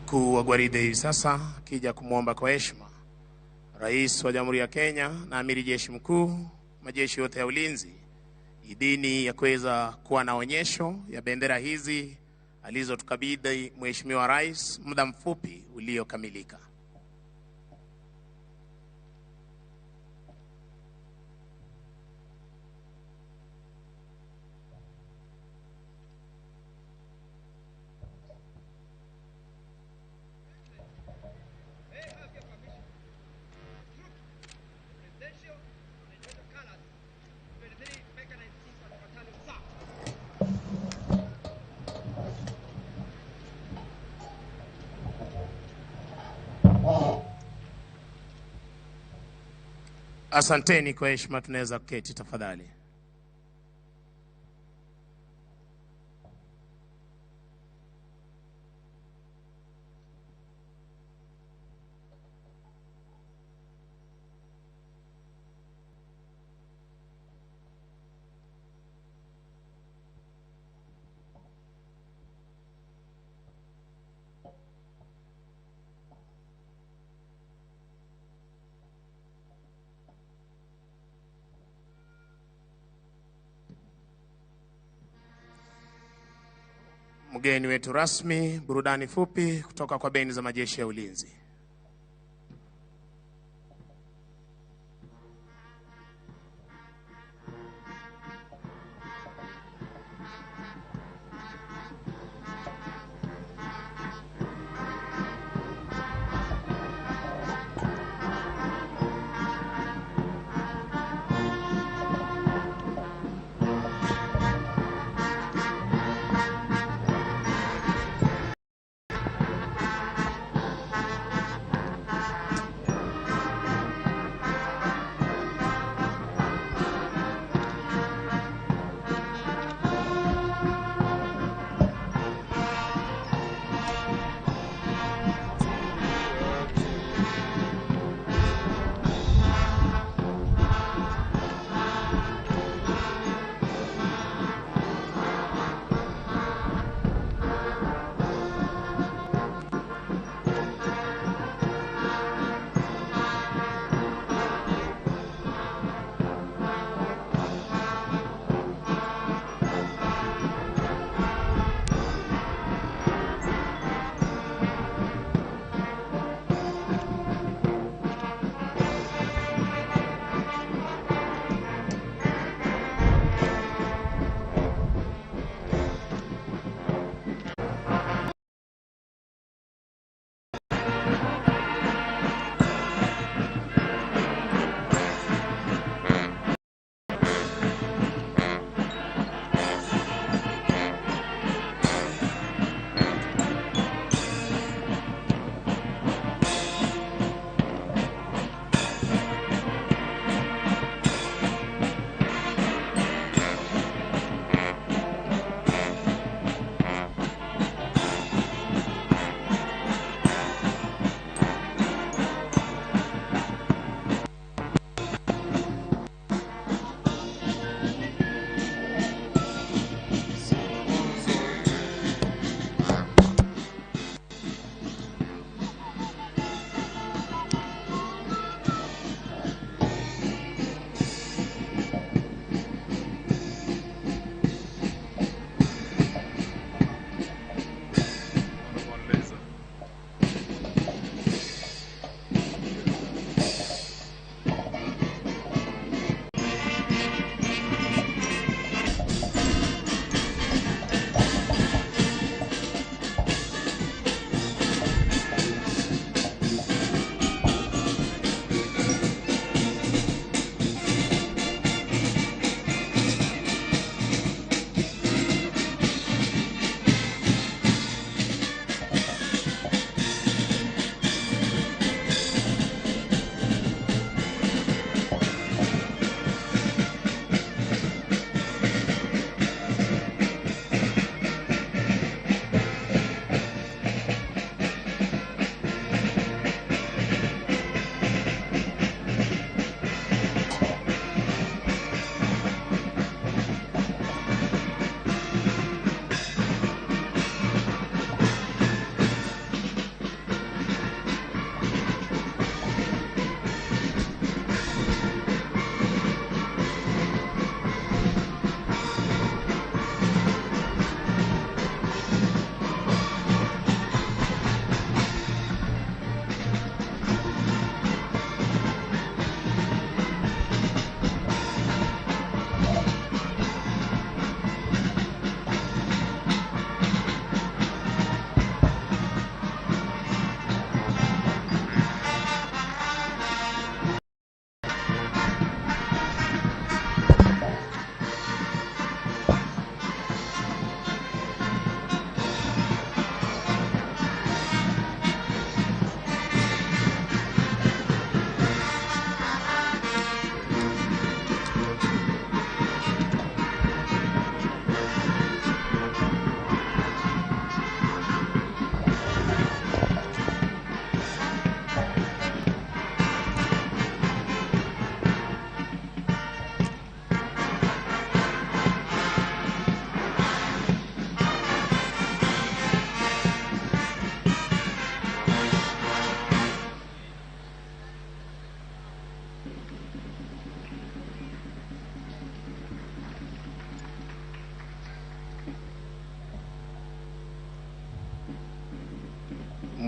Mkuu wa gwaride hivi sasa akija kumwomba kwa heshima Rais wa Jamhuri ya Kenya na Amiri Jeshi Mkuu, majeshi yote ya ulinzi, idhini ya kuweza kuwa na onyesho ya bendera hizi alizotukabidhi Mheshimiwa Rais muda mfupi uliokamilika. Asanteni kwa heshima, tunaweza kuketi tafadhali. Mgeni wetu rasmi, burudani fupi kutoka kwa bendi za majeshi ya ulinzi.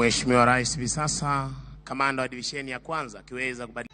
Mheshimiwa Rais hivi sasa kamanda wa divisheni ya kwanza akiweza kubadilika.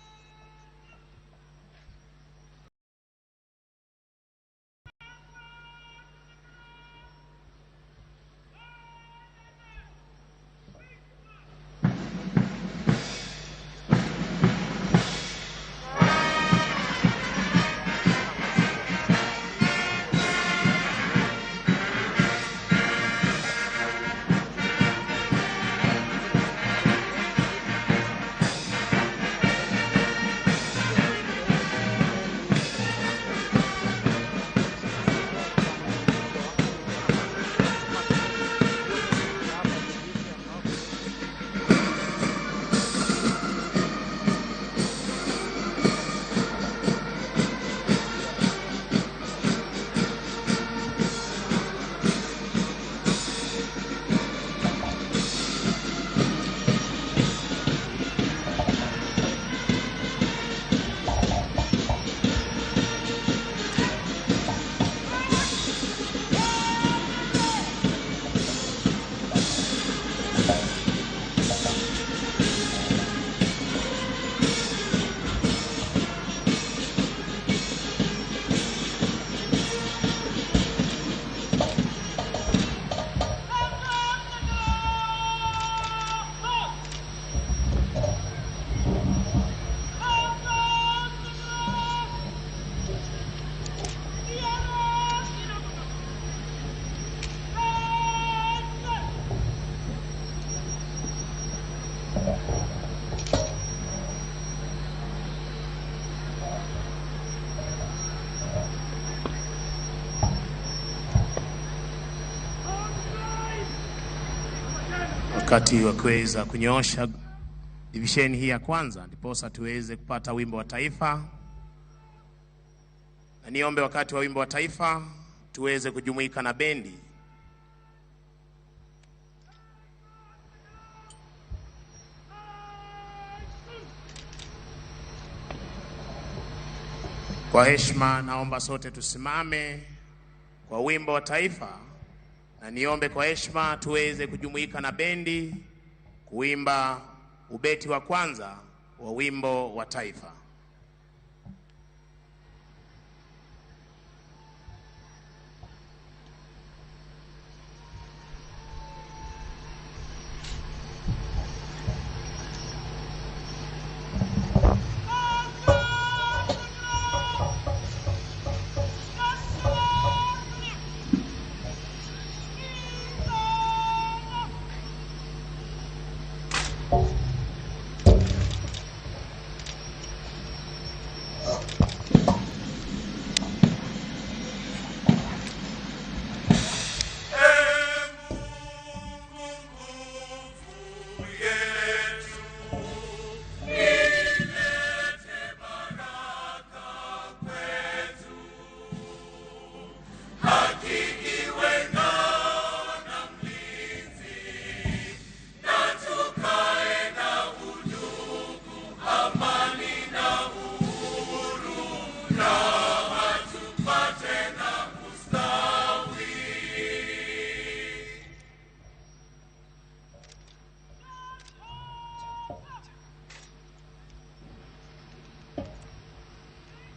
Wakati wa kuweza kunyoosha divisheni hii ya kwanza ndiposa tuweze kupata wimbo wa taifa, na niombe wakati wa wimbo wa taifa tuweze kujumuika na bendi. Kwa heshima naomba sote tusimame kwa wimbo wa taifa, na niombe kwa heshima tuweze kujumuika na bendi kuimba ubeti wa kwanza wa wimbo wa taifa.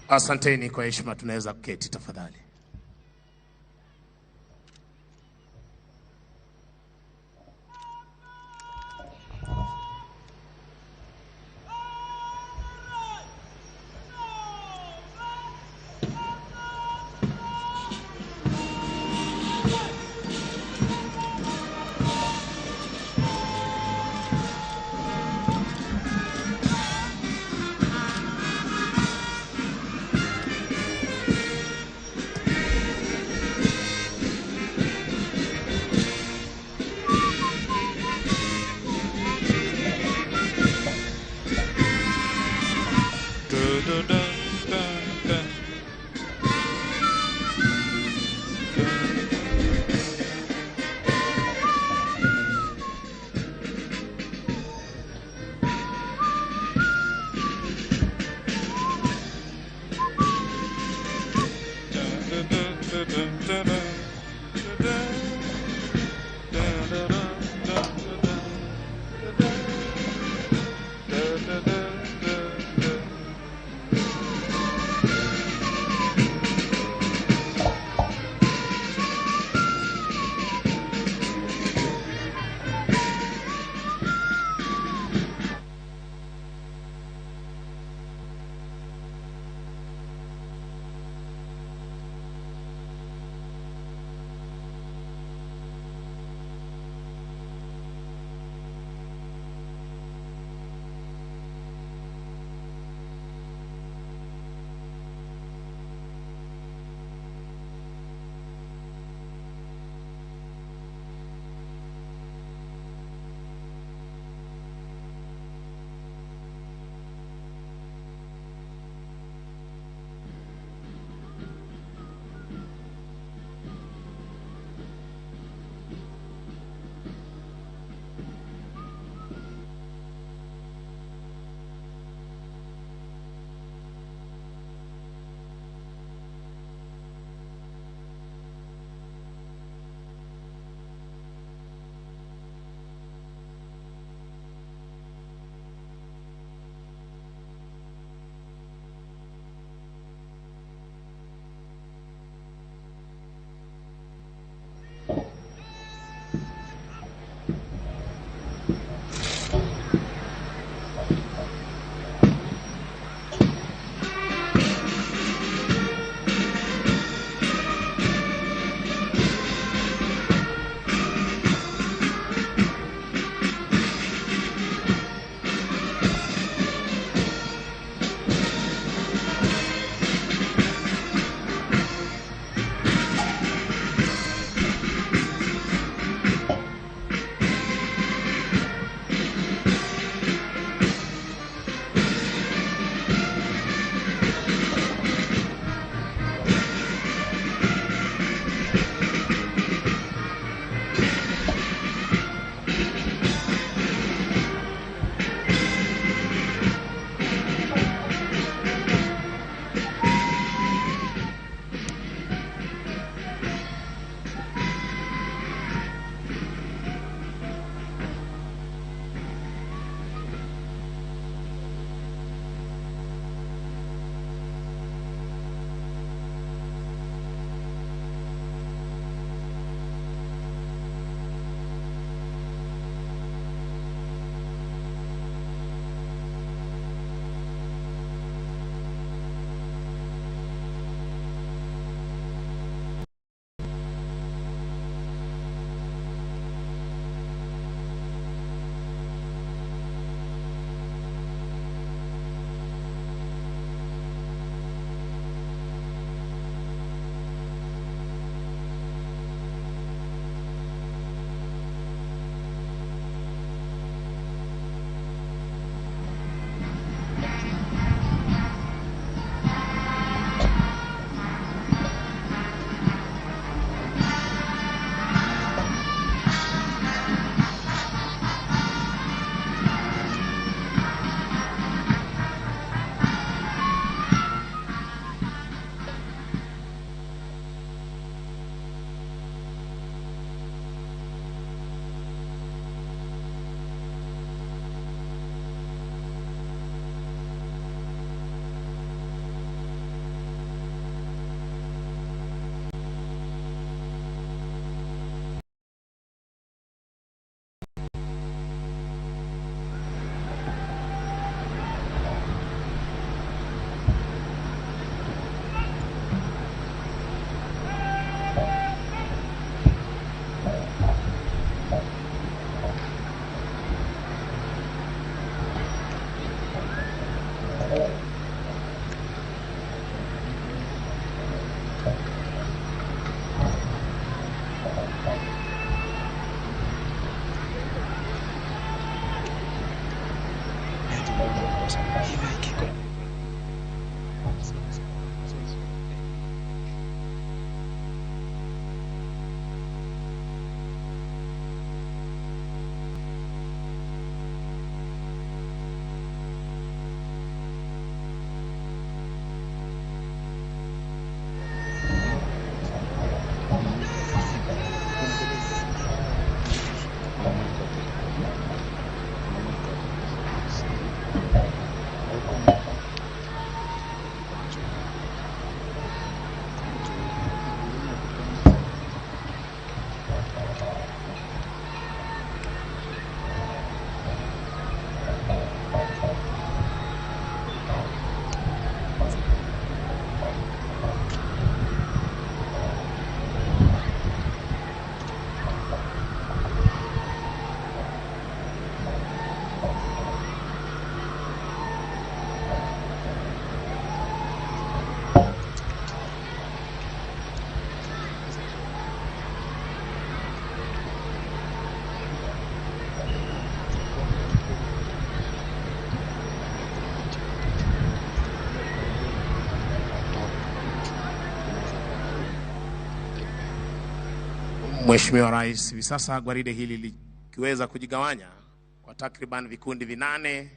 Asanteni, kwa heshima tunaweza kuketi tafadhali. Mheshimiwa Rais, hivi sasa gwaride hili likiweza kujigawanya kwa takriban vikundi 8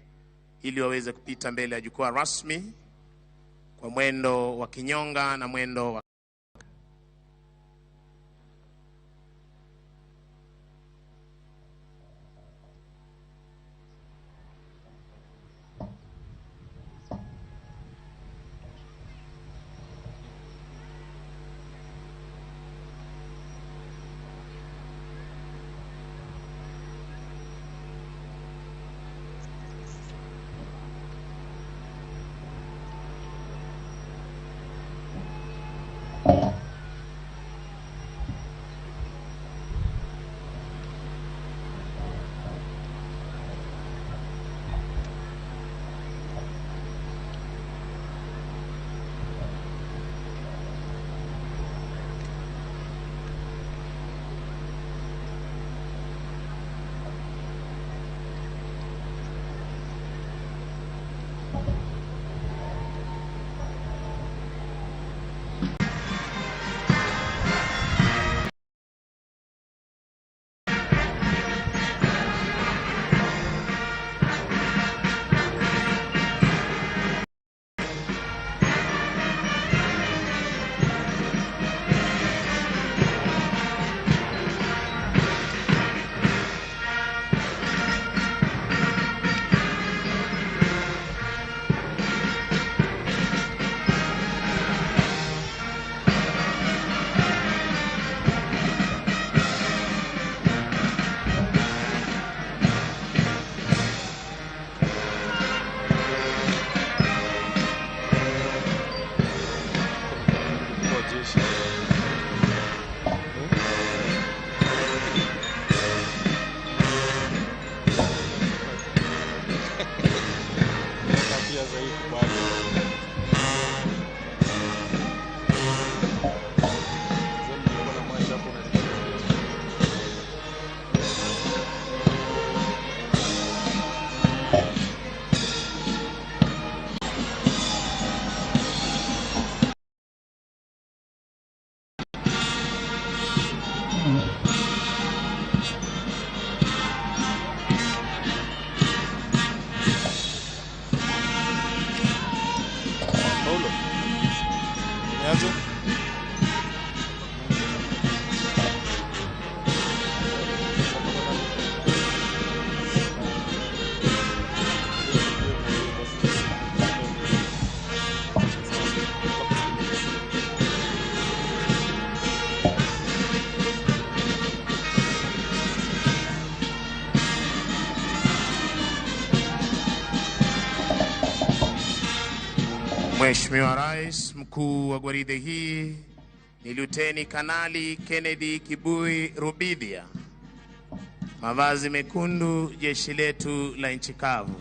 ili waweze kupita mbele ya jukwaa rasmi kwa mwendo wa kinyonga na mwendo wa Mheshimiwa Rais, mkuu wa gwaride hii ni Luteni Kanali Kennedy Kibui Rubidhia. Mavazi mekundu, jeshi letu la nchi kavu.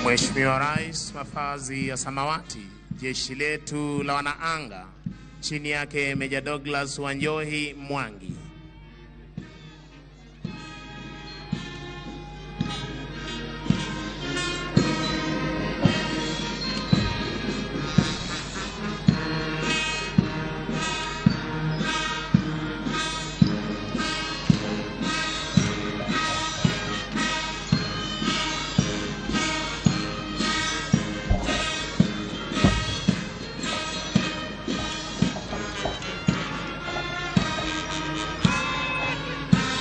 Mheshimiwa Rais, mavazi ya samawati, jeshi letu la wanaanga, chini yake Meja Douglas Wanjohi Mwangi.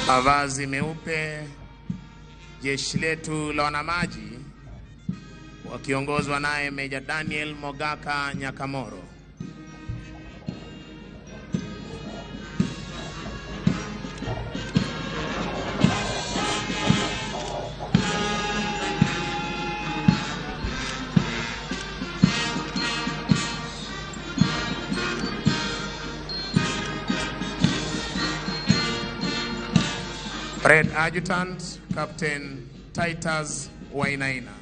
Mavazi meupe, jeshi letu la wanamaji wakiongozwa naye Meja Daniel Mogaka Nyakamoro. Red Adjutant Captain Titus Wainaina.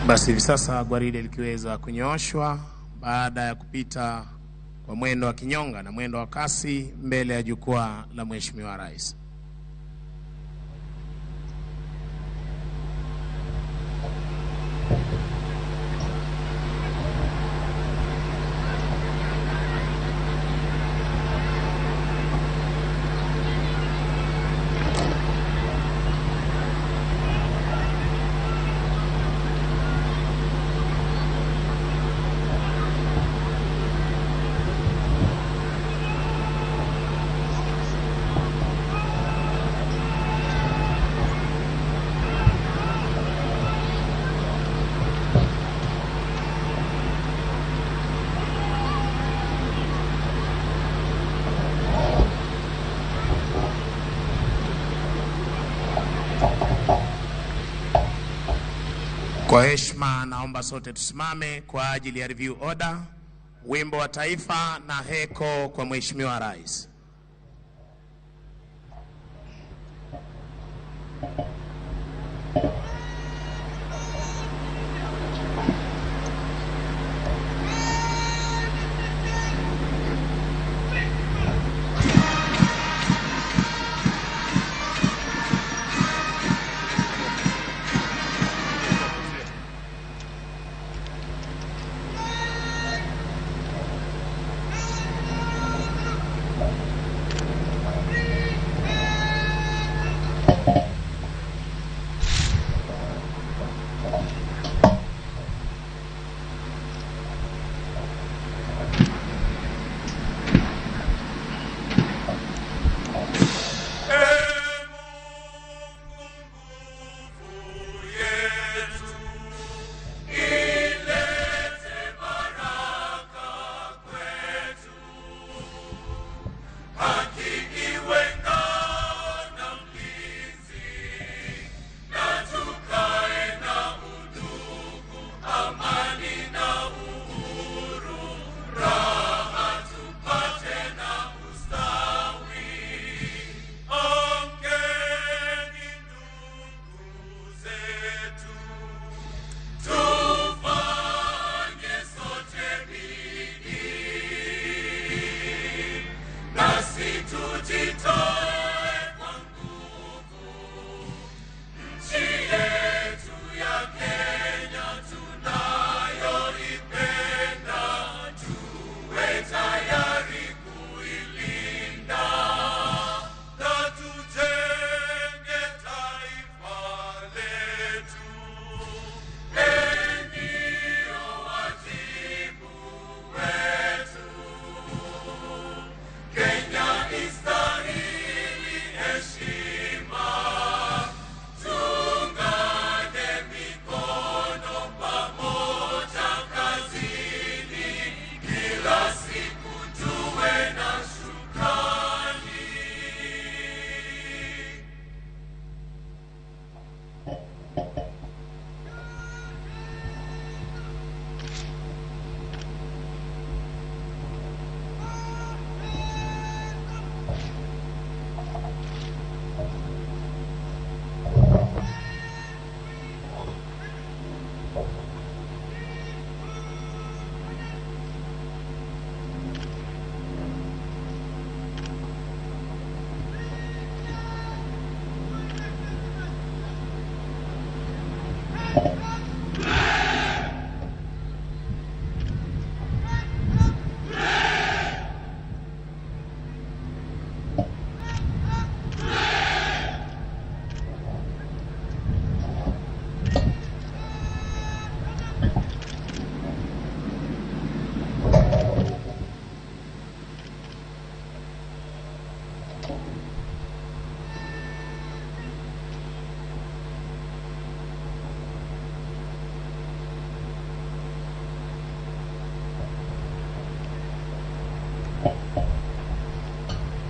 Basi hivi sasa gwaride likiweza kunyooshwa baada ya kupita kwa mwendo wa kinyonga na mwendo wa kasi mbele ya jukwaa la Mheshimiwa Rais. Kwa heshima naomba sote tusimame kwa ajili ya review order, wimbo wa taifa na heko kwa Mheshimiwa Rais.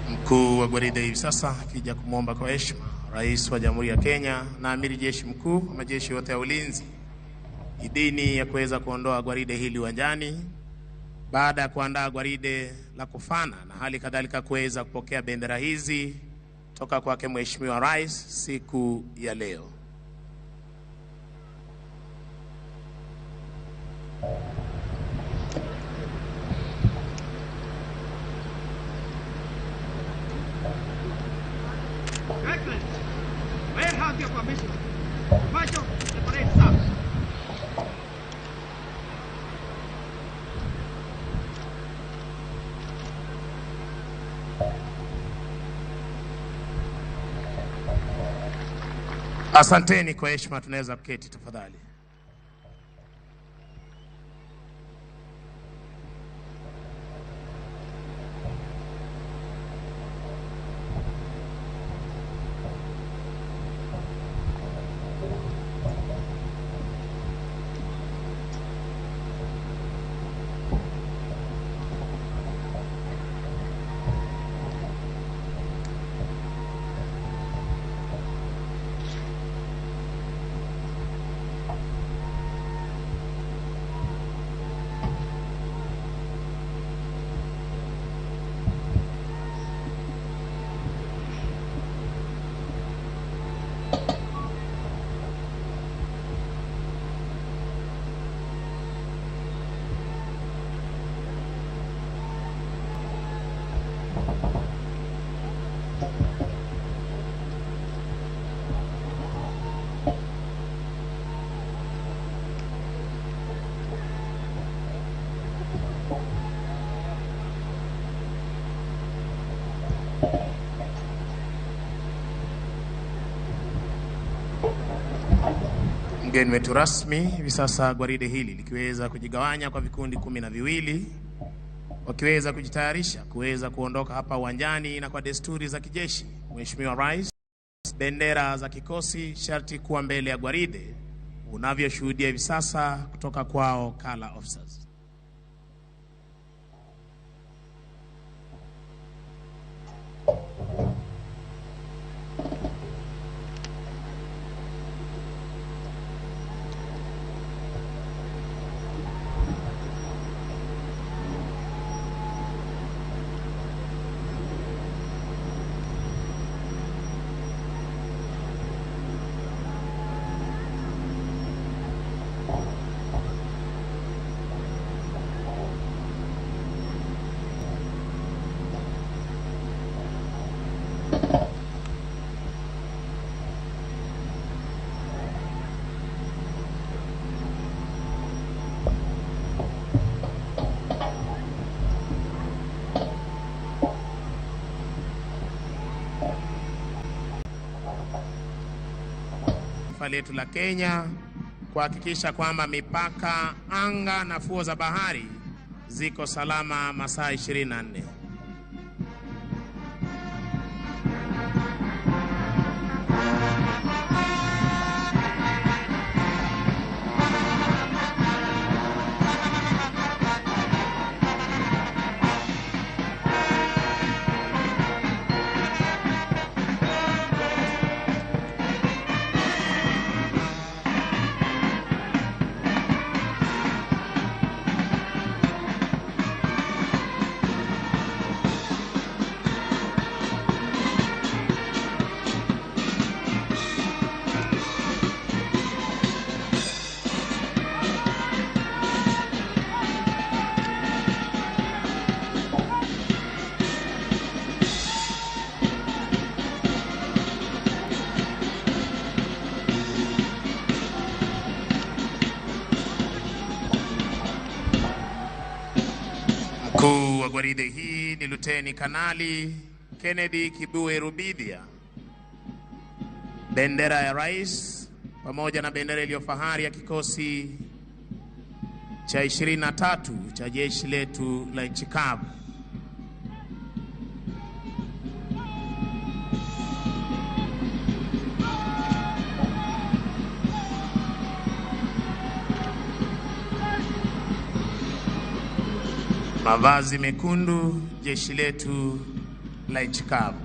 Mkuu wa gwaride hivi sasa akija kumwomba kwa heshima Rais wa Jamhuri ya Kenya na Amiri Jeshi Mkuu wa majeshi yote ya ulinzi idhini ya kuweza kuondoa gwaride hili uwanjani baada ya kuandaa gwaride la kufana na hali kadhalika kuweza kupokea bendera hizi toka kwake Mheshimiwa Rais siku ya leo. Asanteni kwa heshima, tunaweza kuketi tafadhali. Mgeni wetu rasmi hivi sasa, gwaride hili likiweza kujigawanya kwa vikundi 12 wakiweza kujitayarisha kuweza kuondoka hapa uwanjani, na kwa desturi za kijeshi, Mheshimiwa Rais, bendera za kikosi sharti kuwa mbele ya gwaride unavyoshuhudia hivi sasa kutoka kwao color officers. Letu la Kenya kuhakikisha kwamba mipaka, anga na fuo za bahari ziko salama masaa 24. Mkuu wa gwaride hii ni Luteni Kanali Kennedy Kibue Rubidhia. Bendera ya rais pamoja na bendera iliyo fahari ya kikosi cha 23 cha jeshi letu la nchi kavu. Mavazi mekundu, jeshi letu la nchi kavu.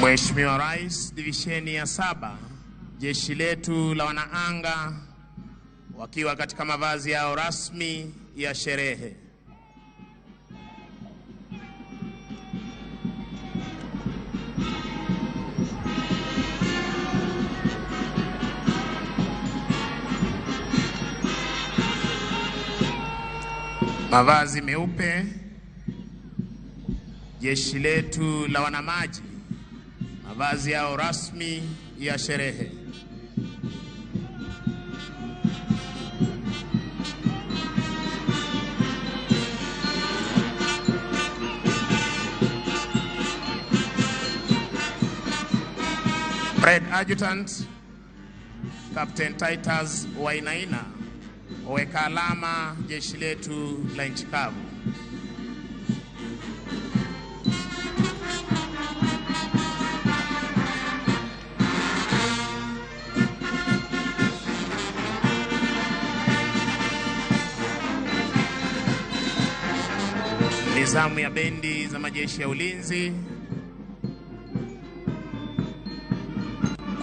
Mheshimiwa Rais, divisheni ya 7, jeshi letu la wanaanga wakiwa katika mavazi yao rasmi ya sherehe. Mavazi meupe, jeshi letu la wanamaji mavazi yao rasmi ya sherehe. Red Adjutant Captain Titus Wainaina, weka alama jeshi letu la nchi kavu. Nizamu ya bendi za majeshi ya ulinzi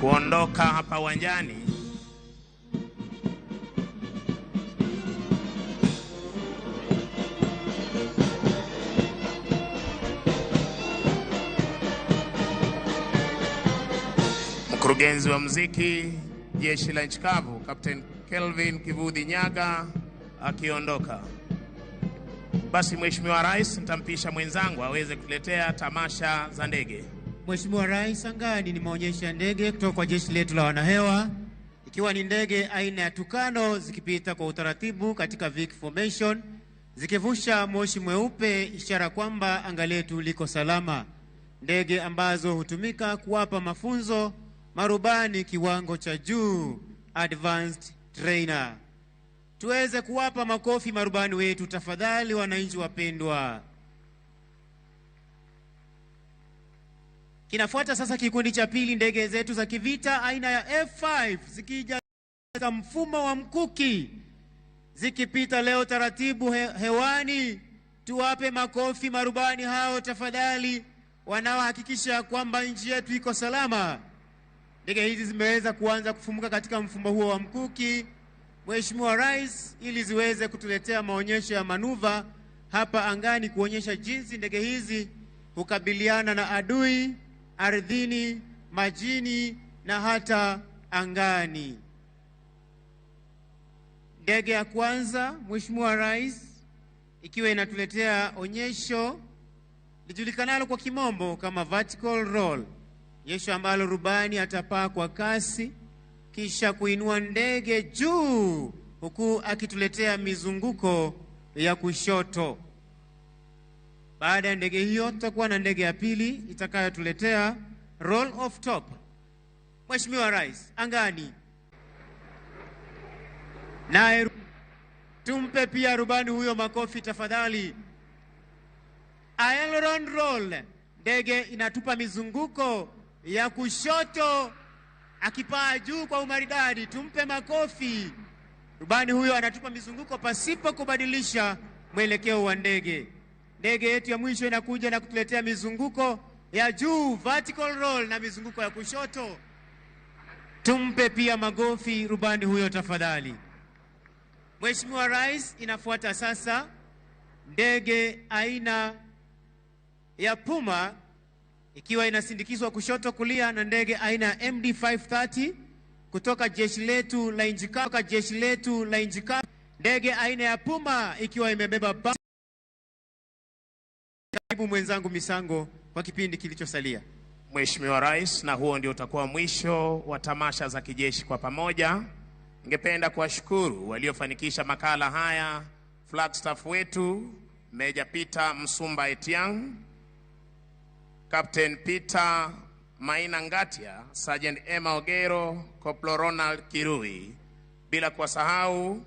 kuondoka hapa uwanjani. Mkurugenzi wa muziki jeshi la nchi kavu Captain Kelvin Kivudi Nyaga akiondoka. Basi Mheshimiwa Rais, nitampisha mwenzangu aweze kuletea tamasha za ndege. Mheshimiwa Rais, angani ni maonyesho ya ndege kutoka kwa jeshi letu la wanahewa, ikiwa ni ndege aina ya Tucano zikipita kwa utaratibu katika Vic formation, zikivusha moshi mweupe, ishara kwamba anga letu liko salama. Ndege ambazo hutumika kuwapa mafunzo marubani kiwango cha juu, advanced trainer. Tuweze kuwapa makofi marubani wetu tafadhali, wananchi wapendwa. Kinafuata sasa kikundi cha pili, ndege zetu za kivita aina ya F5 zikija katika mfumo wa mkuki, zikipita leo taratibu hewani. Tuwape makofi marubani hao tafadhali, wanaohakikisha kwamba nchi yetu iko salama. Ndege hizi zimeweza kuanza kufumuka katika mfumo huo wa mkuki, Mheshimiwa Rais, ili ziweze kutuletea maonyesho ya manuva hapa angani, kuonyesha jinsi ndege hizi hukabiliana na adui ardhini, majini na hata angani. Ndege ya kwanza, Mheshimiwa Rais, ikiwa inatuletea onyesho lijulikanalo kwa kimombo kama vertical roll, onyesho ambalo rubani atapaa kwa kasi kisha kuinua ndege juu huku akituletea mizunguko ya kushoto. Baada ya ndege hiyo tutakuwa na ndege ya pili itakayotuletea roll of top. Mheshimiwa Rais, angani. Naye tumpe pia rubani huyo makofi tafadhali. Aileron roll, ndege inatupa mizunguko ya kushoto akipaa juu kwa umaridadi. Tumpe makofi. Rubani huyo anatupa mizunguko pasipo kubadilisha mwelekeo wa ndege. Ndege yetu ya mwisho inakuja na kutuletea mizunguko ya juu, vertical roll, na mizunguko ya kushoto. Tumpe pia makofi rubani huyo tafadhali. Mheshimiwa Rais, inafuata sasa ndege aina ya Puma, ikiwa inasindikizwa kushoto kulia na ndege aina ya MD530 kutoka jeshi letu la nchi kavu. Ndege aina ya Puma ikiwa imebeba karibu mwenzangu Misango kwa kipindi kilichosalia. Mheshimiwa Rais, na huo ndio utakuwa mwisho wa tamasha za kijeshi kwa pamoja. Ningependa kuwashukuru waliofanikisha makala haya, Flagstaff wetu Meja Peter Msumba Etiang, Captain Peter Maina Ngatia, Sergeant Emma Ogero, Corporal Ronald Kirui, bila kuwasahau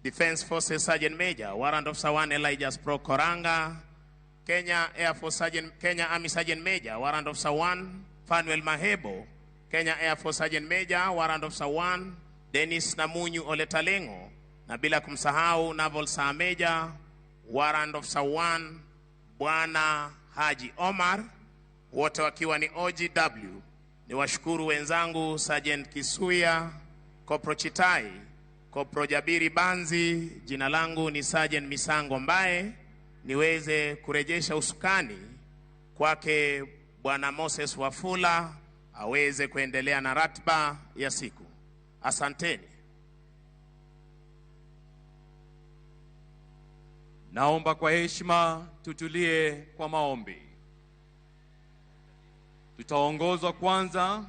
Defense Forces Sergeant Major Warrant Officer 1 Elijah Pro Koranga, Kenya Army Sergeant Major Warrant Officer 1 Fanuel Mahebo, Kenya Air Force Sergeant Major Warrant Officer 1 Dennis Namunyu Oletalengo, na bila kumsahau Naval Sergeant Major Warrant Officer 1 Bwana Haji Omar, wote wakiwa ni OGW. Ni washukuru wenzangu Sergeant Kisuya, Kopro Chitai, Kopro Jabiri Banzi. Jina langu ni Sergeant Misango Mbae. Niweze kurejesha usukani kwake Bwana Moses Wafula aweze kuendelea na ratiba ya siku. Asanteni. Naomba kwa heshima tutulie kwa maombi. Tutaongozwa kwanza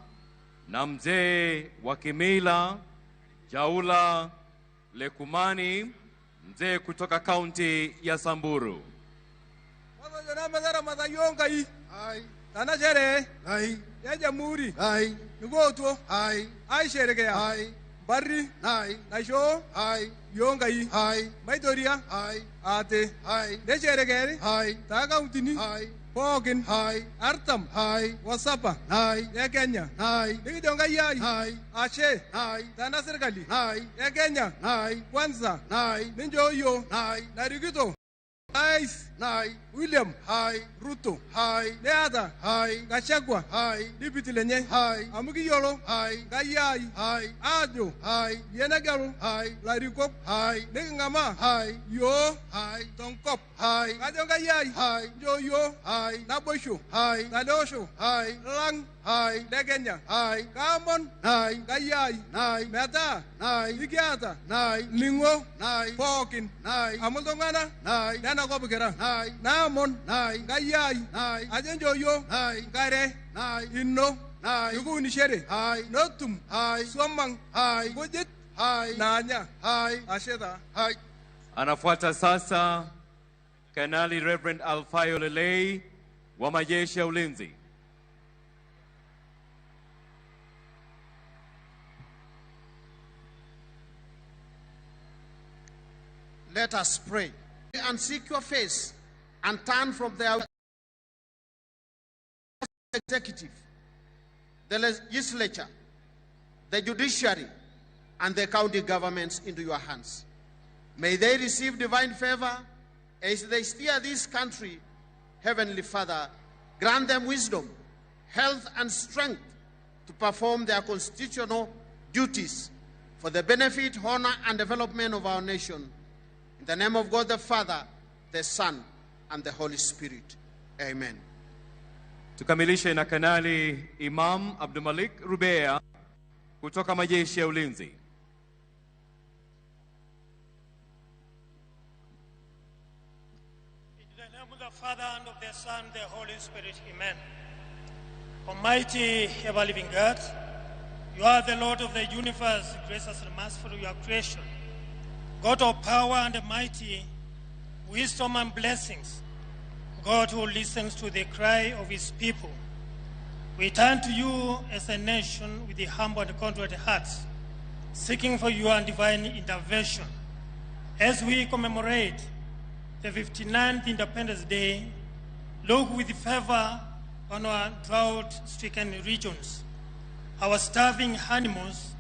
na mzee wa kimila Jaula Lekumani, mzee kutoka kaunti ya Samburu. Tana jere ai ya Jamhuri ai ngoto ai ai sherekea ai barri ai naisho ai yongai ai maidoria ai ate ai de sherekea ai ta kauntini ai pogin ai artam ai wasapa ai ya Kenya ai nidonga yai ai ashe ai tana serikali ai ya Kenya ai kwanza ai ninjoyo ai narigito Nice. Nai. William. Hi. Ruto. Hi. Neata. Hi. Gachagua. Hi. Deputy Lenye. Hi. Amugi Yolo. Hi. Gayai. Hi. Ajo. Hi. Yenagaru. Hi. Larikop. Hi. Negangama. Hi. Yo. Hi. Tonkop. Hi. Kajonga Yai. Hi. Joyo. Hi. Nabosho. Hi. Nadosho. Hi. Lang. Hi. Degenya. Hi. Kamon. Hi. Gayai. Hi. Meta. Hi. Igiata. Hi. Lingo. Hi. Pokin. Hi. Amultongana. Hi. Dana Gobigera. Hi. Namon. Hi. Gayai. Hi. Ajenjoyo. Hi. Gare. Hi. Inno. Hi. Yuguni Shere. Hi. Notum. Hi. Swamang. Hi. Gojit. Hi. Nanya. Hi. Asheda. Hi. Anafuata sasa Kanali Reverend Alfayo Lelei wa majeshi ya ulinzi. Let us pray and seek your face and turn from the executive, the legislature, the judiciary, and the county governments into your hands. May they receive divine favor as they steer this country. Heavenly Father, grant them wisdom, health, and strength to perform their constitutional duties for the benefit, honor, and development of our nation. In the name of God the Father, the Son, and the Holy Spirit. Amen. Tukamilishe na Kanali Imam Abdulmalik Rubea kutoka majeshi ya ulinzi. In the name of the Father, and of the Son, the Holy Spirit. Amen. Almighty ever-living God, you are the Lord of the universe, gracious and merciful to your creation. God of power and mighty, wisdom and blessings, God who listens to the cry of his people. We turn to you as a nation with the humble and contrite hearts, seeking for your divine intervention. As we commemorate the 59th Independence Day, look with favor on our drought-stricken regions, our starving animals,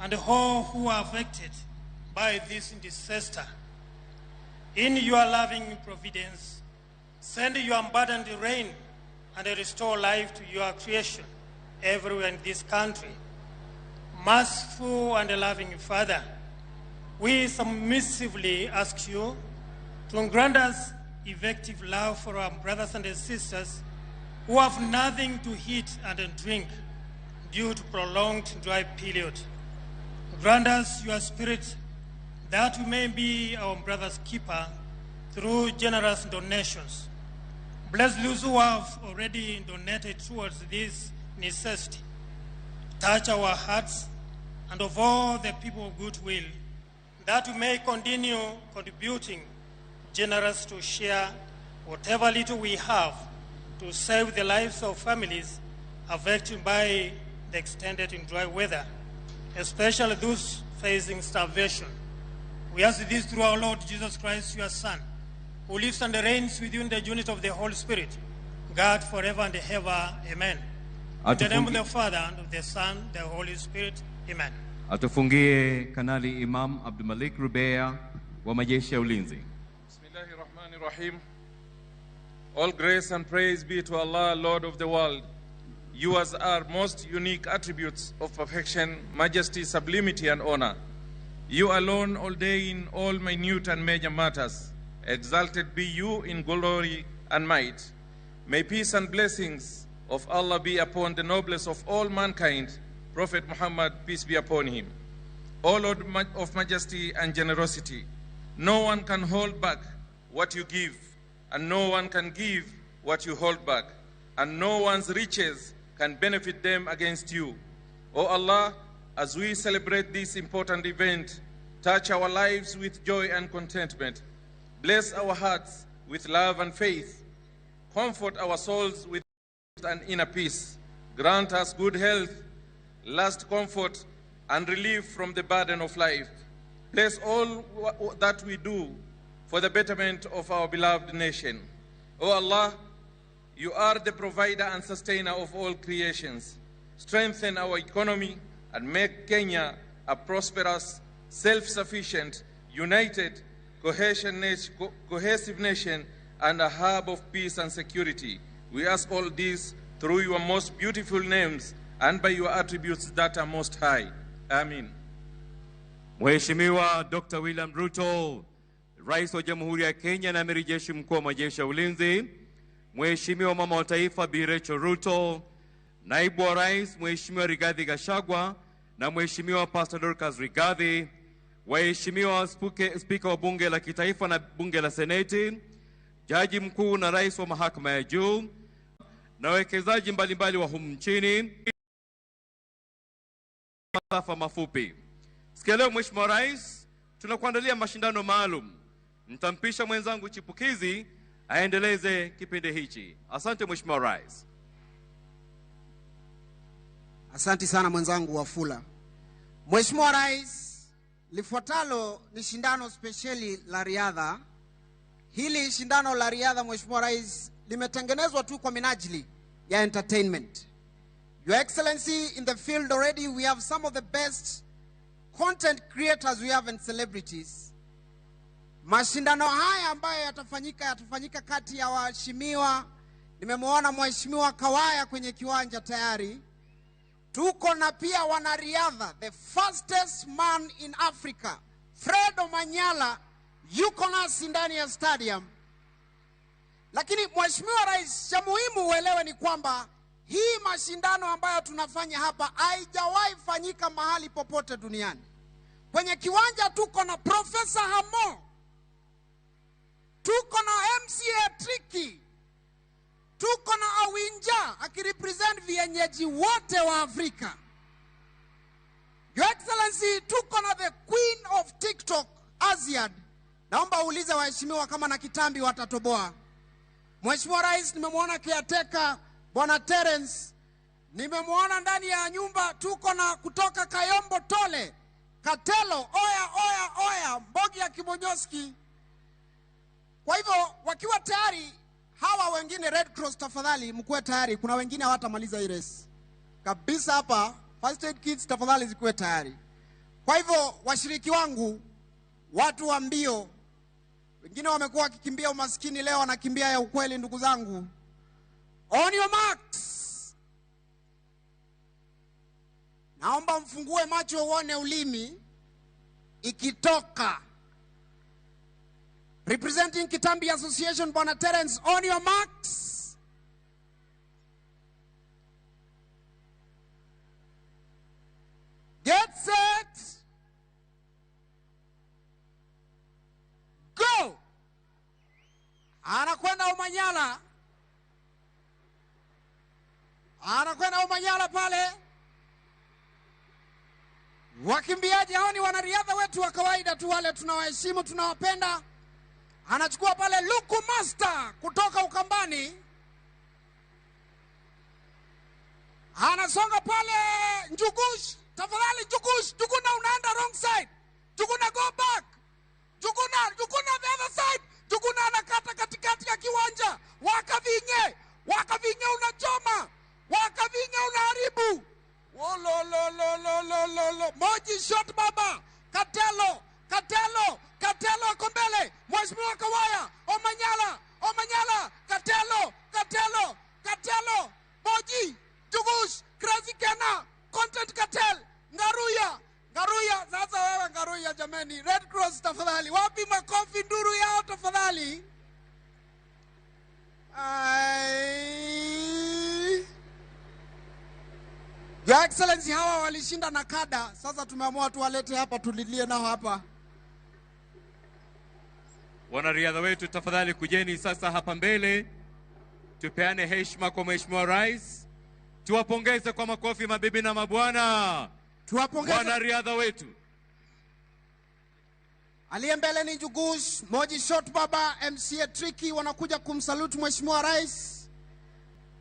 and all who are affected by this disaster. In your loving providence, send your abundant rain and restore life to your creation everywhere in this country. Merciful and loving Father, we submissively ask you to grant us effective love for our brothers and sisters who have nothing to eat and drink due to prolonged dry period. Grant us your spirit that we may be our brother's keeper through generous donations. Bless those who have already donated towards this necessity. Touch our hearts and of all the people of goodwill, that we may continue contributing generous to share whatever little we have to save the lives of families affected by the extended and dry weather, especially those facing starvation. We ask this through our Lord Jesus Christ, your Son, who lives and reigns with you in the unity of the Holy Spirit, God forever and ever. Amen. In the name of the Father, and of the Son, the Holy Spirit. Amen. Atufungie Kanali Imam Abdulmalik Rubea wa majeshi ya ulinzi. Bismillahirrahmanirrahim. All grace and praise be to Allah, Lord of the world. Yours are most unique attributes of perfection, majesty, sublimity, and honor. You alone ordain all minute and major matters. Exalted be you in glory and might. May peace and blessings of Allah be upon the noblest of all mankind, Prophet Muhammad, peace be upon him. O Lord of majesty and generosity, no one can hold back what you give, and no one can give what you hold back, and no one's riches can benefit them against you. O Allah, as we celebrate this important event, touch our lives with joy and contentment. Bless our hearts with love and faith. Comfort our souls with an inner peace. Grant us good health, last comfort, and relief from the burden of life. Bless all that we do for the betterment of our beloved nation. O Allah, you are the provider and sustainer of all creations. Strengthen our economy and make Kenya a prosperous, self-sufficient, united, cohesive nation and a hub of peace and security. We ask all this through your most beautiful names and by your attributes that are most high. Amen. Mheshimiwa Dr. William Ruto, Rais wa Jamhuri ya Kenya na Amiri Jeshi Mkuu wa Majeshi ya Ulinzi, Mheshimiwa Mama wa Taifa Bi Rachel Ruto, Naibu wa Rais Mheshimiwa Rigathi Gachagua na Mheshimiwa Pastor Dorcas Rigathi, Waheshimiwa Spika wa Bunge la Kitaifa na Bunge la Seneti, Jaji Mkuu na Rais wa Mahakama ya Juu, na wawekezaji mbalimbali wa humu nchini. Masafa mafupi. Sikia leo Mheshimiwa Rais, tunakuandalia mashindano maalum. Nitampisha mwenzangu chipukizi aendeleze kipindi hichi. Asante Mheshimiwa Rais. Asante sana mwenzangu Wafula. Mheshimiwa Rais, lifuatalo ni shindano speciali la riadha. Hili shindano la riadha Mheshimiwa Rais limetengenezwa tu kwa minajili ya entertainment. Your Excellency, in the field already we have some of the best content creators we have and celebrities. Mashindano haya ambayo yatafanyika kati ya waheshimiwa. Nimemuona Mheshimiwa Kawaya kwenye kiwanja tayari. Tuko na pia wanariadha, the fastest man in Africa, Fred Omanyala, yuko nasi ndani ya stadium. Lakini Mheshimiwa Rais, cha muhimu uelewe ni kwamba hii mashindano ambayo tunafanya hapa haijawahi fanyika mahali popote duniani. Kwenye kiwanja tuko na Professor Hamo, tuko na MCA Tricky, tuko na Awinja akirepresent vienyeji wote wa Afrika. Your Excellency, tuko na the Queen of TikTok, Aziad. Naomba uulize waheshimiwa kama na kitambi watatoboa. Mheshimiwa Rais, nimemwona caretaker Bwana Terence. Nimemwona ndani ya nyumba. Tuko na kutoka Kayombo Tole, Katelo, oya, Mbogi ya Kibonyoski. Kwa hivyo wakiwa tayari hawa wengine Red Cross tafadhali mkuwe tayari. Kuna wengine hawatamaliza hii race kabisa hapa. First aid kits tafadhali zikuwe tayari. Kwa hivyo washiriki wangu, watu wa mbio, wengine wamekuwa wakikimbia umaskini, leo wanakimbia ya ukweli. Ndugu zangu, on your marks. Naomba mfungue macho uone ulimi ikitoka. Representing Kitambi Association, Bwana Terence, on your marks. Get set. Go. Anakwenda Omanyala. Anakwenda Omanyala pale. Wakimbiaji hao ni wanariadha wetu wa kawaida tu, wale tunawaheshimu, tunawapenda. Anachukua pale Luku Master kutoka Ukambani. Anasonga pale Njugush. Tafadhali Njugush, Njuguna unaenda wrong side. Njuguna go back. Njuguna the other side. Njuguna anakata katikati ya kiwanja. Wakavinye unachoma. Wakavinye unaharibu. Lo. Moji shot baba. Katelo ako mbele. Mheshimiwa Kawaya, Omanyala, Katelo, Moji, Jugush, Crazy Kena, Content Cartel, Ngaruya. Sasa wewe Ngaruya jameni, Red Cross tafadhali, wapi makofi nduru yao tafadhali? Your Excellency, hawa walishinda na kada. Sasa tumeamua tuwalete hapa tulilie nao hapa. Wanariadha wetu tafadhali kujeni sasa hapa mbele. Tupeane heshima kwa Mheshimiwa Rais. Tuwapongeze kwa makofi mabibi na mabwana. Tuwapongeze wanariadha wetu. Aliye mbele ni Jugush, Moji Shot Baba, MCA Tricky wanakuja kumsalute Mheshimiwa Rais.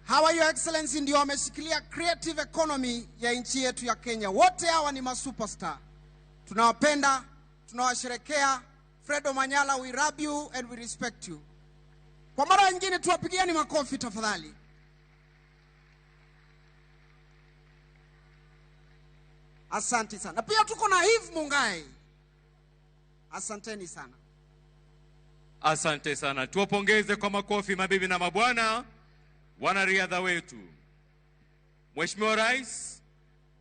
Hawa Your Excellency ndio wameshikilia creative economy ya nchi yetu ya Kenya. Wote hawa ni masuperstar. Tunawapenda, tunawasherekea. Fredo Manyala, we love you and we respect you. Kwa mara nyingine tuwapigieni makofi tafadhali. Asante sana. Pia tuko na Eve Mungai. Asanteni sana. Asante sana. Tuwapongeze kwa makofi mabibi na mabwana wanariadha wetu. Mheshimiwa Rais,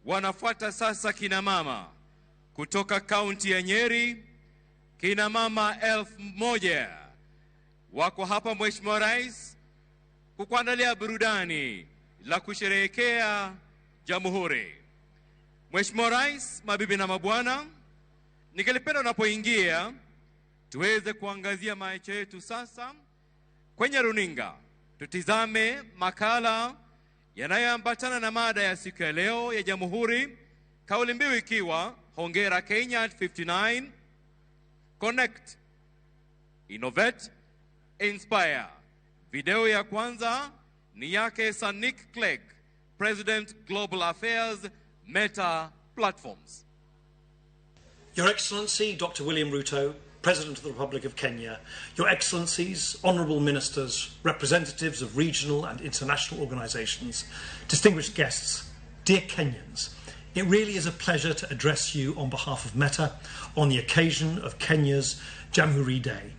wanafuata sasa kina mama kutoka kaunti ya Nyeri. Kina mama 1000 wako hapa Mheshimiwa Rais kukuandalia burudani la kusherehekea Jamhuri. Mheshimiwa Rais, mabibi na mabwana, ningelipenda unapoingia tuweze kuangazia macho yetu sasa kwenye runinga. Tutizame makala yanayoambatana na mada ya siku ya leo ya Jamhuri, kauli mbiu ikiwa Hongera Kenya at 59, Connect, Innovate, Inspire. Video ya kwanza ni yake Nick Clegg, President Global Affairs, Meta Platforms. Your Excellency, Dr. William Ruto, President of the Republic of Kenya, Your Excellencies, Honourable Ministers, representatives of regional and international organisations, distinguished guests, dear Kenyans, it really is a pleasure to address you on behalf of Meta on the occasion of Kenya's Jamhuri Day.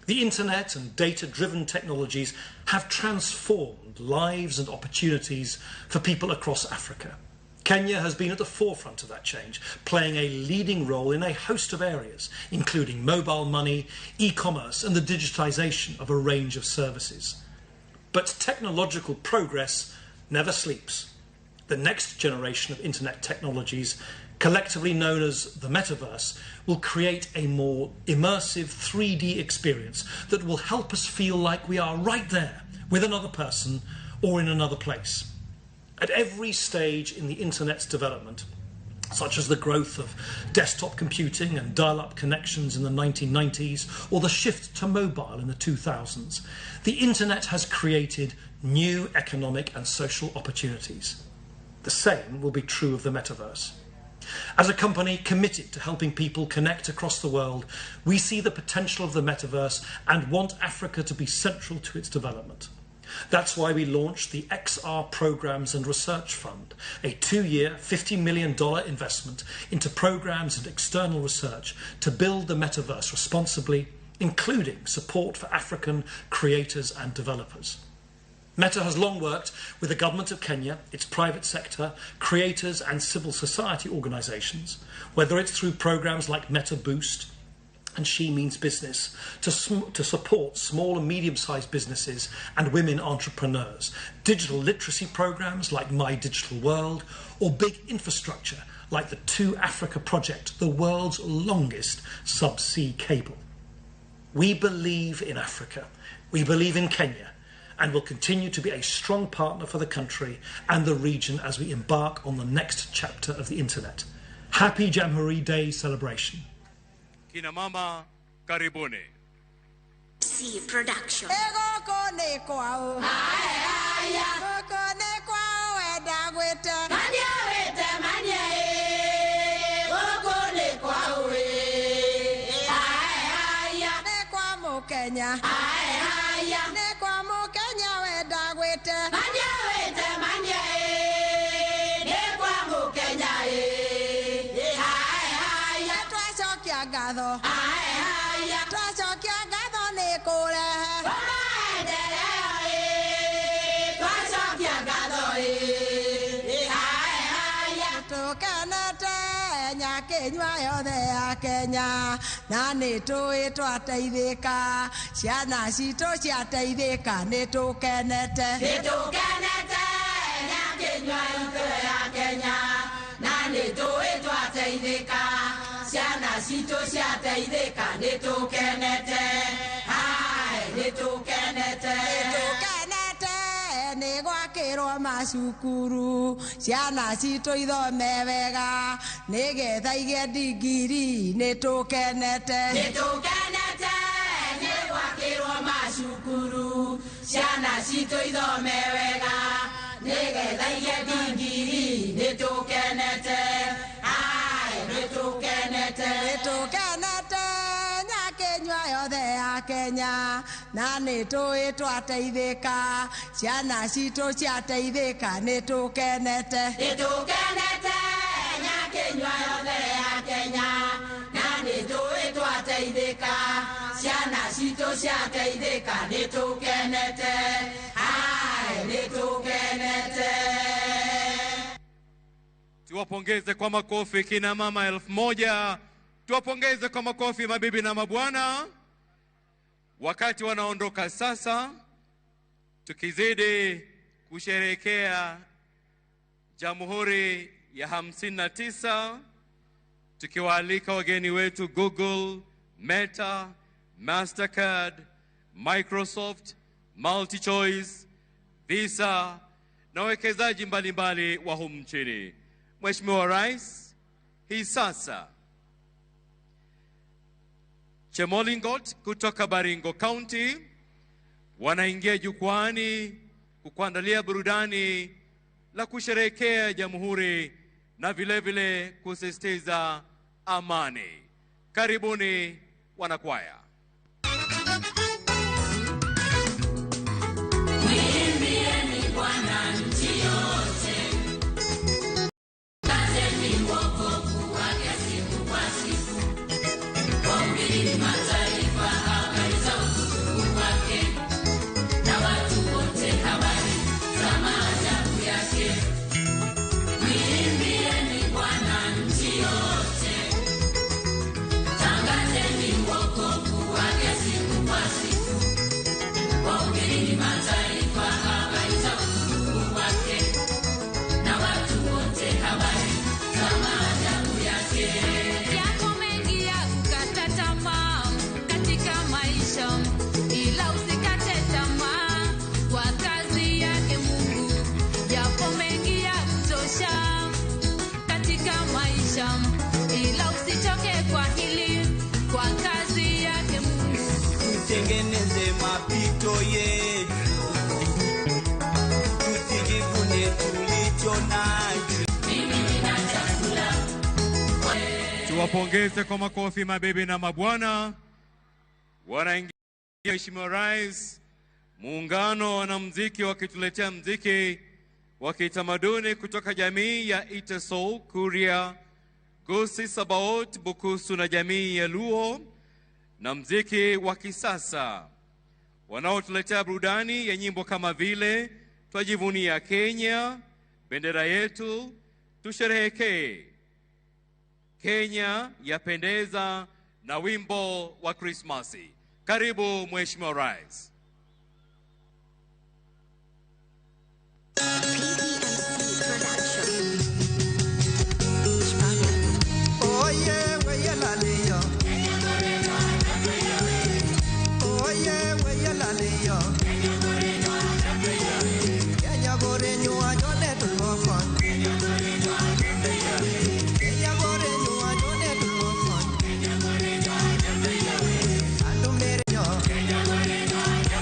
The internet and data-driven technologies have transformed lives and opportunities for people across Africa. Kenya has been at the forefront of that change, playing a leading role in a host of areas, including mobile money, e-commerce, and the digitization of a range of services. But technological progress never sleeps. The next generation of internet technologies, collectively known as the metaverse, will create a more immersive 3D experience that will help us feel like we are right there with another person or in another place. At every stage in the internet's development, such as the growth of desktop computing and dial-up connections in the 1990s, or the shift to mobile in the 2000s, the internet has created new economic and social opportunities. The same will be true of the metaverse. As a company committed to helping people connect across the world, we see the potential of the metaverse and want Africa to be central to its development. That's why we launched the XR Programs and Research Fund, a 2-year, $50 million investment into programs and external research to build the metaverse responsibly, including support for African creators and developers. Meta has long worked with the government of Kenya, its private sector, creators and civil society organisations, whether it's through programs like Meta Boost and She Means Business, to support small and medium-sized businesses and women entrepreneurs, digital literacy programs like My Digital World, or big infrastructure like the 2 Africa project, the world's longest subsea cable. We believe in Africa, we believe in Kenya, and will continue to be a strong partner for the country and the region as we embark on the next chapter of the internet. Happy Jamhuri Day celebration. Kina mama, karibuni. C Production. Kenya. Ne kwa mo Kenya we dagwete. Manya wete manya ne kwa mo Kenya twa chokia gadho. Twa chokia gadho ne kore. Twa chokia gadho tukenete nyakenywa yothe ya Kenya na nĩ tũĩ twateithĩka ciana citũ ciateithĩka nĩ tũkenete nyakenywa yothe ya Kenya na nĩ tũĩ twateithĩka ciana citũ ciateithĩka nĩ tũkenete nĩ tũkenete nĩ gwakĩrwo macukuru ciana citũ ithome wega nĩgetha igĩe ndigiri nĩtũkenete nĩ gwakĩrwo macukuru ciana citũ ithome wega nĩgetha igĩe ndigiri nĩtũkenete nĩtũkenete Nyakenyua yothe ya Kenya na nĩtũĩ twateithĩka ciana citũ ciateithĩka nĩtũkenete Nyakenyua yothe ya Kenya na nĩtũĩ twateithĩka ciana citũ ciateithĩka nĩtũkenete nĩtũkenete. Tuwapongeze kwa makofi kina mama 1000. Tuwapongeze kwa makofi mabibi na mabwana. Wakati wanaondoka sasa, tukizidi kusherehekea Jamhuri ya 59, tukiwaalika wageni wetu Google, Meta, Mastercard, Microsoft, MultiChoice, Visa na wawekezaji mbalimbali wa humu nchini. Mheshimiwa Rais, hii sasa Chemolingot kutoka Baringo County wanaingia jukwani kukuandalia burudani la kusherehekea Jamhuri na vile kusisitiza amani. Karibuni wanakwaya. Mwimbieni Bwana nchi yote, tangazeni wokovu wake siku kwa siku, wahubirini mataifa habari za utukufu wake, na watu wote habari za maajabu yake. Mwimbieni Bwana nchi yote, tangazeni wokovu wake siku kwa siku, wahubirini mataifa habari za utukufu wake, na watu wote habari za maajabu yake. Yako mengi ya kukata tamaa katika maisha, ila usikate tamaa kwa kazi yake Mungu. Yako mengi ya kutosha katika maisha, ila usichoke kwa hili, kwa kazi yake Mungu. Tutengeneze mapito yetu, tusijivune tulicho nacho. Mimi nina chakula. Tuwapongeze kwa makofi mabibi na mabwana. Wanaingia Mheshimiwa Rais, muungano wa wanamuziki wakituletea muziki wa kitamaduni kutoka jamii ya Iteso, Kuria, Gosi, Sabaot, Bukusu na jamii ya Luo, na muziki wa kisasa wanaotuletea burudani ya nyimbo kama vile Twajivunia Kenya, Bendera Yetu, Tusherehekee, Kenya Yapendeza na wimbo wa Krismasi. Karibu Mheshimiwa Rais. Kenya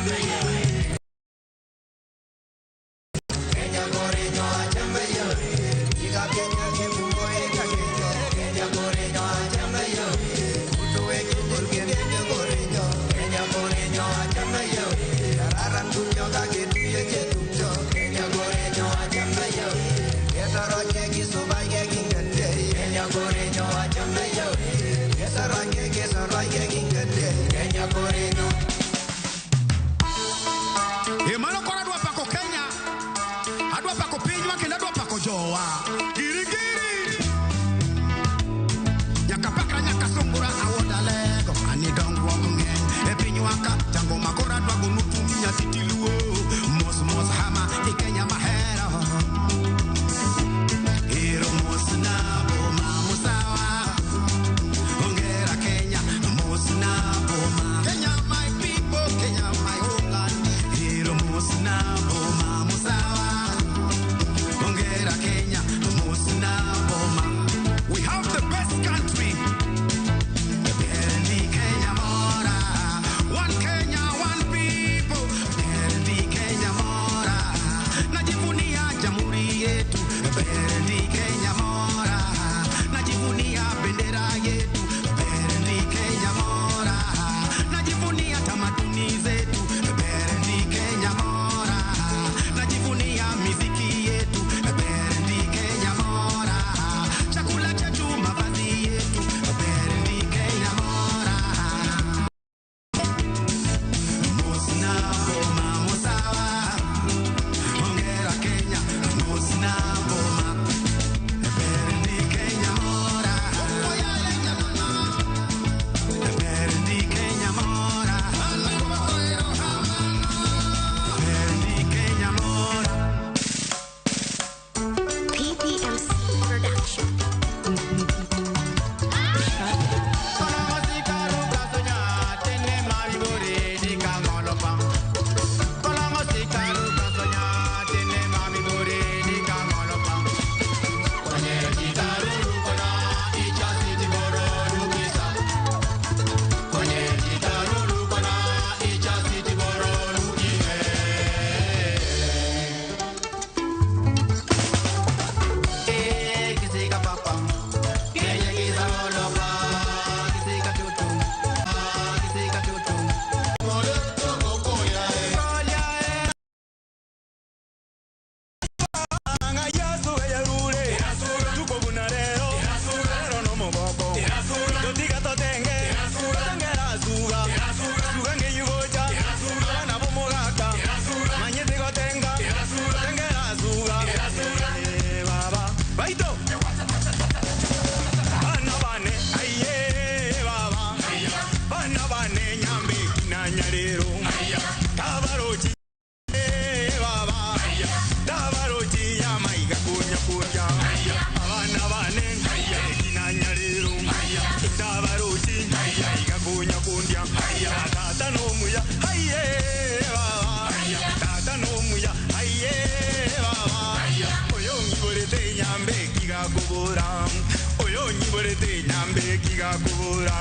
Orete nyambe kigakura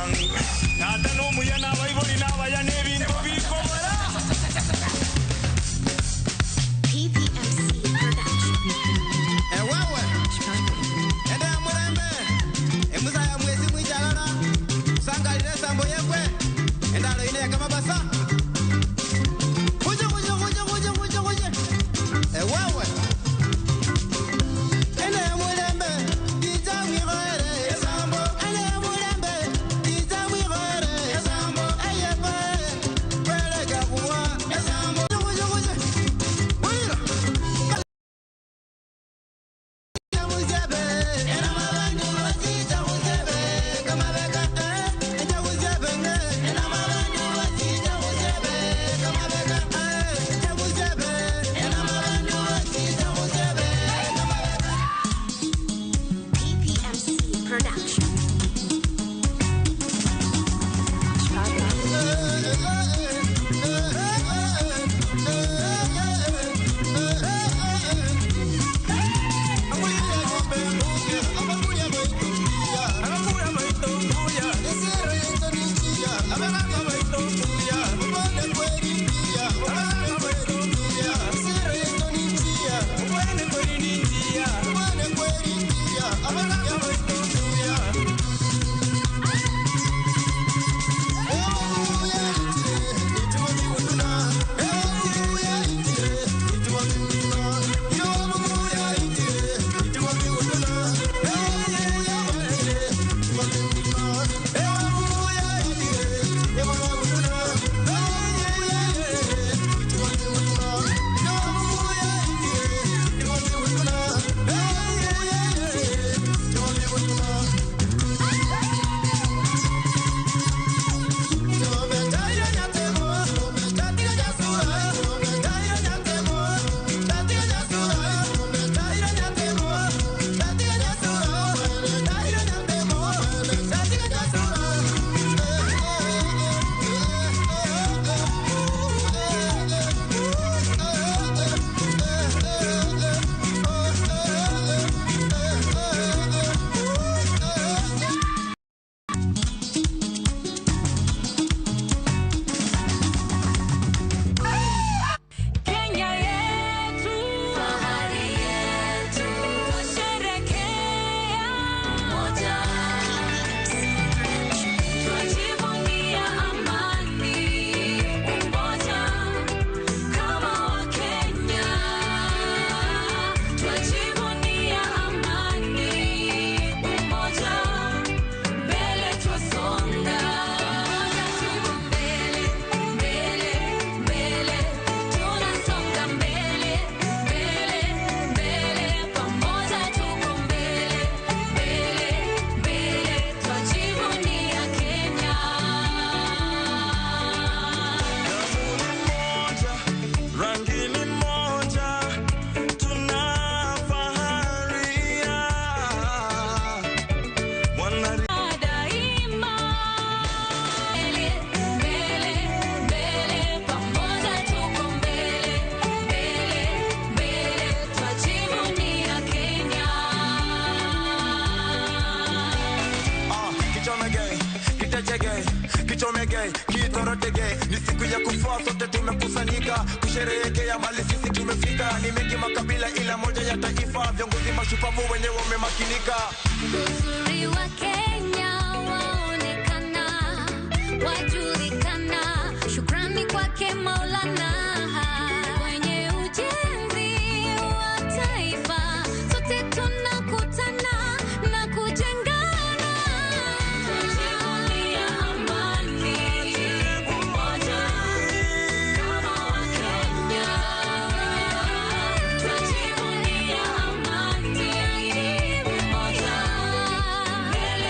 Tata no muya na baibori na baya nebintu bikobora PPMC Production. Ewewe Ende amurembe Emusa ya mwezi mwijagana Sangalire sambo yekwe Endalo ine ya kama basa Kuje Ewewe Ende amurembe Dija wigore Sambo Ende amurembe Dija wigore Sambo Eyewe Kwele gabuwa Sambo Wira PPMC Production. Kenya yetu, fahari yetu, twasherehekea umoja, twajivunia amani, umoja kama Wakenya, twajivunia amani, umoja, mbele twasonga, tuko mbele, mbele, mbele, tunasonga mbele, mbele, mbele, pamoja tuko mbele, mbele, mbele, twajivunia Kenya. Rangi ni moja, tunafaharia Daima mbele, mbele, mbele, pamoja tuko mbele, mbele, mbele, twajivunia Kenya. Kichomege, kitechege, kichomege, kitorotege. Ni siku ya kufua, sote tumekusanyika kusherehekea mali sisi tumefika. Ni mengi makabila ila moja ya taifa, viongozi mashupavu wenye wamemakinika. Uzuri wa Kenya waonekana, wajulikana, shukrani kwake Maulana. Kwenye ujenzi wa taifa, sote tunakutana na kujengana. Twajivunia amani, umoja kama Wakenya. Twajivunia amani, umoja, mbele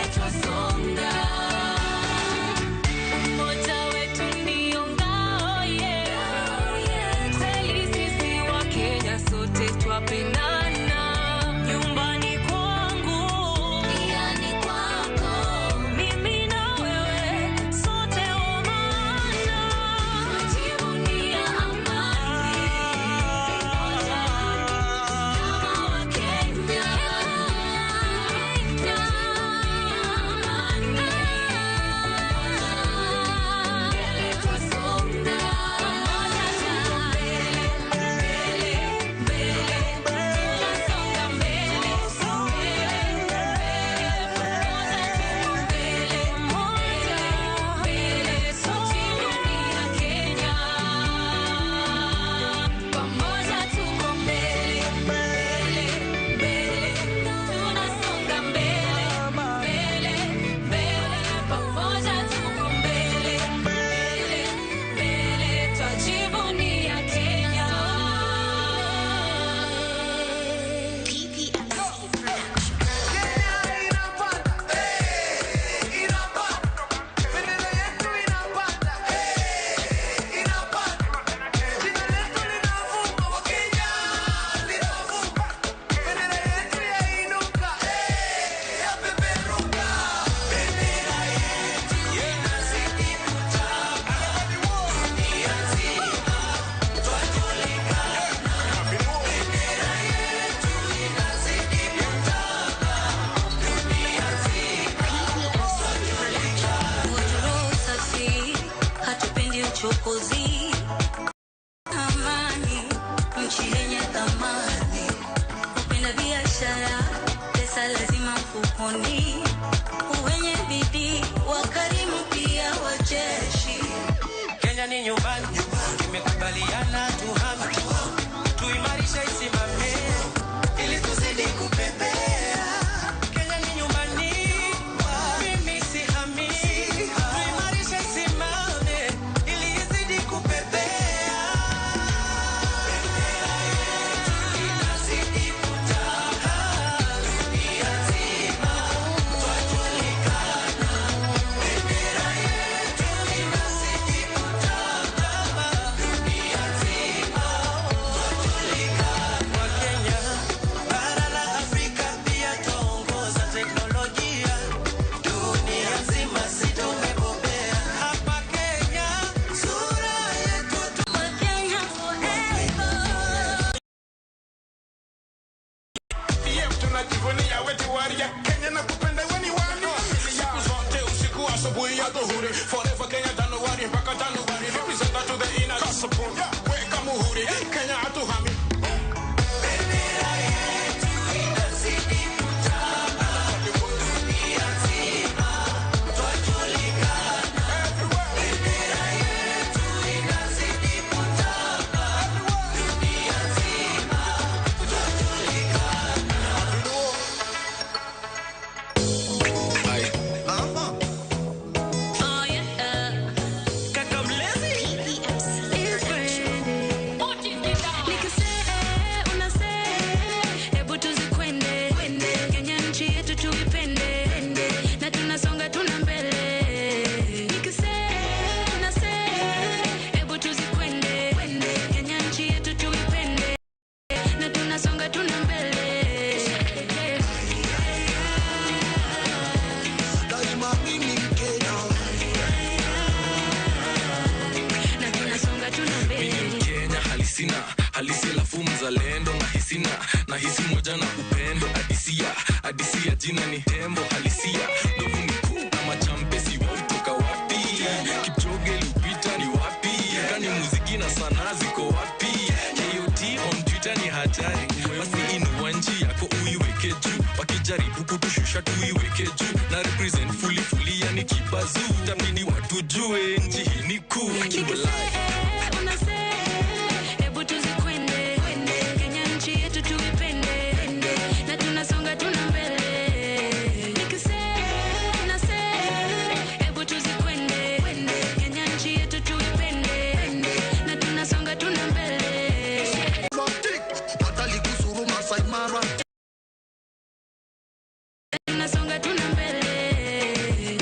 wenye bidii, wakarimu pia wacheshi. Kenya ni nyumbani, tumekubaliana tuhame, tuimarisha isimame, ili tuzidi kupepea. Kenya ni nyumbani, mimi sihami, tuimarisha isimame, ili izidi kupepea. Bendera yetu inazidi kutaka, dunia nzima twajulikana. Bendera yetu inazidi kutaka, dunia nzima twajulikana. Kwa Kenya, bara la Afrika pia tuongoza teknolojia, dunia nzima si tumebobea. Hapa Kenya, sura yetu Kwa Kenya forever. tunajivunia wetu waria Kenya na kupenda weni wani siku zote usiku asubuhi ya dhuhuri forever Kenya Januari mpaka Januari represent to the inner support weka muhuri Kenya hatuhami. bendera yetu inazidi kutamba, dunia nzima twajulikana. Bendera yetu inazidi kutamba, dunia nzima twajulikana. Oh yeah. Kaka mlezi Nikisee, unasee, hebu tuzikwende. Kenya nchi yetu tuipende, na tunasonga tuna mbele. Nikisee, unasee, hebu tuzikwende. Kenya nchi yetu tuipende, na tunasonga tuna mbele. Na tunasonga tuna mbele. Kenya halisina halisi alafu mzalendo na hisi moja na upendo adisia jina ni tembo halisia ndovu ni kuu kama champesi wa utoka wapi Kipchoge Lupita ni wapi kani muziki na sanaa ziko wapi KOT on Twitter ni hatari basi inua nchi yako uiweke juu wakijaribu kutushusha tuiweke juu na represent fully yani kibazu tabidi watu jue nchi hii ni kuu akiwalai Hebu tuzikwende. Kenya nchi yetu tuipende, na tunasonga tuna mbele. Nikisema, unasema, hebu tuzikwende. Kenya nchi yetu tuipende, na tunasonga tuna mbele. Tunasonga tuna mbele.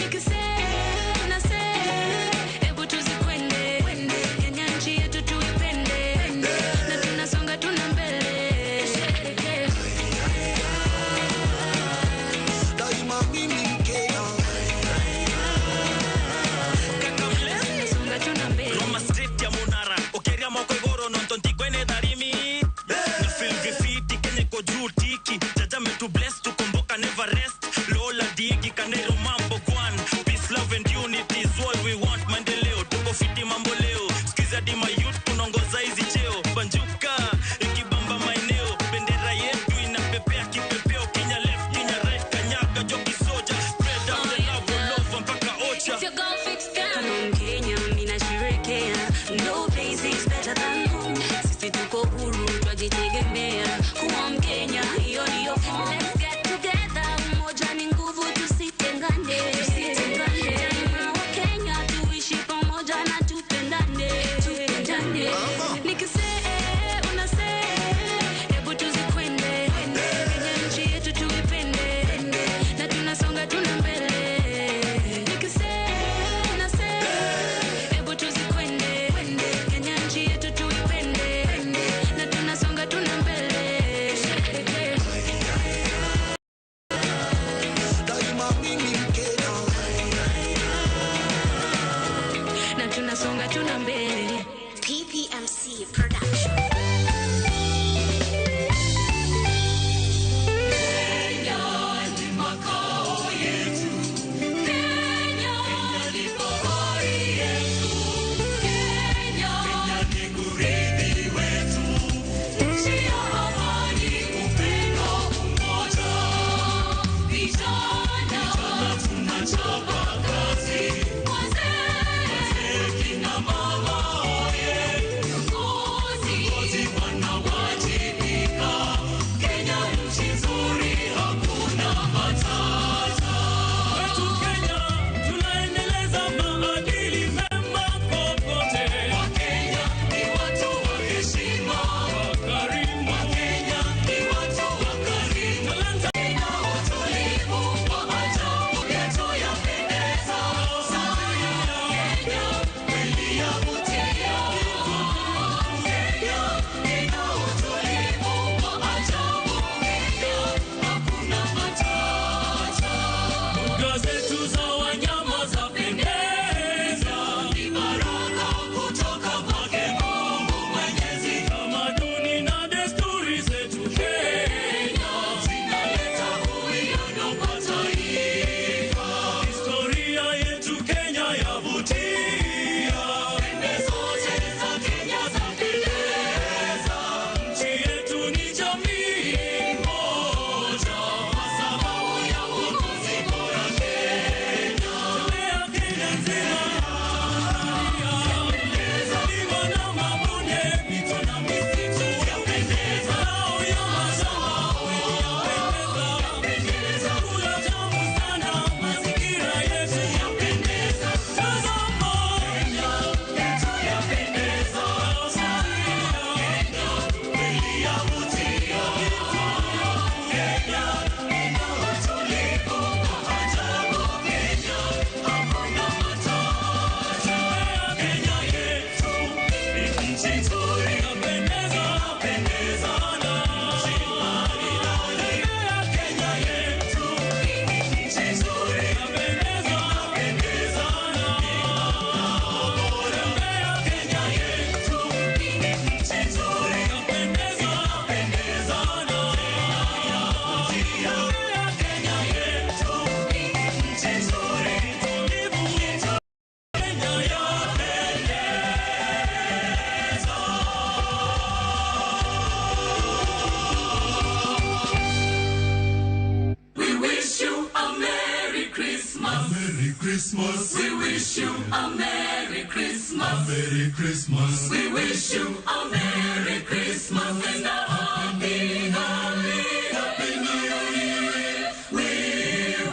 Christmas. Merry Christmas. We wish you a Merry Christmas. Merry Christmas. We wish you a Merry Christmas and a Happy, Happy, Happy New Year. We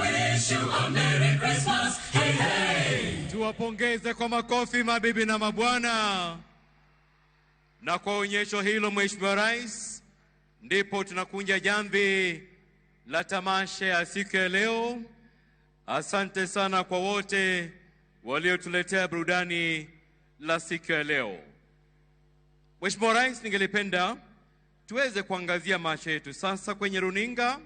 wish you a Merry Christmas. Hey, hey. Tuwapongeze kwa makofi mabibi na mabwana. Na kwa onyesho hilo Mheshimiwa Rais, ndipo tunakunja jamvi la tamasha ya siku ya leo. Asante sana kwa wote waliotuletea burudani la siku ya leo. Mheshimiwa Rais, ningelipenda tuweze kuangazia macho yetu sasa kwenye runinga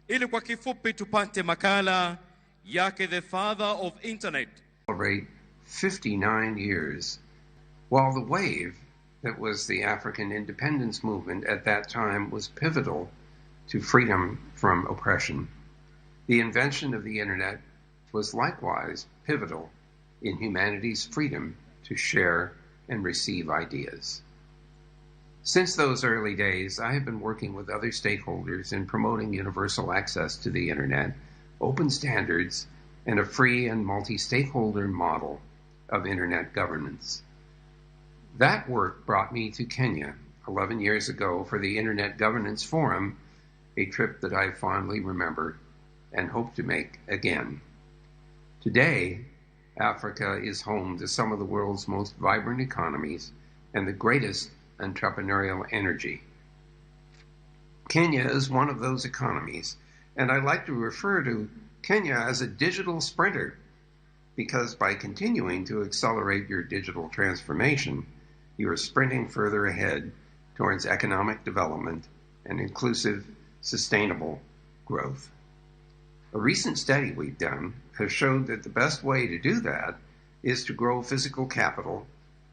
ili kwa kifupi tupate makala yake The Father of Internet. Celebrate 59 years. While the wave that was the African independence movement at that time was pivotal to freedom from oppression, the invention of the internet was likewise pivotal in humanity's freedom to share and receive ideas. Since those early days, I have been working with other stakeholders in promoting universal access to the internet, open standards, and a free and multi-stakeholder model of internet governance. That work brought me to Kenya 11 years ago for the Internet Governance Forum, a trip that I fondly remember and hope to make again. Today, Africa is home to some of the world's most vibrant economies and the greatest entrepreneurial energy. Kenya is one of those economies, and I like to refer to Kenya as a digital sprinter because by continuing to accelerate your digital transformation, you are sprinting further ahead towards economic development and inclusive, sustainable growth. A recent study we've done has showed that the best way to do that is to grow physical capital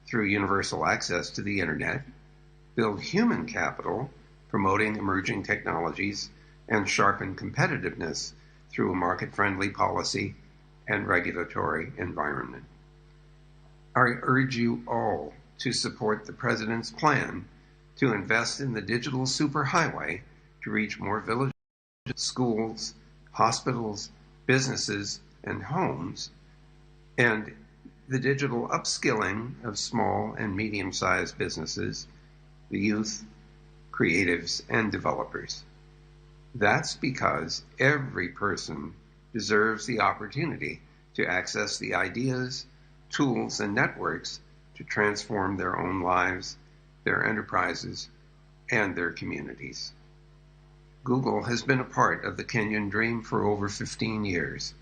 through universal access to the internet, build human capital, promoting emerging technologies, and sharpen competitiveness through a market-friendly policy and regulatory environment. I urge you all to support the President's plan to invest in the digital superhighway to reach more villages, schools, hospitals, businesses, and homes, and the digital upskilling of small and medium-sized businesses, the youth, creatives, and developers. That's because every person deserves the opportunity to access the ideas, tools, and networks to transform their own lives, their enterprises, and their communities. Google has been a part of the Kenyan dream for over 15 years.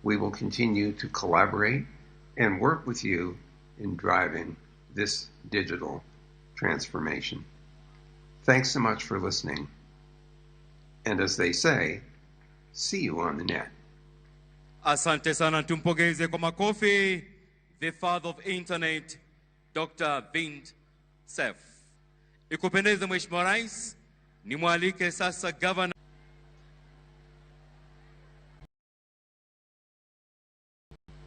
We will continue to collaborate and work with you in driving this digital transformation. Thanks so much for listening. And as they say, see you on the net. Asante sana, tumpongeze kwa makofi the father of internet, Dr. Vint Cerf. Ikupendeze Mheshimiwa Rais, nimwalike sasa Governor.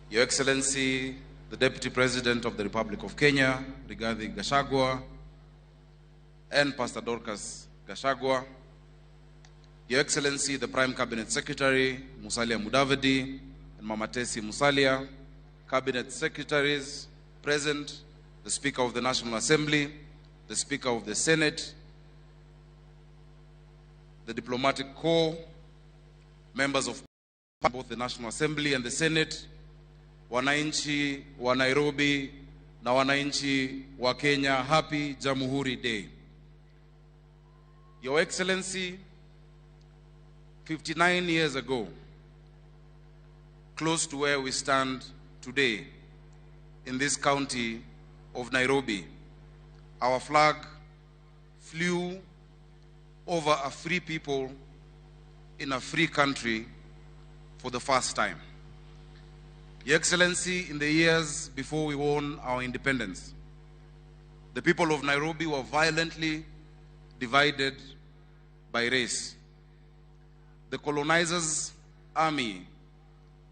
Your Excellency, the Deputy President of the Republic of Kenya, Rigathi Gachagua, and Pastor Dorcas Gachagua, Your Excellency, the Prime Cabinet Secretary, Musalia Mudavadi, and Mama Tesi Musalia, Cabinet Secretaries present, the Speaker of the National Assembly, the Speaker of the Senate, the Diplomatic Corps, members of both the National Assembly and the Senate, wananchi wa Nairobi na wananchi wa Kenya, happy Jamhuri Day. Your Excellency, 59 years ago, close to where we stand today, in this county of Nairobi, our flag flew over a free people in a free country for the first time. Your Excellency, in the years before we won our independence, the people of Nairobi were violently divided by race. The colonizers' army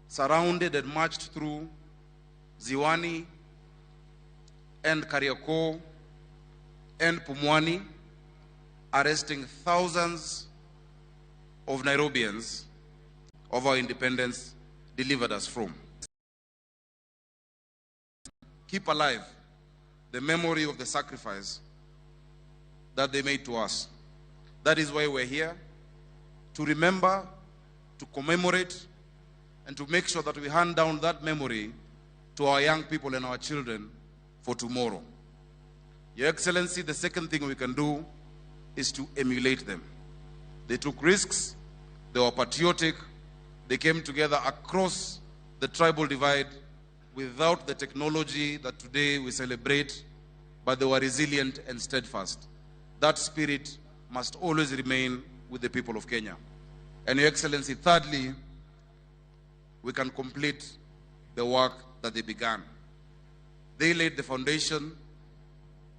surrounded and marched through Ziwani and Kariakor and Pumwani, arresting thousands of Nairobians of our independence delivered us from. Keep alive the memory of the sacrifice that they made to us. That is why we're here, to remember, to commemorate, and to make sure that we hand down that memory to our young people and our children for tomorrow. Your Excellency, the second thing we can do is to emulate them. They took risks, they were patriotic, they came together across the tribal divide without the technology that today we celebrate, but they were resilient and steadfast. That spirit must always remain with the people of Kenya. And Your Excellency, thirdly, we can complete the work that they began. They laid the foundation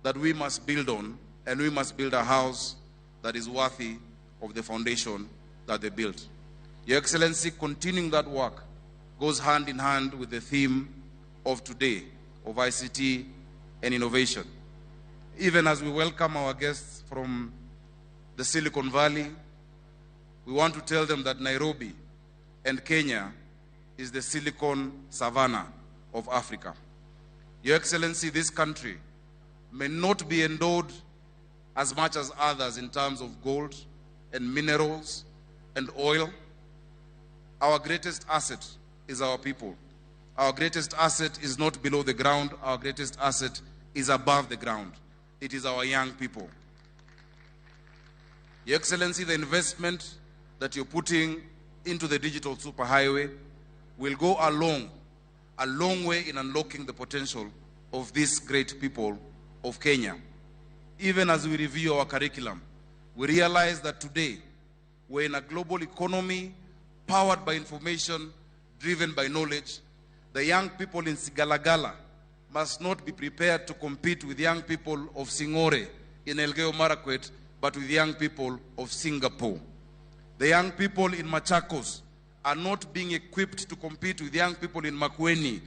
that we must build on, and we must build a house that is worthy of the foundation that they built. Your Excellency, continuing that work goes hand in hand with the theme of today, of ICT and innovation. Even as we welcome our guests from the Silicon Valley, we want to tell them that Nairobi and Kenya is the Silicon Savannah of Africa. Your Excellency, this country may not be endowed as much as others in terms of gold and minerals and oil. Our greatest asset is our people. Our greatest asset is not below the ground. Our greatest asset is above the ground. It is our young people. Your Excellency, the investment that you're putting into the digital superhighway will go a long way in unlocking the potential of these great people of Kenya. Even as we review our curriculum, we realize that today we're in a global economy powered by information, driven by knowledge. The young people in Sigalagala must not be prepared to compete with young people of Singore in Elgeyo Marakwet, but with young people of Singapore. The young people in Machakos are not being equipped to compete with young people in Makueni,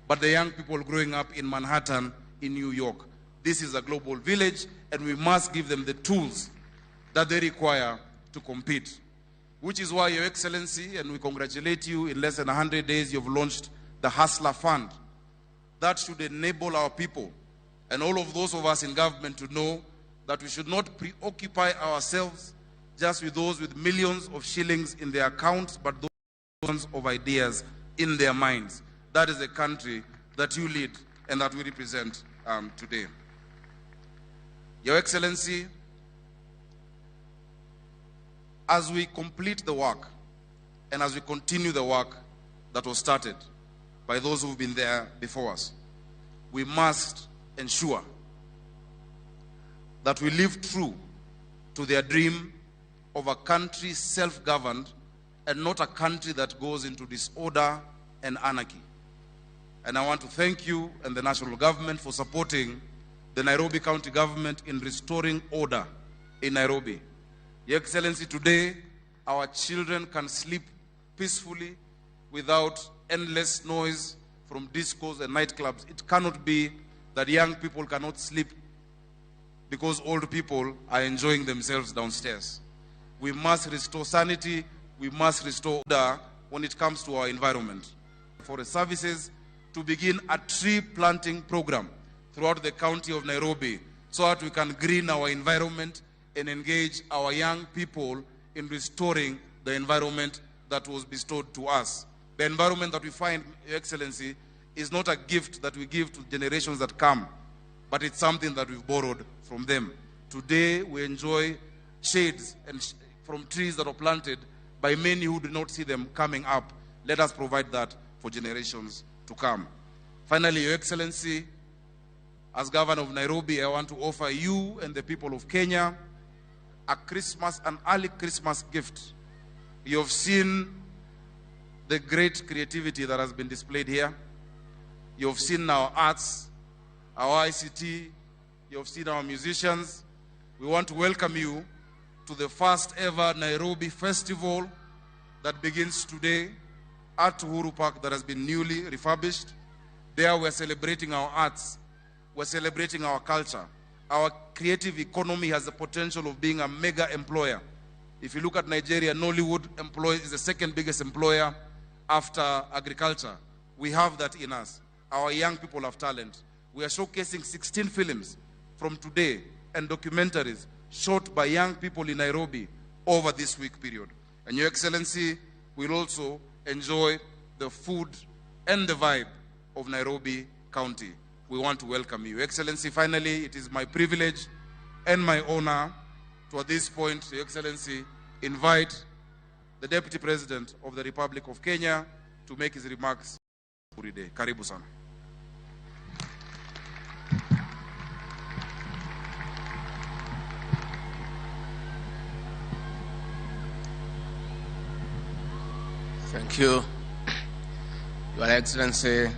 but the young people growing up in Manhattan, in New York. This is a global village, and we must give them the tools that they require to compete. Which is why, Your Excellency, and we congratulate you, in less than 100 days you've launched the Hustler Fund. That should enable our people and all of those of us in government to know that we should not preoccupy ourselves just with those with millions of shillings in their accounts, but those of ideas in their minds. That is the country that you lead and that we represent today. Your Excellency, as we complete the work and as we continue the work that was started by those who've been there before us, we must ensure that we live true to their dream of a country self-governed and not a country that goes into disorder and anarchy. And I want to thank you and the national government for supporting the Nairobi County government in restoring order in Nairobi. Your Excellency, today our children can sleep peacefully without endless noise from discos and nightclubs. It cannot be that young people cannot sleep because old people are enjoying themselves downstairs. We must restore sanity, we must restore order when it comes to our environment. For the services to begin a tree planting program throughout the county of Nairobi so that we can green our environment and engage our young people in restoring the environment that was bestowed to us. The environment that we find, Your Excellency, is not a gift that we give to generations that come, but it's something that we've borrowed from them. Today we enjoy shades from trees that are planted by many who do not see them coming up. Let us provide that for generations to come. Finally, Your Excellency, as Governor of Nairobi, I want to offer you and the people of Kenya an early Christmas gift. You have seen the great creativity that has been displayed here. You have seen our arts, our ICT, you have seen our musicians. We want to welcome you to the first ever Nairobi Festival that begins today at Uhuru Park, that has been newly refurbished. There we're celebrating our arts, we're celebrating our culture. Our creative economy has the potential of being a mega employer. If you look at Nigeria, Nollywood is the second biggest employer after agriculture. We have that in us. Our young people have talent. We are showcasing 16 films from today and documentaries shot by young people in Nairobi over this week period. And Your Excellency will also enjoy the food and the vibe of Nairobi County. We want to welcome you. Your Excellency, finally, it is my privilege and my honor to, at this point, Your Excellency, invite the Deputy President of the Republic of Kenya to make his remarks. Karibu sana. Thank you, Your Excellency,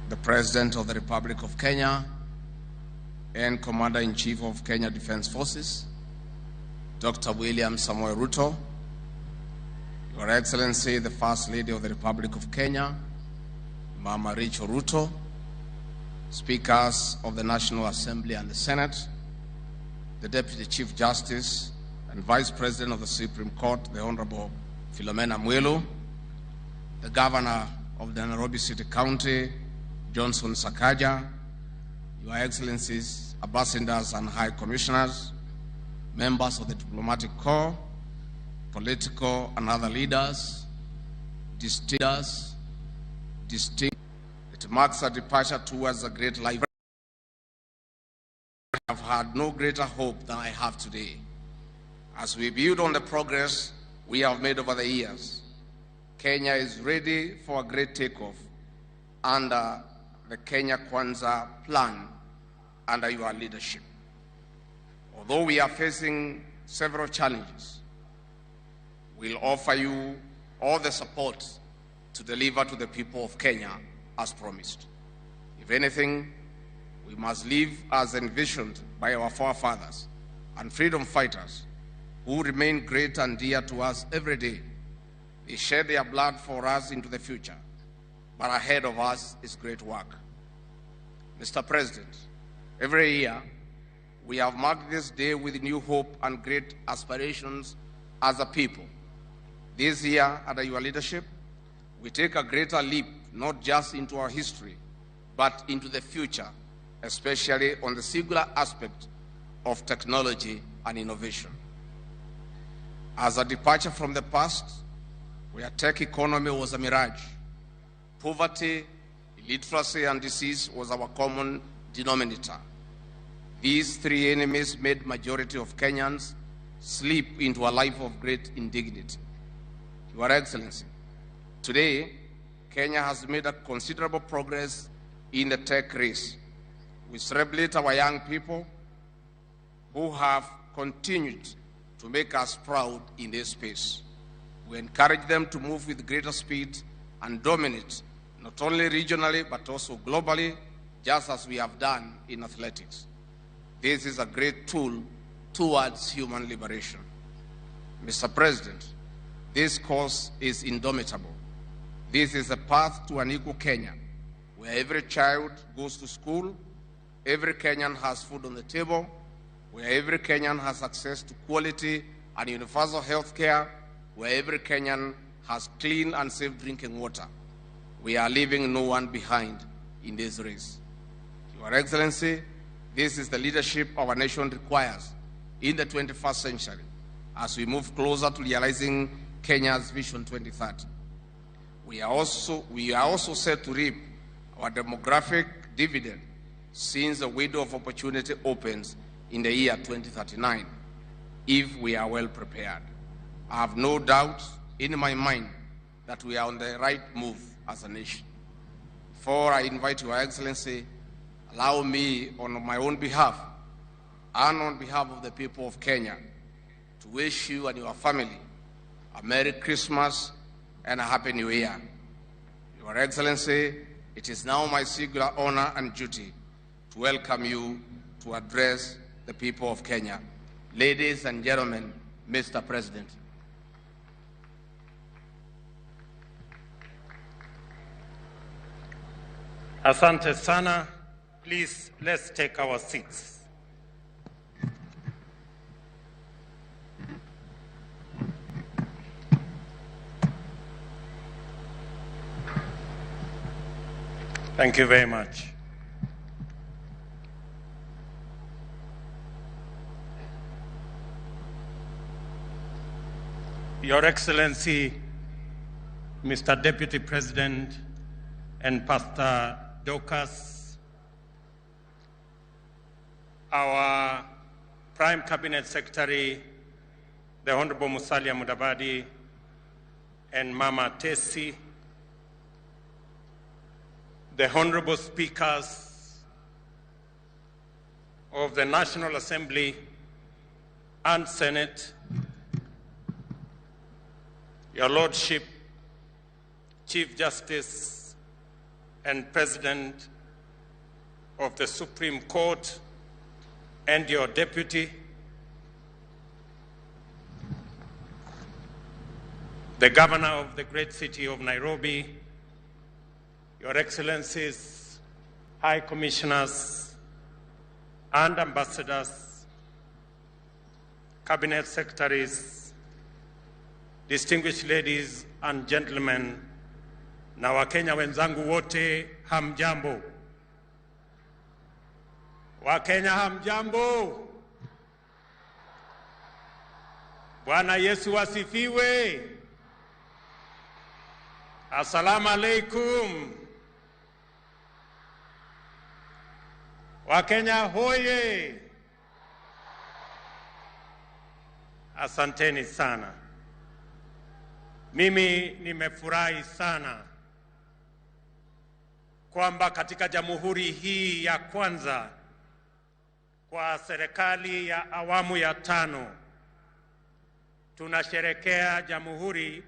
the President of the Republic of Kenya and Commander-in-Chief of Kenya Defense Forces, Dr. William Samoei Ruto, Your Excellency, the First Lady of the Republic of Kenya, Mama Rachel Ruto, Speakers of the National Assembly and the Senate, the Deputy Chief Justice and Vice President of the Supreme Court, the Honorable Philomena Mwilu, the Governor of the Nairobi City County, Johnson Sakaja, Your Excellencies, Ambassadors and High Commissioners, members of the Diplomatic Corps, political and other leaders, distinguished, it marks a departure towards a great life. I have had no greater hope than I have today. As we build on the progress we have made over the years, Kenya is ready for a great takeoff under the Kenya Kwanza plan under your leadership. Although we are facing several challenges, we'll offer you all the support to deliver to the people of Kenya as promised. If anything, we must live as envisioned by our forefathers and freedom fighters who remain great and dear to us every day. They shed their blood for us into the future, but ahead of us is great work. Mr. President, every year we have marked this day with new hope and great aspirations as a people. This year, under your leadership, we take a greater leap, not just into our history, but into the future, especially on the singular aspect of technology and innovation. As a departure from the past, where tech economy was a mirage, poverty, illiteracy, and disease was our common denominator. These three enemies made majority of Kenyans slip into a life of great indignity. Your Excellency, today, Kenya has made a considerable progress in the tech race. We celebrate our young people who have continued to make us proud in this space. We encourage them to move with greater speed and dominate, not only regionally, but also globally, just as we have done in athletics. This is a great tool towards human liberation. Mr. President, this cause is indomitable. This is a path to an equal Kenya, where every child goes to school, every Kenyan has food on the table, where every Kenyan has access to quality and universal health care, where every Kenyan has clean and safe drinking water. We are leaving no one behind in this race. Your Excellency, this is the leadership our nation requires in the 21st century as we move closer to realizing Kenya's Vision 2030. We are also set to reap our demographic dividend since the window of opportunity opens in the year 2039, if we are well prepared. I have no doubt in my mind that we are on the right move as a nation. Before I invite Your Excellency, allow me on my own behalf and on behalf of the people of Kenya to wish you and your family a Merry Christmas and a Happy New Year. Your Excellency, it is now my singular honor and duty to welcome you to address the people of Kenya. Ladies and gentlemen, Mr. President. Asante sana. Please, let's take our seats. Thank you very much. Your Excellency, Mr. Deputy President and Pastor Dorcas, our Prime Cabinet Secretary, the Honorable Musalia Mudavadi, and Mama Tesi, the Honorable Speakers of the National Assembly and Senate, Your Lordship, Chief Justice and President of the Supreme Court, and your Deputy, the Governor of the great city of Nairobi, Your Excellencies, High Commissioners and Ambassadors, Cabinet Secretaries, distinguished ladies and gentlemen, na Wakenya wenzangu wote, hamjambo. Wakenya hamjambo. Bwana Yesu asifiwe. Assalamu alaikum. Wakenya hoye. Asanteni sana. Mimi nimefurahi sana kwamba katika jamhuri hii ya kwanza kwa serikali ya awamu ya 5 tunasherekea jamhuri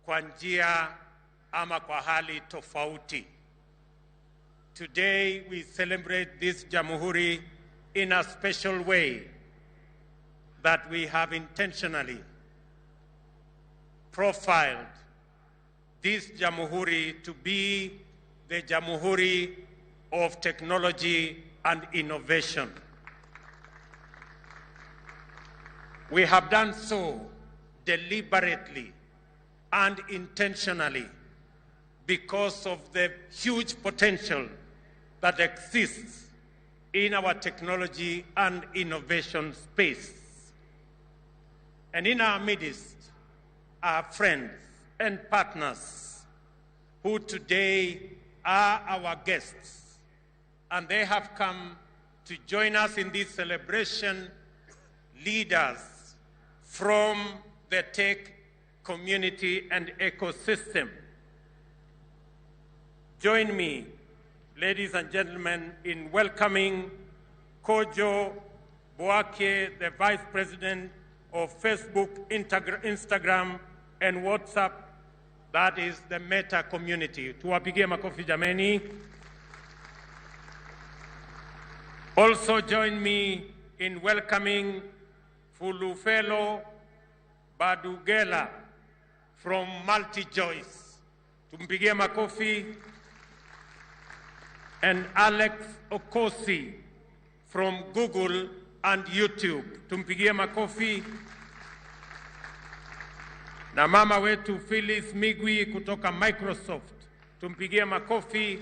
kwa njia ama kwa hali tofauti. Today we celebrate this jamhuri in a special way that we have intentionally profiled this jamhuri to be the jamhuri of technology and innovation. We have done so deliberately and intentionally because of the huge potential that exists in our technology and innovation space. And in our midst are friends and partners who today are our guests, and they have come to join us in this celebration, leaders from the tech community and ecosystem. Join me, ladies and gentlemen, in welcoming Kojo Boake, the Vice President of Facebook, Instagram, and WhatsApp, that is the Meta community. Tuwapigie makofi jameni. Also join me in welcoming Fulufelo Badugela from MultiJoice. Tumpigie makofi. And Alex Okosi from Google and YouTube. Tumpigie makofi. Na mama wetu Phyllis Migwi kutoka Microsoft. Tumpigie makofi.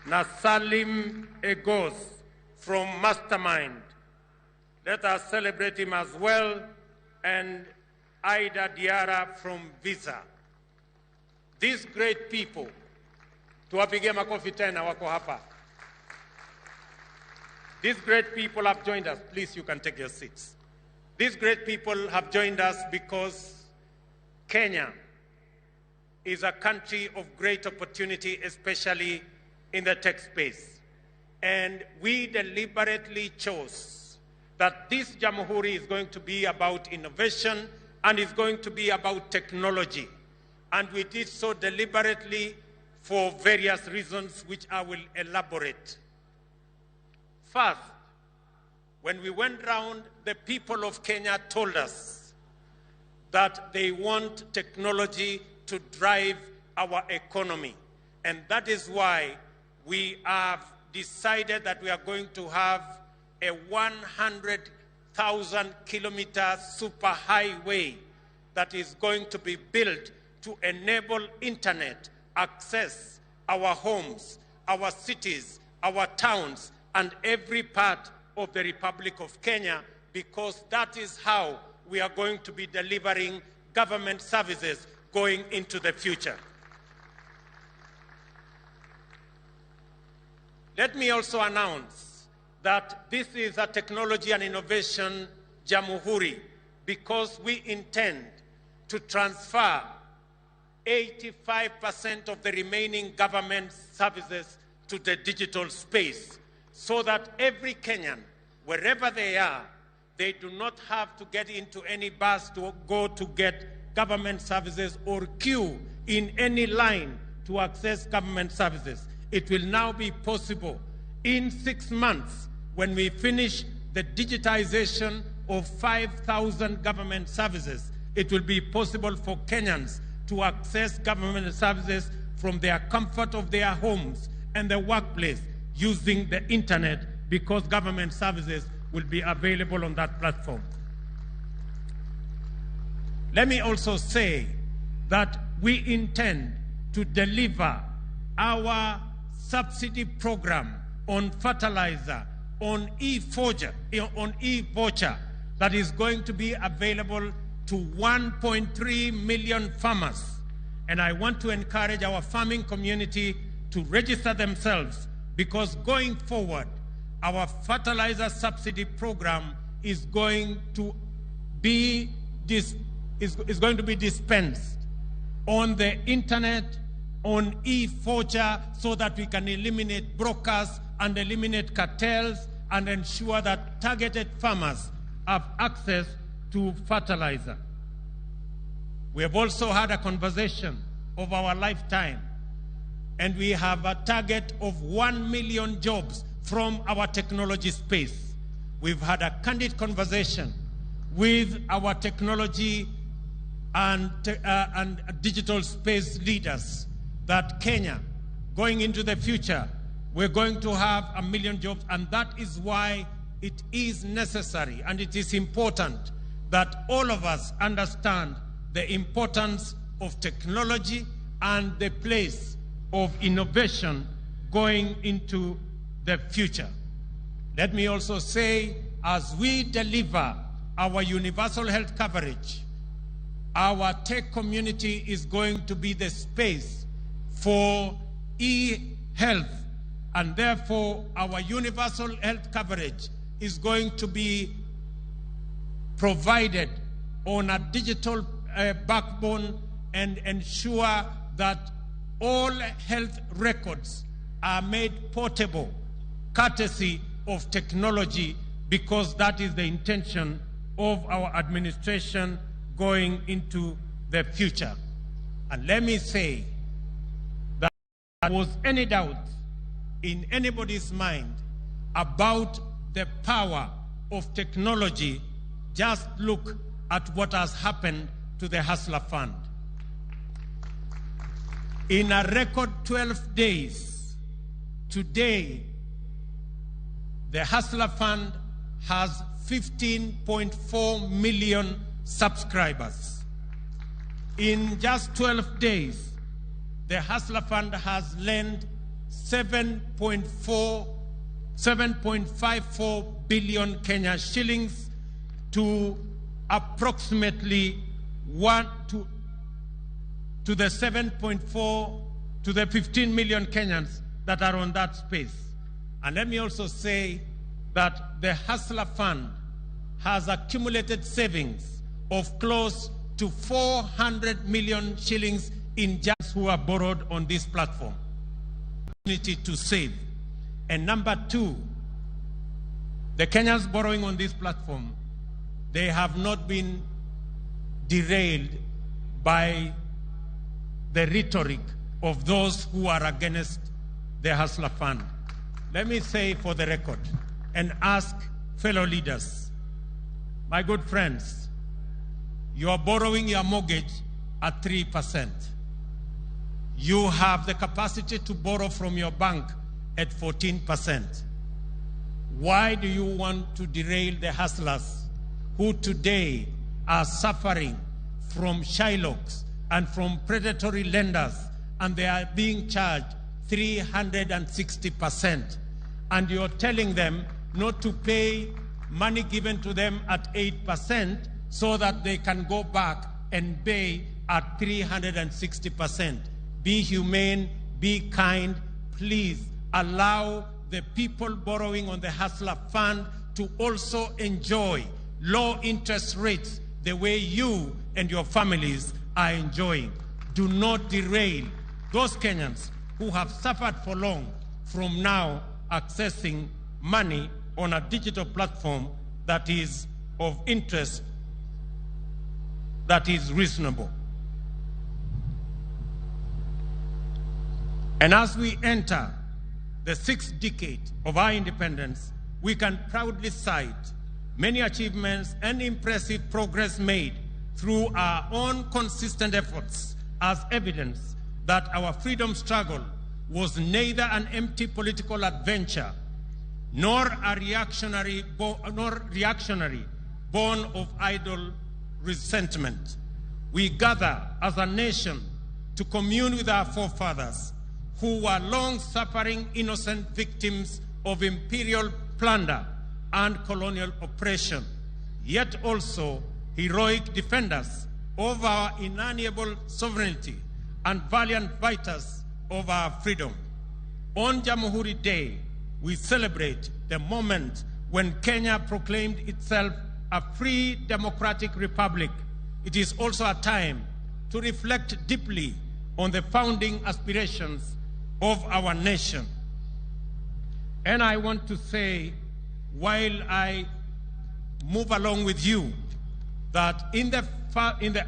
Na Salim Egos from Mastermind. Let us celebrate him as well. And Aida Diara from Visa. These great people, tuwapigie makofi tena wako hapa. These great people have joined us. Please, you can take your seats. These great people have joined us because Kenya is a country of great opportunity, especially in the tech space. And we deliberately chose that this Jamhuri is going to be about innovation and is going to be about technology. And we did so deliberately for various reasons, which I will elaborate. First, when we went round, the people of Kenya told us that they want technology to drive our economy. And that is why we have decided that we are going to have a 100,000-kilometer superhighway that is going to be built to enable internet access our homes, our cities, our towns, and every part of the Republic of Kenya, because that is how we are going to be delivering government services going into the future. Let me also announce that this is a technology and innovation Jamhuri, because we intend to transfer 85% of the remaining government services to the digital space, so that every Kenyan, wherever they are, they do not have to get into any bus to go to get government services or queue in any line to access government services. It will now be possible in 6 months, when we finish the digitization of 5,000 government services, it will be possible for Kenyans to access government services from their comfort of their homes and the workplace using the internet, because government services will be available on that platform. Let me also say that we intend to deliver our subsidy program on fertilizer, on e-voucher, that is going to be available to 1.3 million farmers. And I want to encourage our farming community to register themselves, because going forward, our fertilizer subsidy program is going to be dispensed on the internet, on e-voucher, so that we can eliminate brokers and eliminate cartels and ensure that targeted farmers have access to fertilizer. We have also had a conversation of our lifetime, and we have a target of 1 million jobs from our technology space. We've had a candid conversation with our technology and digital space leaders that Kenya, going into the future, we're going to have 1 million jobs, and that is why it is necessary and it is important that all of us understand the importance of technology and the place of innovation going into the future. Let me also say, as we deliver our universal health coverage, our tech community is going to be the space for e-health, and therefore our universal health coverage is going to be provided on a digital backbone and ensure that all health records are made portable, courtesy of technology, because that is the intention of our administration going into the future. And let me say that if there was any doubt in anybody's mind about the power of technology, just look at what has happened to the Hustler Fund. In a record 12 days, today, the Hustler Fund has 15.4 million subscribers. In just 12 days, the Hustler Fund has lent 7.54 billion Kenya shillings to approximately to the 7.4 to the 15 million Kenyans that are on that space. And let me also say that the Hustler Fund has accumulated savings of close to 400 million shillings in just who are borrowed on this platform. Opportunity to save. And number two, the Kenyans borrowing on this platform, they have not been derailed by the rhetoric of those who are against the Hustler Fund. Let me say for the record and ask fellow leaders, my good friends, you are borrowing your mortgage at 3%. You have the capacity to borrow from your bank at 14%. Why do you want to derail the hustlers who today are suffering from shylocks and from predatory lenders, and they are being charged 360%. And you're telling them not to pay money given to them at 8% so that they can go back and pay at 360%. Be humane, be kind. Please allow the people borrowing on the Hustler Fund to also enjoy low interest rates the way you and your families are enjoying. Do not derail those Kenyans who have suffered for long from now accessing money on a digital platform that is of interest, that is reasonable. And as we enter the 6th decade of our independence, we can proudly cite many achievements and impressive progress made through our own consistent efforts as evidence that our freedom struggle was neither an empty political adventure nor a reactionary born of idle resentment. We gather as a nation to commune with our forefathers who were long-suffering innocent victims of imperial plunder and colonial oppression, yet also heroic defenders of our inalienable sovereignty and valiant fighters of our freedom. On Jamhuri Day, we celebrate the moment when Kenya proclaimed itself a free democratic republic. It is also a time to reflect deeply on the founding aspirations of our nation. And I want to say, while I move along with you, that in the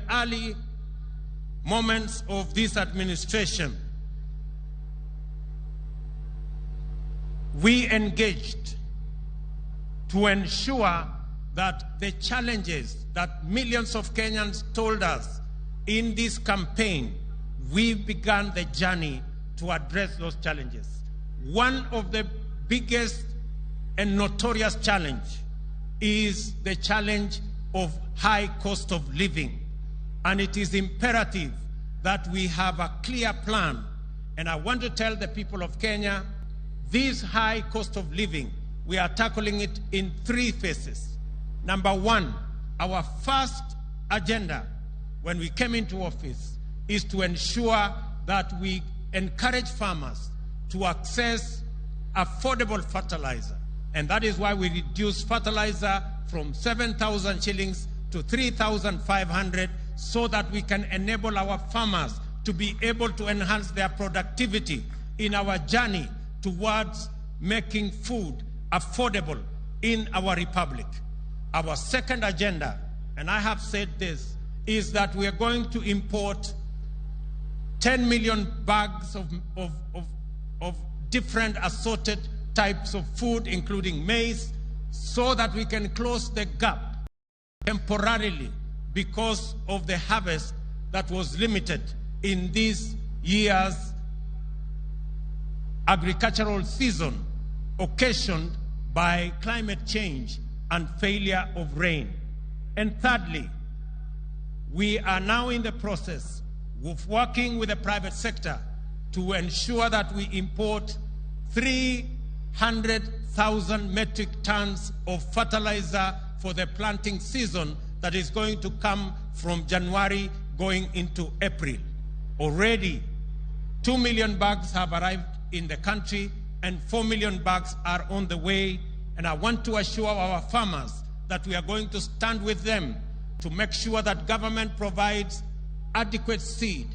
early moments of this administration, we engaged to ensure that the challenges that millions of Kenyans told us in this campaign, we began the journey to address those challenges. One of the biggest and notorious challenge is the challenge of high cost of living. And it is imperative that we have a clear plan. And I want to tell the people of Kenya, this high cost of living, we are tackling it in 3 phases. Number 1, our first agenda when we came into office is to ensure that we encourage farmers to access affordable fertilizer. And that is why we reduced fertilizer from 7,000 shillings to 3,500 so that we can enable our farmers to be able to enhance their productivity in our journey towards making food affordable in our republic. Our second agenda, and I have said this, is that we are going to import 10 million bags of different assorted types of food, including maize, so that we can close the gap temporarily because of the harvest that was limited in this year's agricultural season, occasioned by climate change and failure of rain. And thirdly, we are now in the process of working with the private sector to ensure that we import 300,000 metric tons of fertilizer for the planting season that is going to come from January going into April. Already, 2 million bags have arrived in the country and 4 million bags are on the way. And I want to assure our farmers that we are going to stand with them to make sure that government provides adequate seed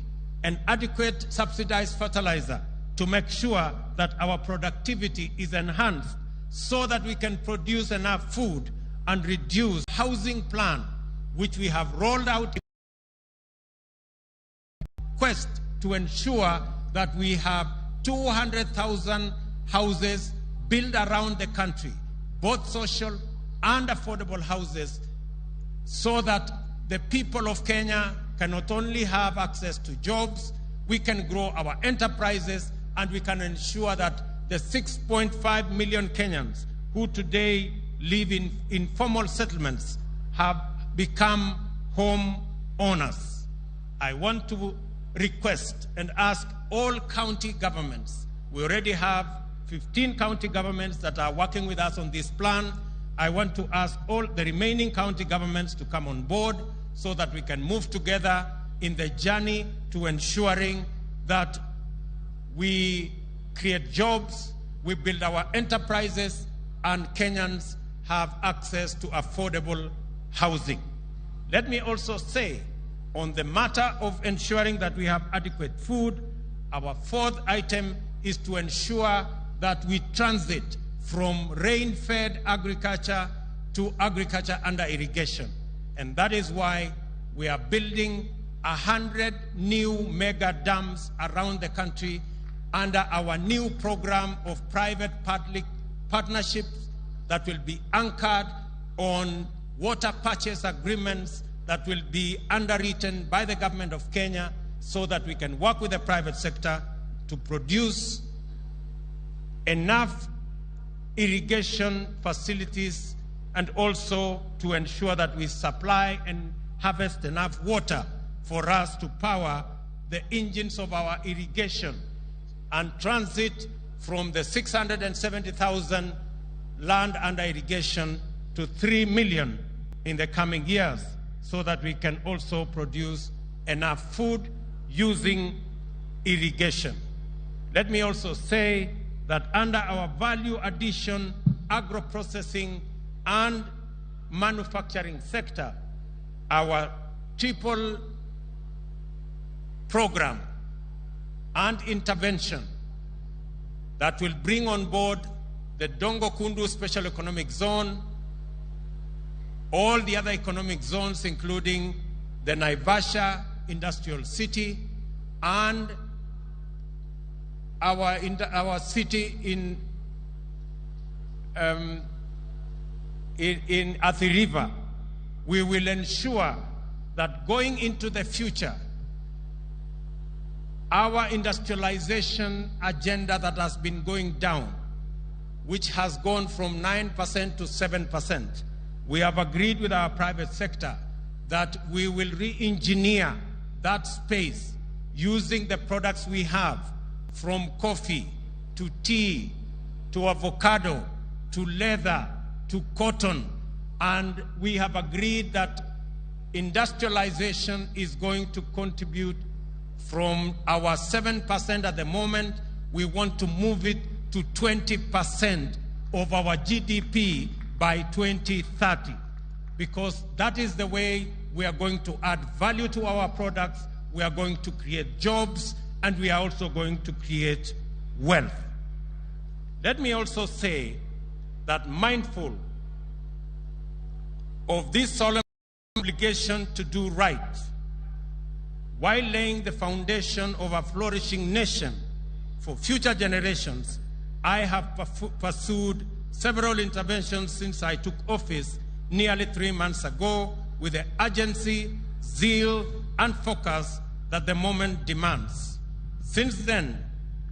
and adequate subsidized fertilizer to make sure that our productivity is enhanced so that we can produce enough food and reduce housing plan, which we have rolled out quest to ensure that we have 200,000 houses built around the country, both social and affordable houses, so that the people of Kenya can not only have access to jobs, we can grow our enterprises, and we can ensure that the 6.5 million Kenyans who today live in informal settlements have become home owners. I want to request and ask all county governments We already have 15 county governments that are working with us on this plan. I want to ask all the remaining county governments to come on board so that we can move together in the journey to ensuring that we create jobs, we build our enterprises, and Kenyans have access to affordable housing. Let me also say, on the matter of ensuring that we have adequate food, our fourth item is to ensure that we transit from rain-fed agriculture to agriculture under irrigation. And that is why we are building 100 new mega dams around the country under our new program of private-public partnerships that will be anchored on water purchase agreements that will be underwritten by the government of Kenya so that we can work with the private sector to produce enough irrigation facilities and also to ensure that we supply and harvest enough water for us to power the engines of our irrigation and transit from the 670,000 land under irrigation to 3 million in the coming years so that we can also produce enough food using irrigation. Let me also say that under our value addition, agro-processing, and manufacturing sector, our triple program and intervention that will bring on board the Dongo Kundu Special Economic Zone, all the other economic zones, including the Naivasha Industrial City, and our city in Athi River. We will ensure that going into the future, our industrialization agenda that has been going down, which has gone from 9% to 7%, we have agreed with our private sector that we will re-engineer that space using the products we have, from coffee to tea to avocado to leather to cotton. And we have agreed that industrialization is going to contribute from our 7% at the moment. We want to move it to 20% of our GDP by 2030, because that is the way we are going to add value to our products, we are going to create jobs, and we are also going to create wealth. Let me also say that, mindful of this solemn obligation to do right, while laying the foundation of a flourishing nation for future generations, I have pursued several interventions since I took office nearly 3 months ago with the urgency, zeal, and focus that the moment demands. Since then,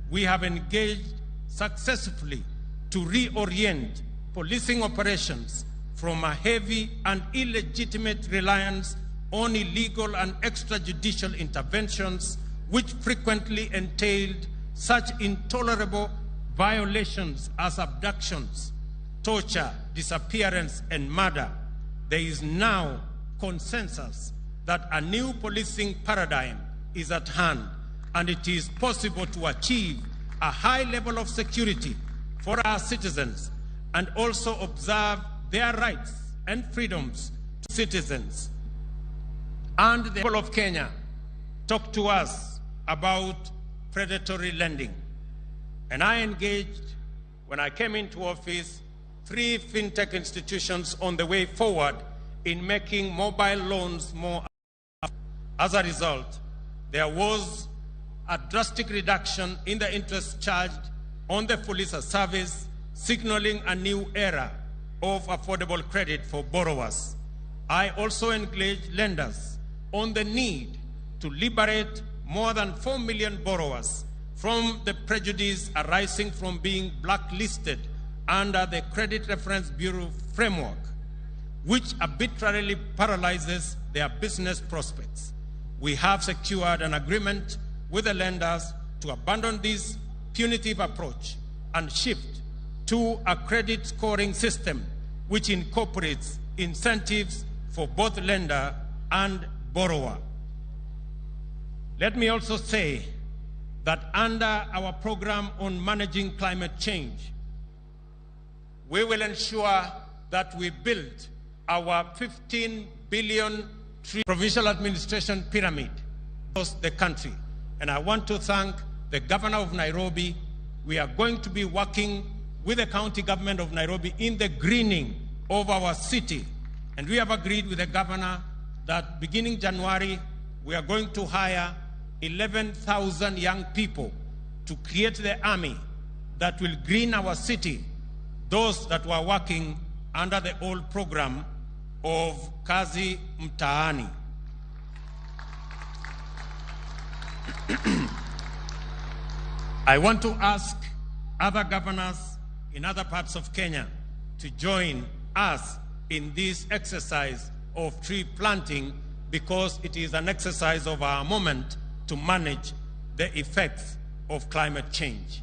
we have engaged successfully to reorient policing operations from a heavy and illegitimate reliance on illegal and extrajudicial interventions, which frequently entailed such intolerable violations as abductions, torture, disappearance, and murder. There is now consensus that a new policing paradigm is at hand, and it is possible to achieve a high level of security for our citizens and also observe their rights and freedoms to citizens. And the people of Kenya talked to us about predatory lending. And I engaged, when I came into office, 3 fintech institutions on the way forward in making mobile loans more. As a result, there was a drastic reduction in the interest charged on the Fuliza service, signaling a new era of affordable credit for borrowers. I also engaged lenders on the need to liberate more than 4 million borrowers from the prejudice arising from being blacklisted under the Credit Reference Bureau framework, which arbitrarily paralyzes their business prospects. We have secured an agreement with the lenders to abandon these punitive approach and shift to a credit scoring system which incorporates incentives for both lender and borrower. Let me also say that under our program on managing climate change, we will ensure that we build our 15 billion provincial administration pyramid across the country. And I want to thank the governor of Nairobi. We are going to be working with the county government of Nairobi in the greening of our city. And we have agreed with the governor that beginning January, we are going to hire 11,000 young people to create the army that will green our city, those that were working under the old program of Kazi Mtaani. I want to ask other governors in other parts of Kenya to join us in this exercise of tree planting, because it is an exercise of our moment to manage the effects of climate change.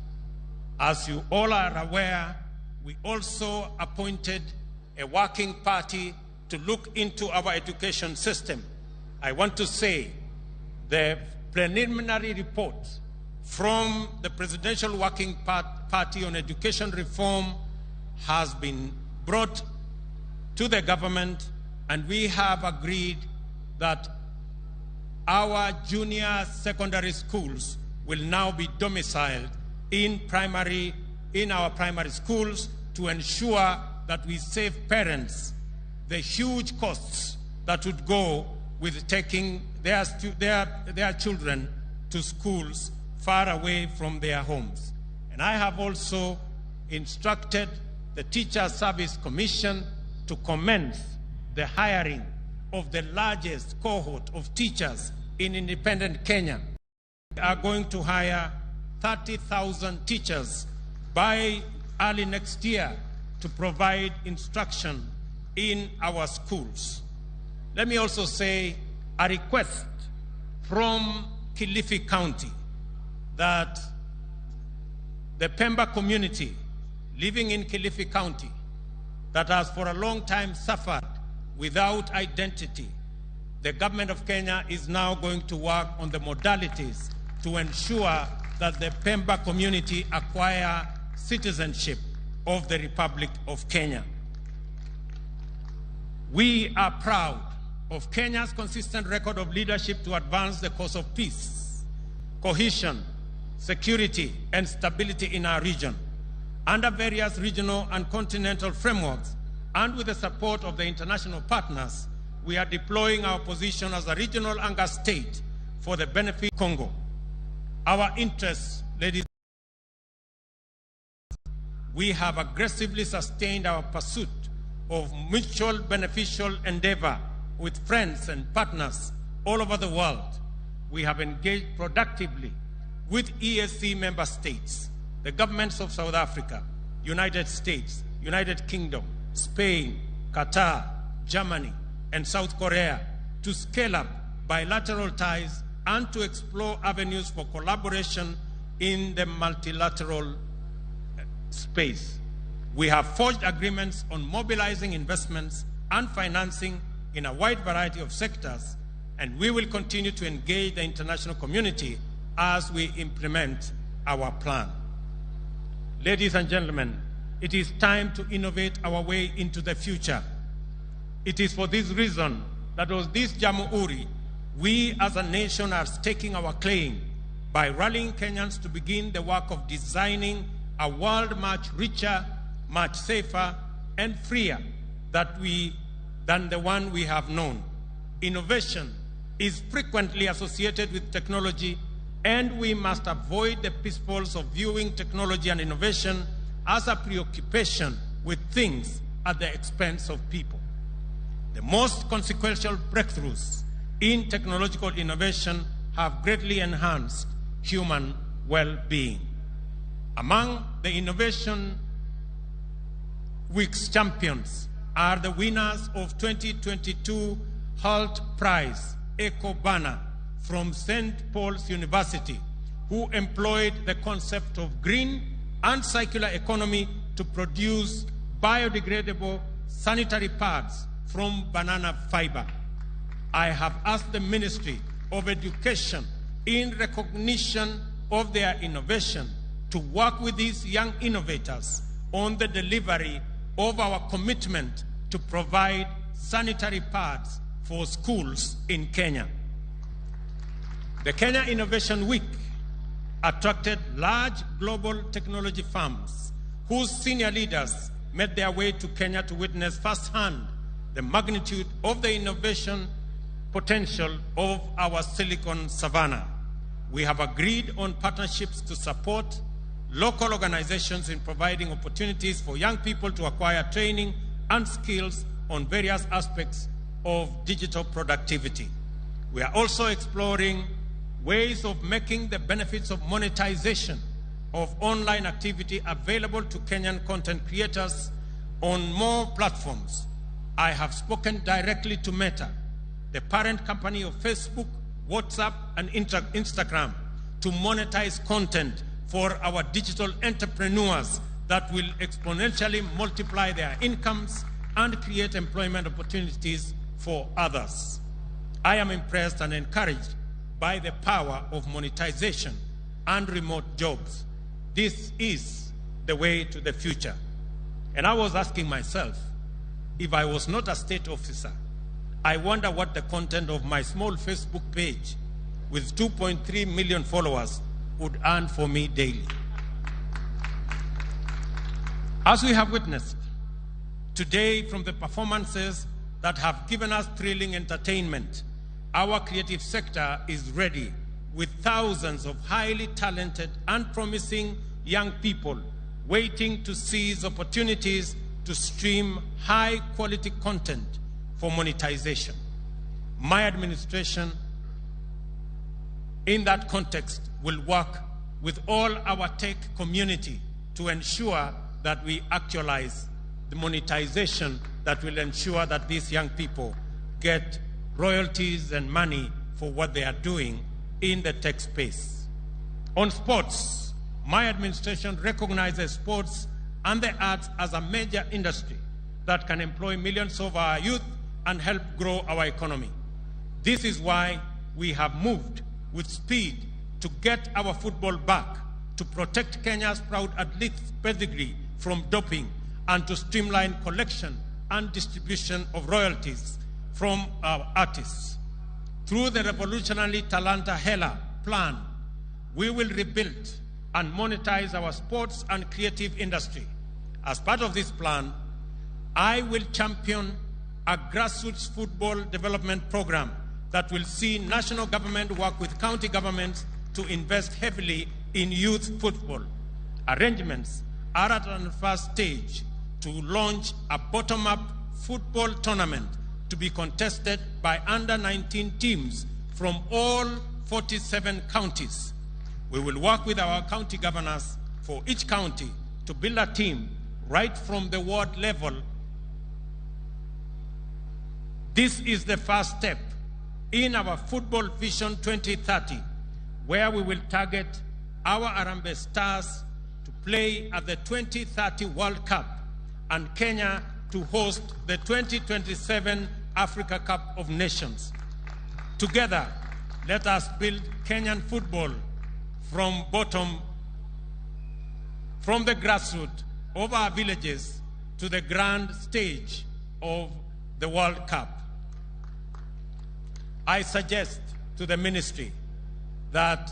As you all are aware, we also appointed a working party to look into our education system. I want to say the preliminary report from the Presidential Working Party on Education Reform has been brought to the government, and we have agreed that our junior secondary schools will now be domiciled in our primary schools to ensure that we save parents the huge costs that would go with taking their children to schools far away from their homes. And I have also instructed the Teacher Service Commission to commence the hiring of the largest cohort of teachers in independent Kenya. We are going to hire 30,000 teachers by early next year to provide instruction in our schools. Let me also say a request from Kilifi County that the Pemba community living in Kilifi County that has for a long time suffered without identity, the government of Kenya is now going to work on the modalities to ensure that the Pemba community acquire citizenship of the Republic of Kenya. We are proud of Kenya's consistent record of leadership to advance the cause of peace, cohesion, security, and stability in our region. Under various regional and continental frameworks, and with the support of the international partners, we are deploying our position as a regional anchor state for the benefit of Congo. Our interests, ladies, we have aggressively sustained our pursuit of mutual beneficial endeavor with friends and partners all over the world. We have engaged productively with EAC member states, the governments of South Africa, United States, United Kingdom, Spain, Qatar, Germany, and South Korea to scale up bilateral ties and to explore avenues for collaboration in the multilateral space. We have forged agreements on mobilizing investments and financing in a wide variety of sectors, and we will continue to engage the international community as we implement our plan. Ladies and gentlemen, it is time to innovate our way into the future. It is for this reason that with this Jamhuri, we as a nation are staking our claim by rallying Kenyans to begin the work of designing a world much richer, much safer, and freer than the one we have known. Innovation is frequently associated with technology, and we must avoid the pitfalls of viewing technology and innovation as a preoccupation with things at the expense of people. The most consequential breakthroughs in technological innovation have greatly enhanced human well-being. Among the Innovation Week's champions are the winners of 2022 Holt Prize, Eco Banner from St. Paul's University, who employed the concept of green and circular economy to produce biodegradable sanitary pads from banana fiber. I have asked the Ministry of Education, in recognition of their innovation, to work with these young innovators on the delivery of our commitment to provide sanitary pads for schools in Kenya. The Kenya Innovation Week attracted large global technology firms whose senior leaders made their way to Kenya to witness firsthand the magnitude of the innovation potential of our Silicon Savannah. We have agreed on partnerships to support local organizations in providing opportunities for young people to acquire training and skills on various aspects of digital productivity. We are also exploring ways of making the benefits of monetization of online activity available to Kenyan content creators on more platforms. I have spoken directly to Meta, the parent company of Facebook, WhatsApp, and Instagram, to monetize content for our digital entrepreneurs that will exponentially multiply their incomes and create employment opportunities for others. I am impressed and encouraged by the power of monetization and remote jobs. This is the way to the future. And I was asking myself, if I was not a state officer, I wonder what the content of my small Facebook page with 2.3 million followers would earn for me daily. As we have witnessed today from the performances that have given us thrilling entertainment, our creative sector is ready with thousands of highly talented and promising young people waiting to seize opportunities to stream high-quality content for monetization. My administration, in that context, will work with all our tech community to ensure that we actualize the monetization that will ensure that these young people get royalties and money for what they are doing in the tech space. On sports, my administration recognizes sports and the arts as a major industry that can employ millions of our youth and help grow our economy. This is why we have moved with speed to get our football back, to protect Kenya's proud athletes' pedigree from doping, and to streamline collection and distribution of royalties from our artists. Through the revolutionary Talanta Hela plan, we will rebuild and monetize our sports and creative industry. As part of this plan, I will champion a grassroots football development program that will see national government work with county governments to invest heavily in youth football. Arrangements are at an first stage to launch a bottom-up football tournament to be contested by under-19 teams from all 47 counties. We will work with our county governors for each county to build a team right from the ward level. This is the first step in our Football Vision 2030, where we will target our Harambee Stars to play at the 2030 World Cup and Kenya to host the 2027 Africa Cup of Nations. Together, let us build Kenyan football from the grassroots of our villages to the grand stage of the World Cup. I suggest to the ministry that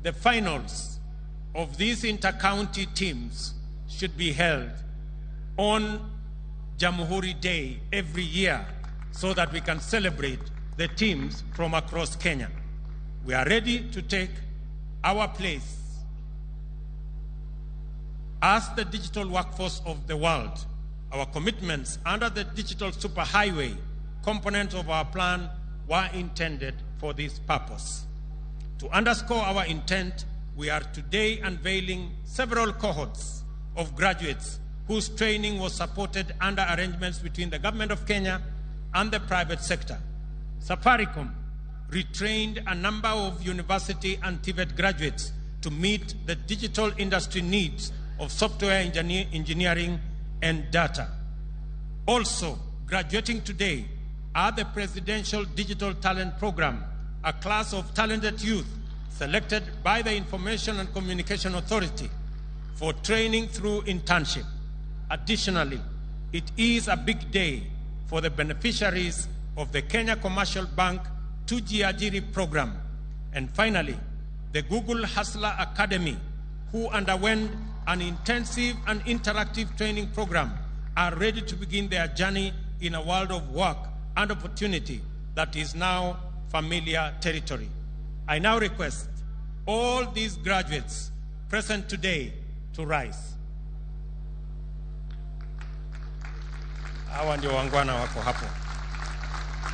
the finals of these inter-county teams should be held on Jamhuri Day every year so that we can celebrate the teams from across Kenya. We are ready to take our place as the digital workforce of the world. Our commitments under the digital superhighway component of our plan were intended for this purpose. To underscore our intent, we are today unveiling several cohorts of graduates whose training was supported under arrangements between the government of Kenya and the private sector. Safaricom retrained a number of university and TVET graduates to meet the digital industry needs of software engineering and data. Also, graduating today are the Presidential Digital Talent Program, a class of talented youth selected by the Information and Communication Authority for training through internship. Additionally, it is a big day for the beneficiaries of the Kenya Commercial Bank Tujiajiri program. And finally, the Google Hustler Academy, who underwent an intensive and interactive training program, are ready to begin their journey in a world of work and opportunity that is now familiar territory. I now request all these graduates present today to rise. Hawa ndio wangwana wako hapo.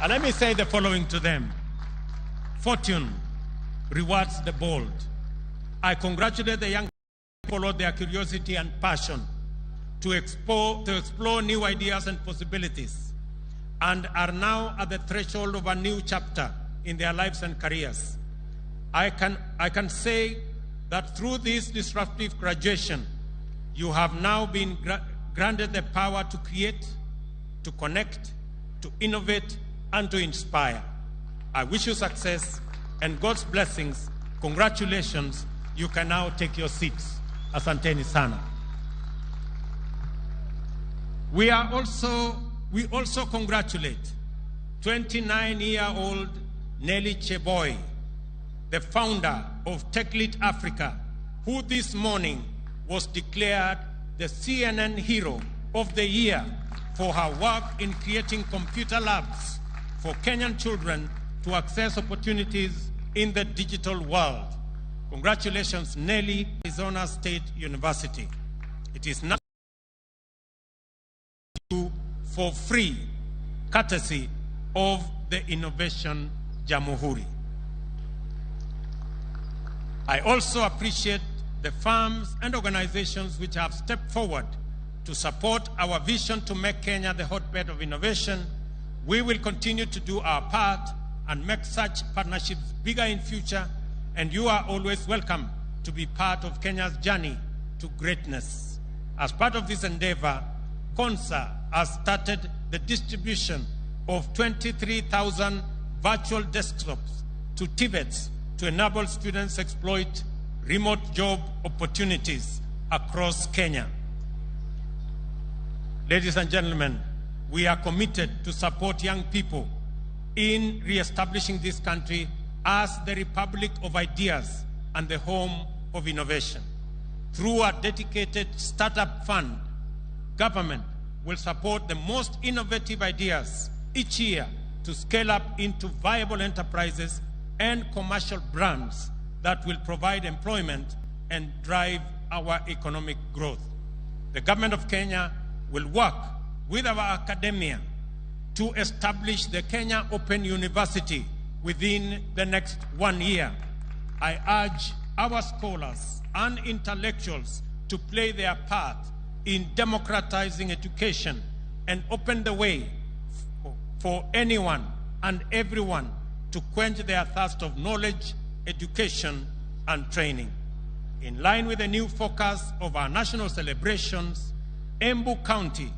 And let me say the following to them. Fortune rewards the bold. I congratulate the young people who followed their curiosity and passion to explore new ideas and possibilities, and are now at the threshold of a new chapter in their lives and careers. I can say that through this disruptive graduation, you have now been granted the power to create, to connect, to innovate, and to inspire. I wish you success and God's blessings. Congratulations. You can now take your seats. Asanteni sana. We also congratulate 29-year-old Nelly Cheboy, the founder of TechLead Africa, who this morning was declared the CNN Hero of the Year for her work in creating computer labs for Kenyan children to access opportunities in the digital world. Congratulations, Nelly, Arizona State University. It is now for free, courtesy of the Innovation Jamhuri. I also appreciate the firms and organizations which have stepped forward to support our vision to make Kenya the hotbed of innovation. We will continue to do our part and make such partnerships bigger in future, and you are always welcome to be part of Kenya's journey to greatness. As part of this endeavor, KONSA has started the distribution of 23,000 virtual desktops to TVETs to enable students exploit remote job opportunities across Kenya. Ladies and gentlemen, we are committed to support young people in re-establishing this country as the Republic of Ideas and the home of innovation. Through a dedicated startup fund, government will support the most innovative ideas each year to scale up into viable enterprises and commercial brands that will provide employment and drive our economic growth. The government of Kenya will work with our academia to establish the Kenya Open University within the next 1 year. I urge our scholars and intellectuals to play their part in democratizing education and open the way for anyone and everyone to quench their thirst of knowledge, education, and training. In line with the new focus of our national celebrations, Embu County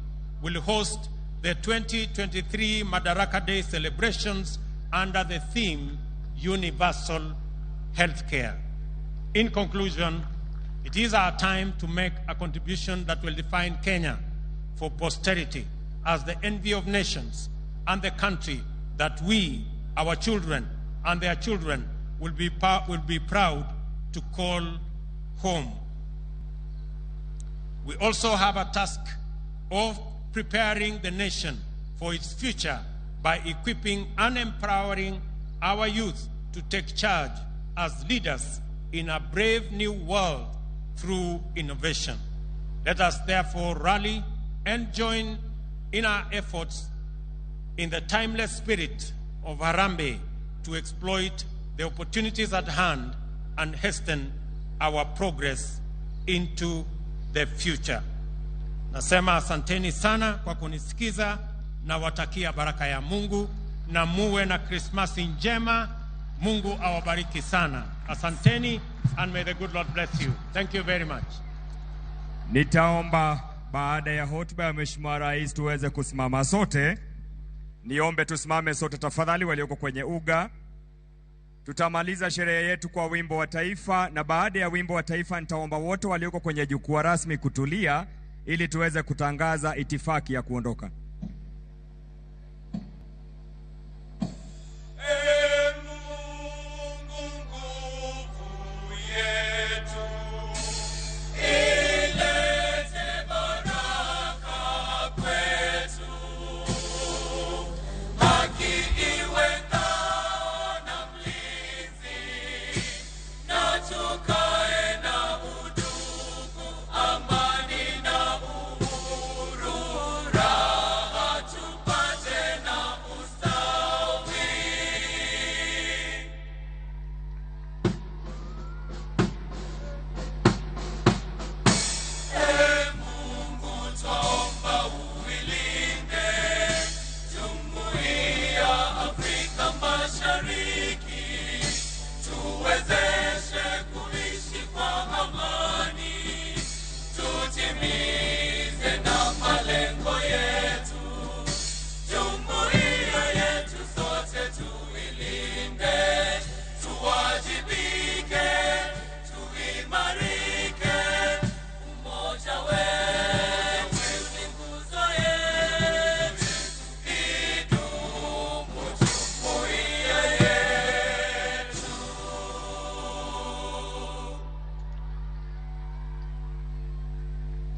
will host the 2023 Madaraka Day celebrations under the theme Universal Healthcare. In conclusion, it is our time to make a contribution that will define Kenya for posterity as the envy of nations and the country that we, our children, and their children will be proud to call home. We also have a task of preparing the nation for its future by equipping and empowering our youth to take charge as leaders in a brave new world through innovation. Let us therefore rally and join in our efforts in the timeless spirit of Harambee to exploit the opportunities at hand and hasten our progress into the future. Nasema asanteni sana kwa kunisikiza, na watakia baraka ya Mungu na muwe na Krismasi njema Mungu awabariki sana. Asanteni, and may the good Lord bless you. Thank you very much. Nitaomba baada ya hotuba ya Mheshimiwa Rais tuweze kusimama sote. Niombe tusimame sote tafadhali walioko kwenye uga. Tutamaliza sherehe yetu kwa wimbo wa taifa, na baada ya wimbo wa taifa nitaomba wote walioko kwenye jukwaa rasmi kutulia ili tuweze kutangaza itifaki ya kuondoka.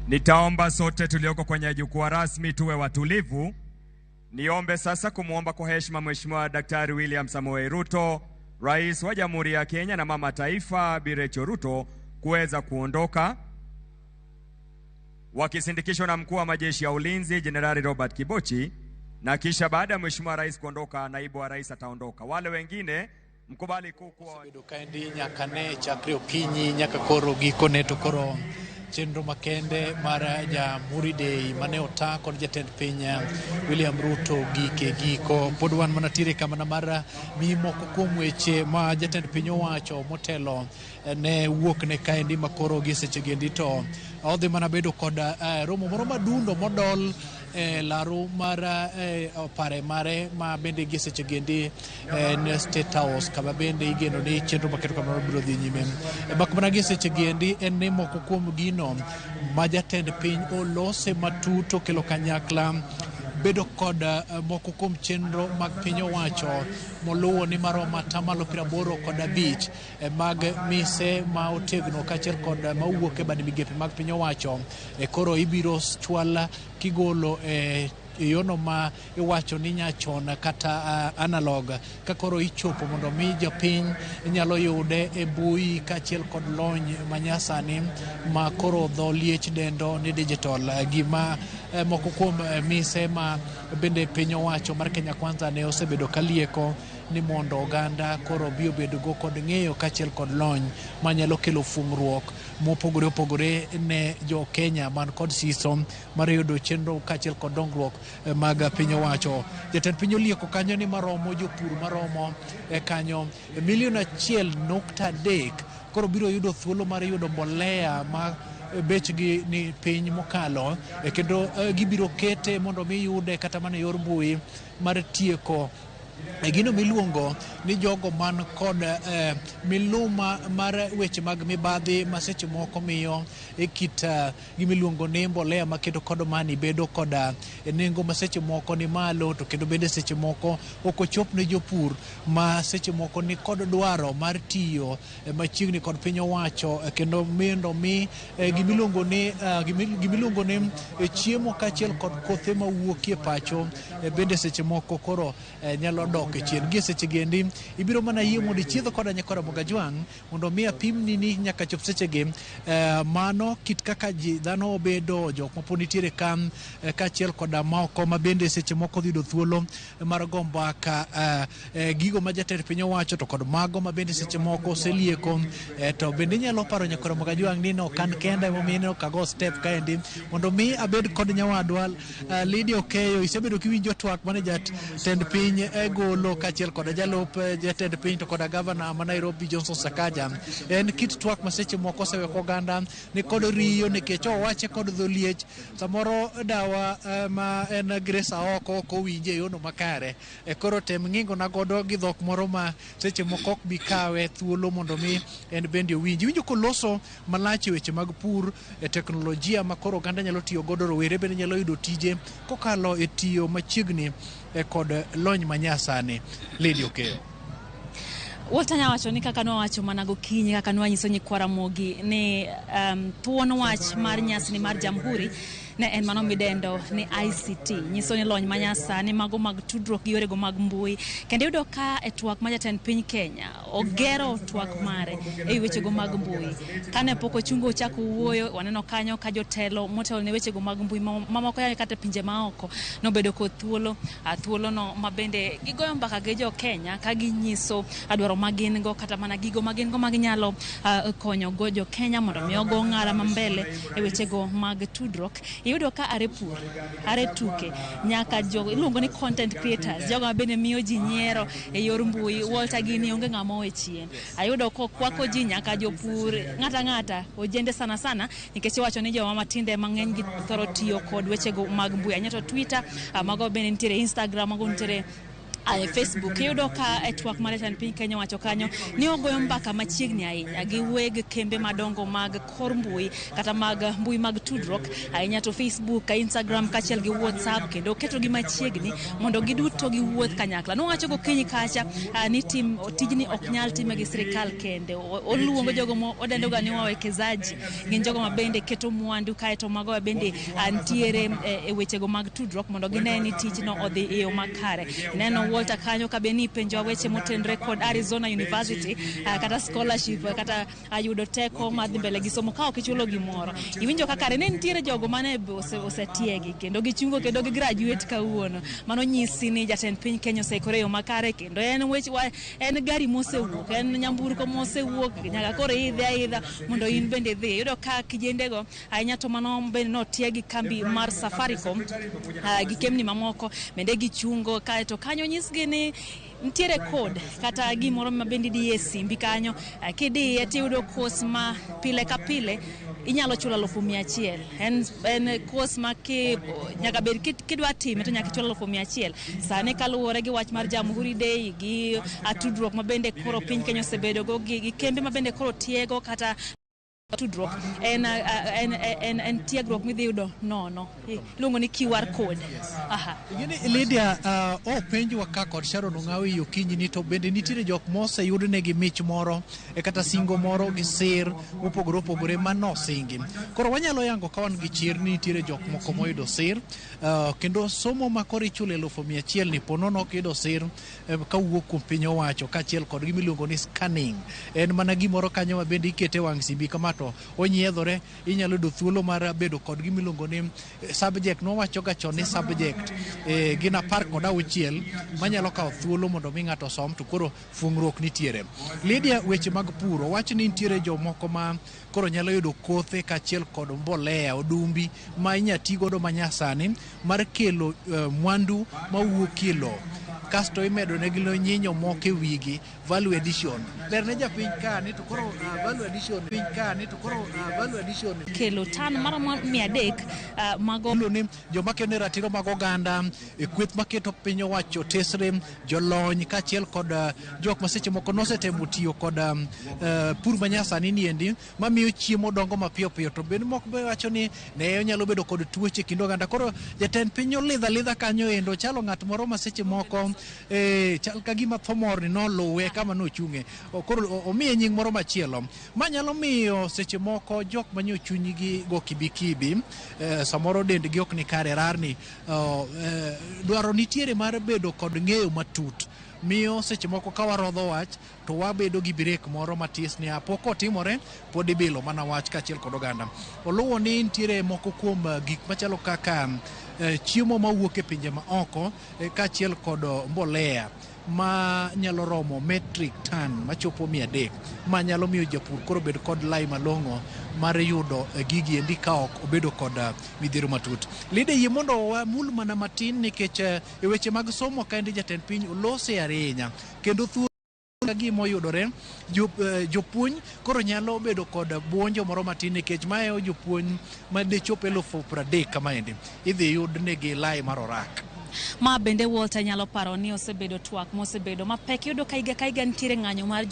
Nitaomba sote tulioko kwenye jukwaa rasmi tuwe watulivu. Niombe sasa kumuomba kwa heshima Mheshimiwa Daktari William Samoei Ruto, Rais wa Jamhuri ya Kenya na Mama Taifa Bi Rachel Ruto kuweza kuondoka, wakisindikishwa na Mkuu wa Majeshi ya Ulinzi Jenerali Robert Kibochi, na kisha baada ya Mheshimiwa Rais kuondoka, Naibu wa Rais ataondoka. Wale wengine mkubali kuwa bedo kaendi nyaka ne chakre okinyi nyaka koro gikone to koro chenro makende mar Jamhuri Day mane ota kod jatend piny William Ruto gike giko pod wan manatiere kamana mar mimoko kuom weche ma jatend piny owacho motelo ne wuok ne kaendi makoro gi seche gendi to odhi mana bedo kod romo moro madundo modol laro mar pare mare ma bende gi seche gendi ne State House kama bende igeno ni chenro maketo kamano biro dhi nyime bakmana gi seche gendi en ne moko kuom gino ma jatend piny olose matuto kelo kanyakla bedo kod moko kuom chenro mag piny owacho moluwo ni maromo atamalo 85 mag mise ma otegno kaachiel kod mawuok e bad migepe mag piny owacho koro ibiro chwal kigolo yono ma iwacho ni nyachon kata analog ka koro ichopo mondo mi jopiny nyalo yude e mbui kaachiel kod lony manyasani ma koro dho liech dendo ni digital. Gima moko kuom mise ma bende piny owacho mar Kenya Kwanza ne osebedo kalieko ni mondo oganda koro bio bedo go kod ng'eyo kaachiel kod lony manyalo kelo fungruok mopogore opogore ne jo Kenya man kod siso mar yudo chenro kaachiel kod dongruok mag piny owacho. Jatend piny olieko kanyo ni maromo jopur maromo kanyo 1.3 koro biro yudo thuolo mar yudo mbolea ma bechgi ni piny mokalo kendo gibiro kete mondo mi yude kata mana yor mbui mar tieko gino miluongo ni jogo man kod miluma mar weche mag mibadhi ma seche moko miyo e kit gimiluongo ni mbolea maketo kod mani bedo kod nengo ma seche moko ni malo to kendo bende seche moko ok ochop ne jopur ma seche moko ni kod dwaro mar tiyo machiegni kod piny owacho kendo mendo mi gimiluongo ni chiemo kaachiel kod kothe mawuokie pacho bende seche moko koro nyalo dok chien. Gi seche gendi ibiro mana yie mondo ichiedh koda nyakora Mogajwang' mondo mi apimni ni nyaka chop seche gi mano kit kaka ji dhano obedo jok mapod nitiere kan kaachiel koda moko ma bende seche moko yudo thuolo mar go mbaka gigo ma jatend piny owacho to kod mago ma bende seche moko oselieko to bende nyalo paro nyakora Mogajwang' ni no kan kenda momiyo kago step kaendi mondo mi abed kod nyawadwa Lydia Okeyo. Isebedo kiwinjo twak mane jatend piny magolo kachiel koda jalup jatend piny to koda gavana ma Nairobi Johnson Sakaja en kit twak ma seche moko oseweko oganda ni kod riyo nikech owache kod dholiech samoro dawa ma en Gresa oko winje e yono makare koro tem ng'ingona godo gi dhok moro ma seche moko ok bi kawe thuolo mondo mi en bende winjo koloso malach e weche mag pur teknolojia ma koro oganda nyalo tiyo godo, rowere bende nyalo yudo tije kokalo e tiyo machiegni kod lony manyasani. Lady Okeyo. Walter Nyawacho ni kaka nowacho mana gokinyi kaka nwanyiso nyikwa Ramogi ni thuon wach mar nyasi ni mar Jamhuri ne en mano midendo ni ICT, nyiso ni lony manyasani mago mag tudruok gi yorego mag mbui. Kendo yudo ka e twak ma jatend piny Kenya ogero twak mare e wechego mag mbui. Kane pok ochungo ochako wuoyo, waneno kanyo ka jotelo motelo ne wechego mag mbui mamoko ya kata pinje maoko nobedo kod thuolo no mabende gigoyo mbaka gi jo Kenya ka ginyiso adwaro magin go kata mana gigo magin go maginyalo konyo go jo Kenya mondo mi ogo ng'ara mambele e wechego mag tudruok. Iyudo ka are tuke nyaka jogo iluongo ni content creators, jogo mabende miyo ji nyiero e yor mbui. Walter gini onge ng'ama owe chien. Ayudo kwako ji nyaka jopur ng'ata ojende sana nikech wacho ni joma matinde mang'eny gi thoro tiyo kod wechego mag mbui. Anyato Twitter, mago bende nitiere Instagram, mago nitiere Facebook. Yudo ka e twak mar jatend piny Kenya wacho kanyo ni ogoyo mbaka machiegni ahinya gi weg kembe madongo mag kor mbui kata mag mbui mag tudruok ahinya to Facebook, Instagram kachiel gi WhatsApp, kendo oketo gi machiegni mondo giduto giwuoth kanyakla. Nowacho gokinyi kacha ni tijni ok nyal time gi sirikal kende. Oluongo jogo modendo ga ni wawekezaji, gin jogo mabende keto mwandu kaeto mago bende ntiere e wechego mag tudruok mondo gine ni tijno odhi e yo makare. Neno Walter kanyo ka beni penjo weche motenre kod Arizona University kata scholarship kata ayudo teko madhi mbele gi somo ka ok ichulo gimoro. Iwinjo kaka ne nitiere jogo mane osetiegi kendo gichungo kendo gi graduate kawuono. Mano nyisi ni jatend piny Kenya osekore yo makare kendo en gari mosewuok, en nyamburko mosewuok nyaka koro idha mondo in bende dhi. Yudo ka kijendego ahinya to mano bende notiegi kambi mar Safaricom gi kemni mamoko bende gichungo kaeto kanyo gini ntiere code kata gimoro mabende di e simbi kanyo kidiye tiyudo kos ma pile ka pile inyalo chulo 100,000. En kos ma nyaka bed kidwa time to nyaka chulo 100,000. Sani kaluwore gi wach mar Jamhuri Day gi atudruok mabende koro piny Kenya osebedo go gi kembe mabende koro tiego kata tudruok en tiegruok midhi yudo nono luongo ni QR code. Lydia, penjwa ka kod Sharon Ongawi yokinyi ni to bende nitiere jok moseyud negi mich moro kata singo moro gi sir opogore manosingi. Koro wanyalo yango ka wan gi chir ni nitiere jok moko moyudo sir kendo somo ma koro ichule 100,000 ni ponono ok yudo sir kawuok kuom piny owacho kachiel kod gimiluongo ni scanning. En mana gimoro kanyo ma bende ikete wang' simbi kama to onyiedhore, inyalo yudo thuolo mar bedo kod gimiluongo ni subject. Nowacho ga chon ni subject gin 16 manyalo kawo thuolo mondo mi ng'ato som to koro fungruok nitiere. Lydia, weche mag pur wach ni nitiere jomoko ma koro nyalo yudo kothe kachiel kod mbolea odumbi ma inya ti godo manyasani mar kelo mwandu mawuok kilo kasto imedo ne gilo nyinyo moko e wigi value addition. Berne japiny ka ni to koro value addition kelo tan maromo 300 mago ni joma kene ratiro mag oganda e kweth maketo piny owacho tesre jolony kachiel kod jok ma seche moko nosetemo tiyo kod pur manyasani niendi mamiyo chiemo dongo mapiyo to bende moko be wacho ni ne onyalo bedo kod tuoche kind oganda. Koro jatend piny olidha kanyo endo chalo ng'at moro ma seche moko chal ka gima thomor ni noluwe kama nochunge. Koro omiye nying moro machielo manyalo miyo seche moko jok manyo chunygi go kibikibi samoro dendgi ok ni kare rarni dwaro nitiere mar bedo kod ng'eyo matut miyo seche moko ka warodho wach to wabedo gi break moro matis ni apoko otimore pod ibilo mana wach kachiel kod oganda. Oluwo ni nitiere moko kuom gik machalo kaka chiemo mawuok e pinje ma oko kachiel kod mbolea ma nyalo romo metric ton machopo 300 ma nyalo miyo japur koro bed kod lai malong'o mar yudo gigi endi ka ok obedo kod midhiero matut. Lide yie mondo wamul mana matin nikech e weche mag somo kaendi jatend piny olose ahinya kendo gima oyudore jopuonj koro nyalo bedo kod buonjo moro matin nikech mae jopuonj ma dichop 30,000 kamaendi idhi yud negi lai mar orak. Ma bende Walter nyalo paro ni osebedo twak mosebedo mapek yudo ka higa nitiere ng'anyo mar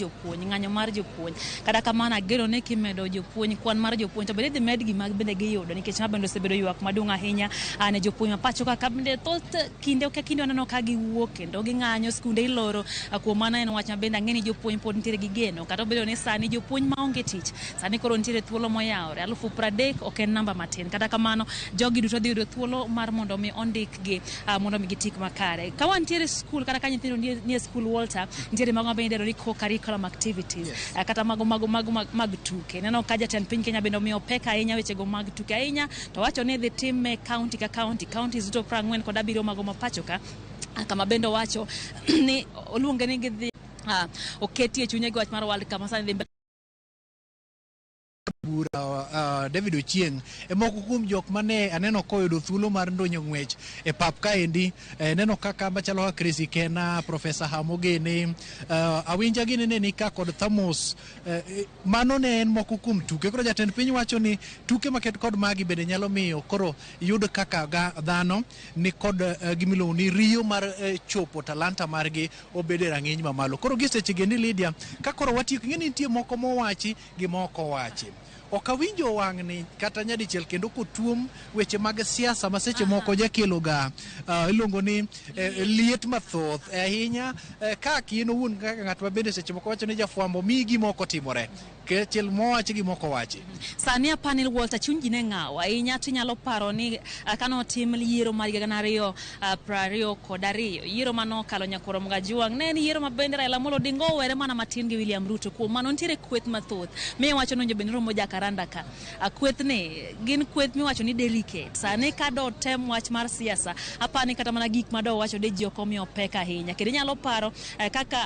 jopuonj kata kamano ageno ne kimedo jopuonj kwan mar jopuonj to bende dhi med gi mag bende giyudo nikech ma bende osebedo ywak maduong' ahinya ne jopuonj ma pacho ka bende thoth kinde waneno ka giwuok kendo ging'anyo skunde iloro kuom mano en wach ma bende ang'e ni jopuonj pod nitiere gi geno kata obedo ni sani jopuonj maonge tich sani koro nitiere thuolo moyawore 30,000 ok en namba matin kata kamano jogi duto dhi yudo thuolo mar mondo mi ondikgi mondo mi gitik makare. Ka wantiere skul kata ka nyithindo nie skul Walter nitiere mago mabende ni co-curriculum activities kata mago mag tuke. Neno ka jatend piny Kenya bende omiyo pek ahinya weche go mag tuke ahinya to wacho ni dhi time county ka county zito 40 kod 7 mago mapacho ka kama bende wacho ni oluonge ni gidhi oketie chunye gi wach mar World Cup masani dhi David Ochieng moko kuom jok mane aneno koyudo thuolo mar ndonyo ng'wech e pap kaendi neno kaka machalo Chris Kena, Professor Ramogi ne awinja gini ne nika kod Thamos mano ne en moko kuom tuke koro jatend piny wacho ni tuke maket kod magi bende nyalo miyo koro yud kaka dhano ni kod gimiluongo ni riyo mar chopo talanta margi obede rang'iny mamalo koro giseche ni Lydia ka koro watiyo ng'eni nitie moko mowachi gi moko wachi okawinjo wang'ni kata nyadichiel kendo kotuom weche mag siasa ma seche moko jakelo ga iluongo ni liet mathoth ahinya ka kien owuon kaka ng'at ma bende seche moko wacho ni jafwambo mi gimoko timore kechiel mowachi gi moko wachi sani a panel Walter chunji ne ng'aw ahinya tinyalo paro ni kano tim yiero mar 2022 yiero manokalo nyakoro mga juang ne ni yiero ma bende Raila Amolo Odinga owere mana matin gi William Ruto kuom mano nitiere kweth mathoth mi wacho no bende romo jakaranda ka kweth ni gin kweth mi wacho ni delicate sani ka do tem wach mar siasa apani kata mana gik mado wacho de ji okomio peka ahinya kendo nyalo paro kaka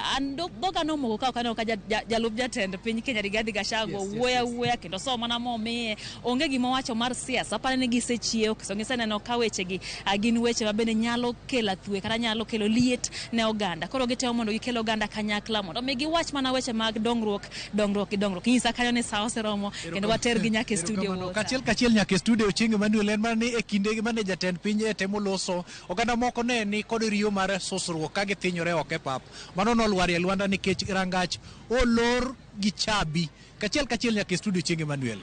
doga no mogo ka kano ka jalup jatend piny Kenya Rigathi Gachagua wuoya kendo so mana momiye onge gima wacho mar siasa apani ni gisechiew so giseneno ka weche gi gin weche ma bende nyalo kelo athwe kata nyalo kelo liet ne oganda koro gitemo mondo gikelo oganda kanyakla mondo mi giwach mana weche mag dongruok nyisa kanyo ni sa oseromo kendo water gi nyaka studio kachiel nyaka studio Ochieng Manuel en mane e kinde mane jatend piny temo loso oganda moko ne ni kod riyo mar susruok ka githinyore ok e pap mano nolwar e Luanda nikech rangach olor gi chabi kachiel nyaka studio Ochieng Manuel.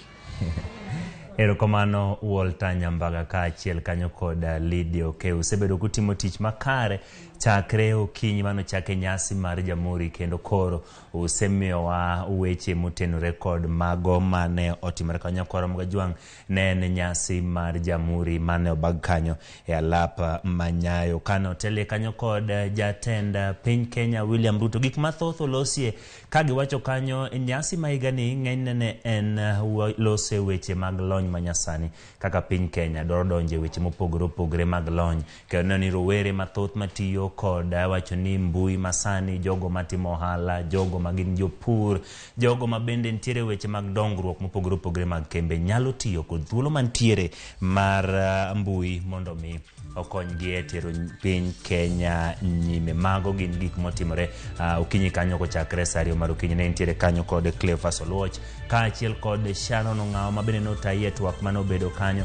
Erokamano Walter Nyambaga ka achiel kanyo kod Lydia Okeo usebedo kutimo tich makare chakre okinyi mano chake nyasi mar Jamhuri kendo koro usemiyowa weche motenore kod mago mane otimore kanyo koro mga juang ne en nyasi mar Jamhuri mane obag kanyo e alap Manyayo kano tele kanyo kod jatend piny Kenya William Ruto gik mathoth olosie ka giwacho kanyo nyasi maigani ng'enyne ne en lose weche mag lony manyasani kaka piny Kenya doro donje weche mopogore mag lony kendo ni rowere mathoth matiyo kod wacho ni mbui masani jogo matimo ohala jogo magin jopur jogo mabende ntiere weche mag dongruok mopogore mag kembe nyalo tiyo kod thuolo mantiere mar mbui mondo mi okonygi e tero piny Kenya nyime mago gin gik motimore okinyi kanyo kochakre sario mar okinyi ne ntiere kanyo kod Cleophas Oluoch ka achiel kod Sharon Ong'aw mabende notaye twak manobedo kanyo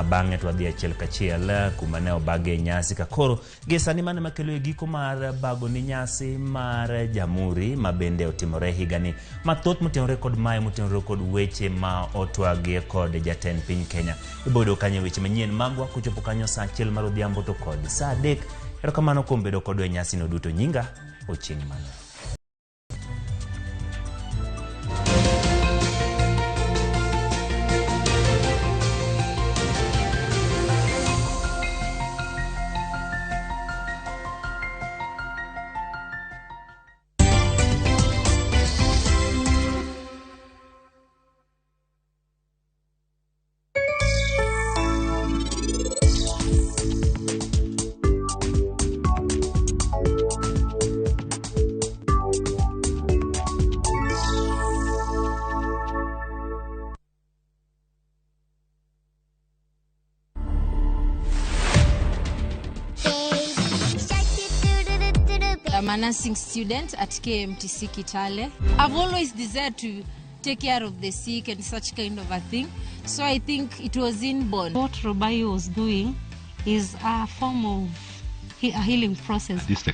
bang'e to wadhi achiel kachiel kuma ne obage nyasi ka koro gisani mane makelo e giko mar bago ni nyasi mar Jamhuri mabende otimore higani mathoth motenore kod mae motenore kod weche ma otwage kod jatend piny Kenya ibodo kanyo weche manyien magwa kuchopo kanyo saa achiel mar odhiambo to kod saa 3 erokamano kuom bedo kod nyasi no duto nyinga Ochieng Manuel. I'm a nursing student at KMTC Kitale. I've always desired to take care of the sick and such kind of a thing. So I think it was inborn. What Robai was doing is a form of a healing process.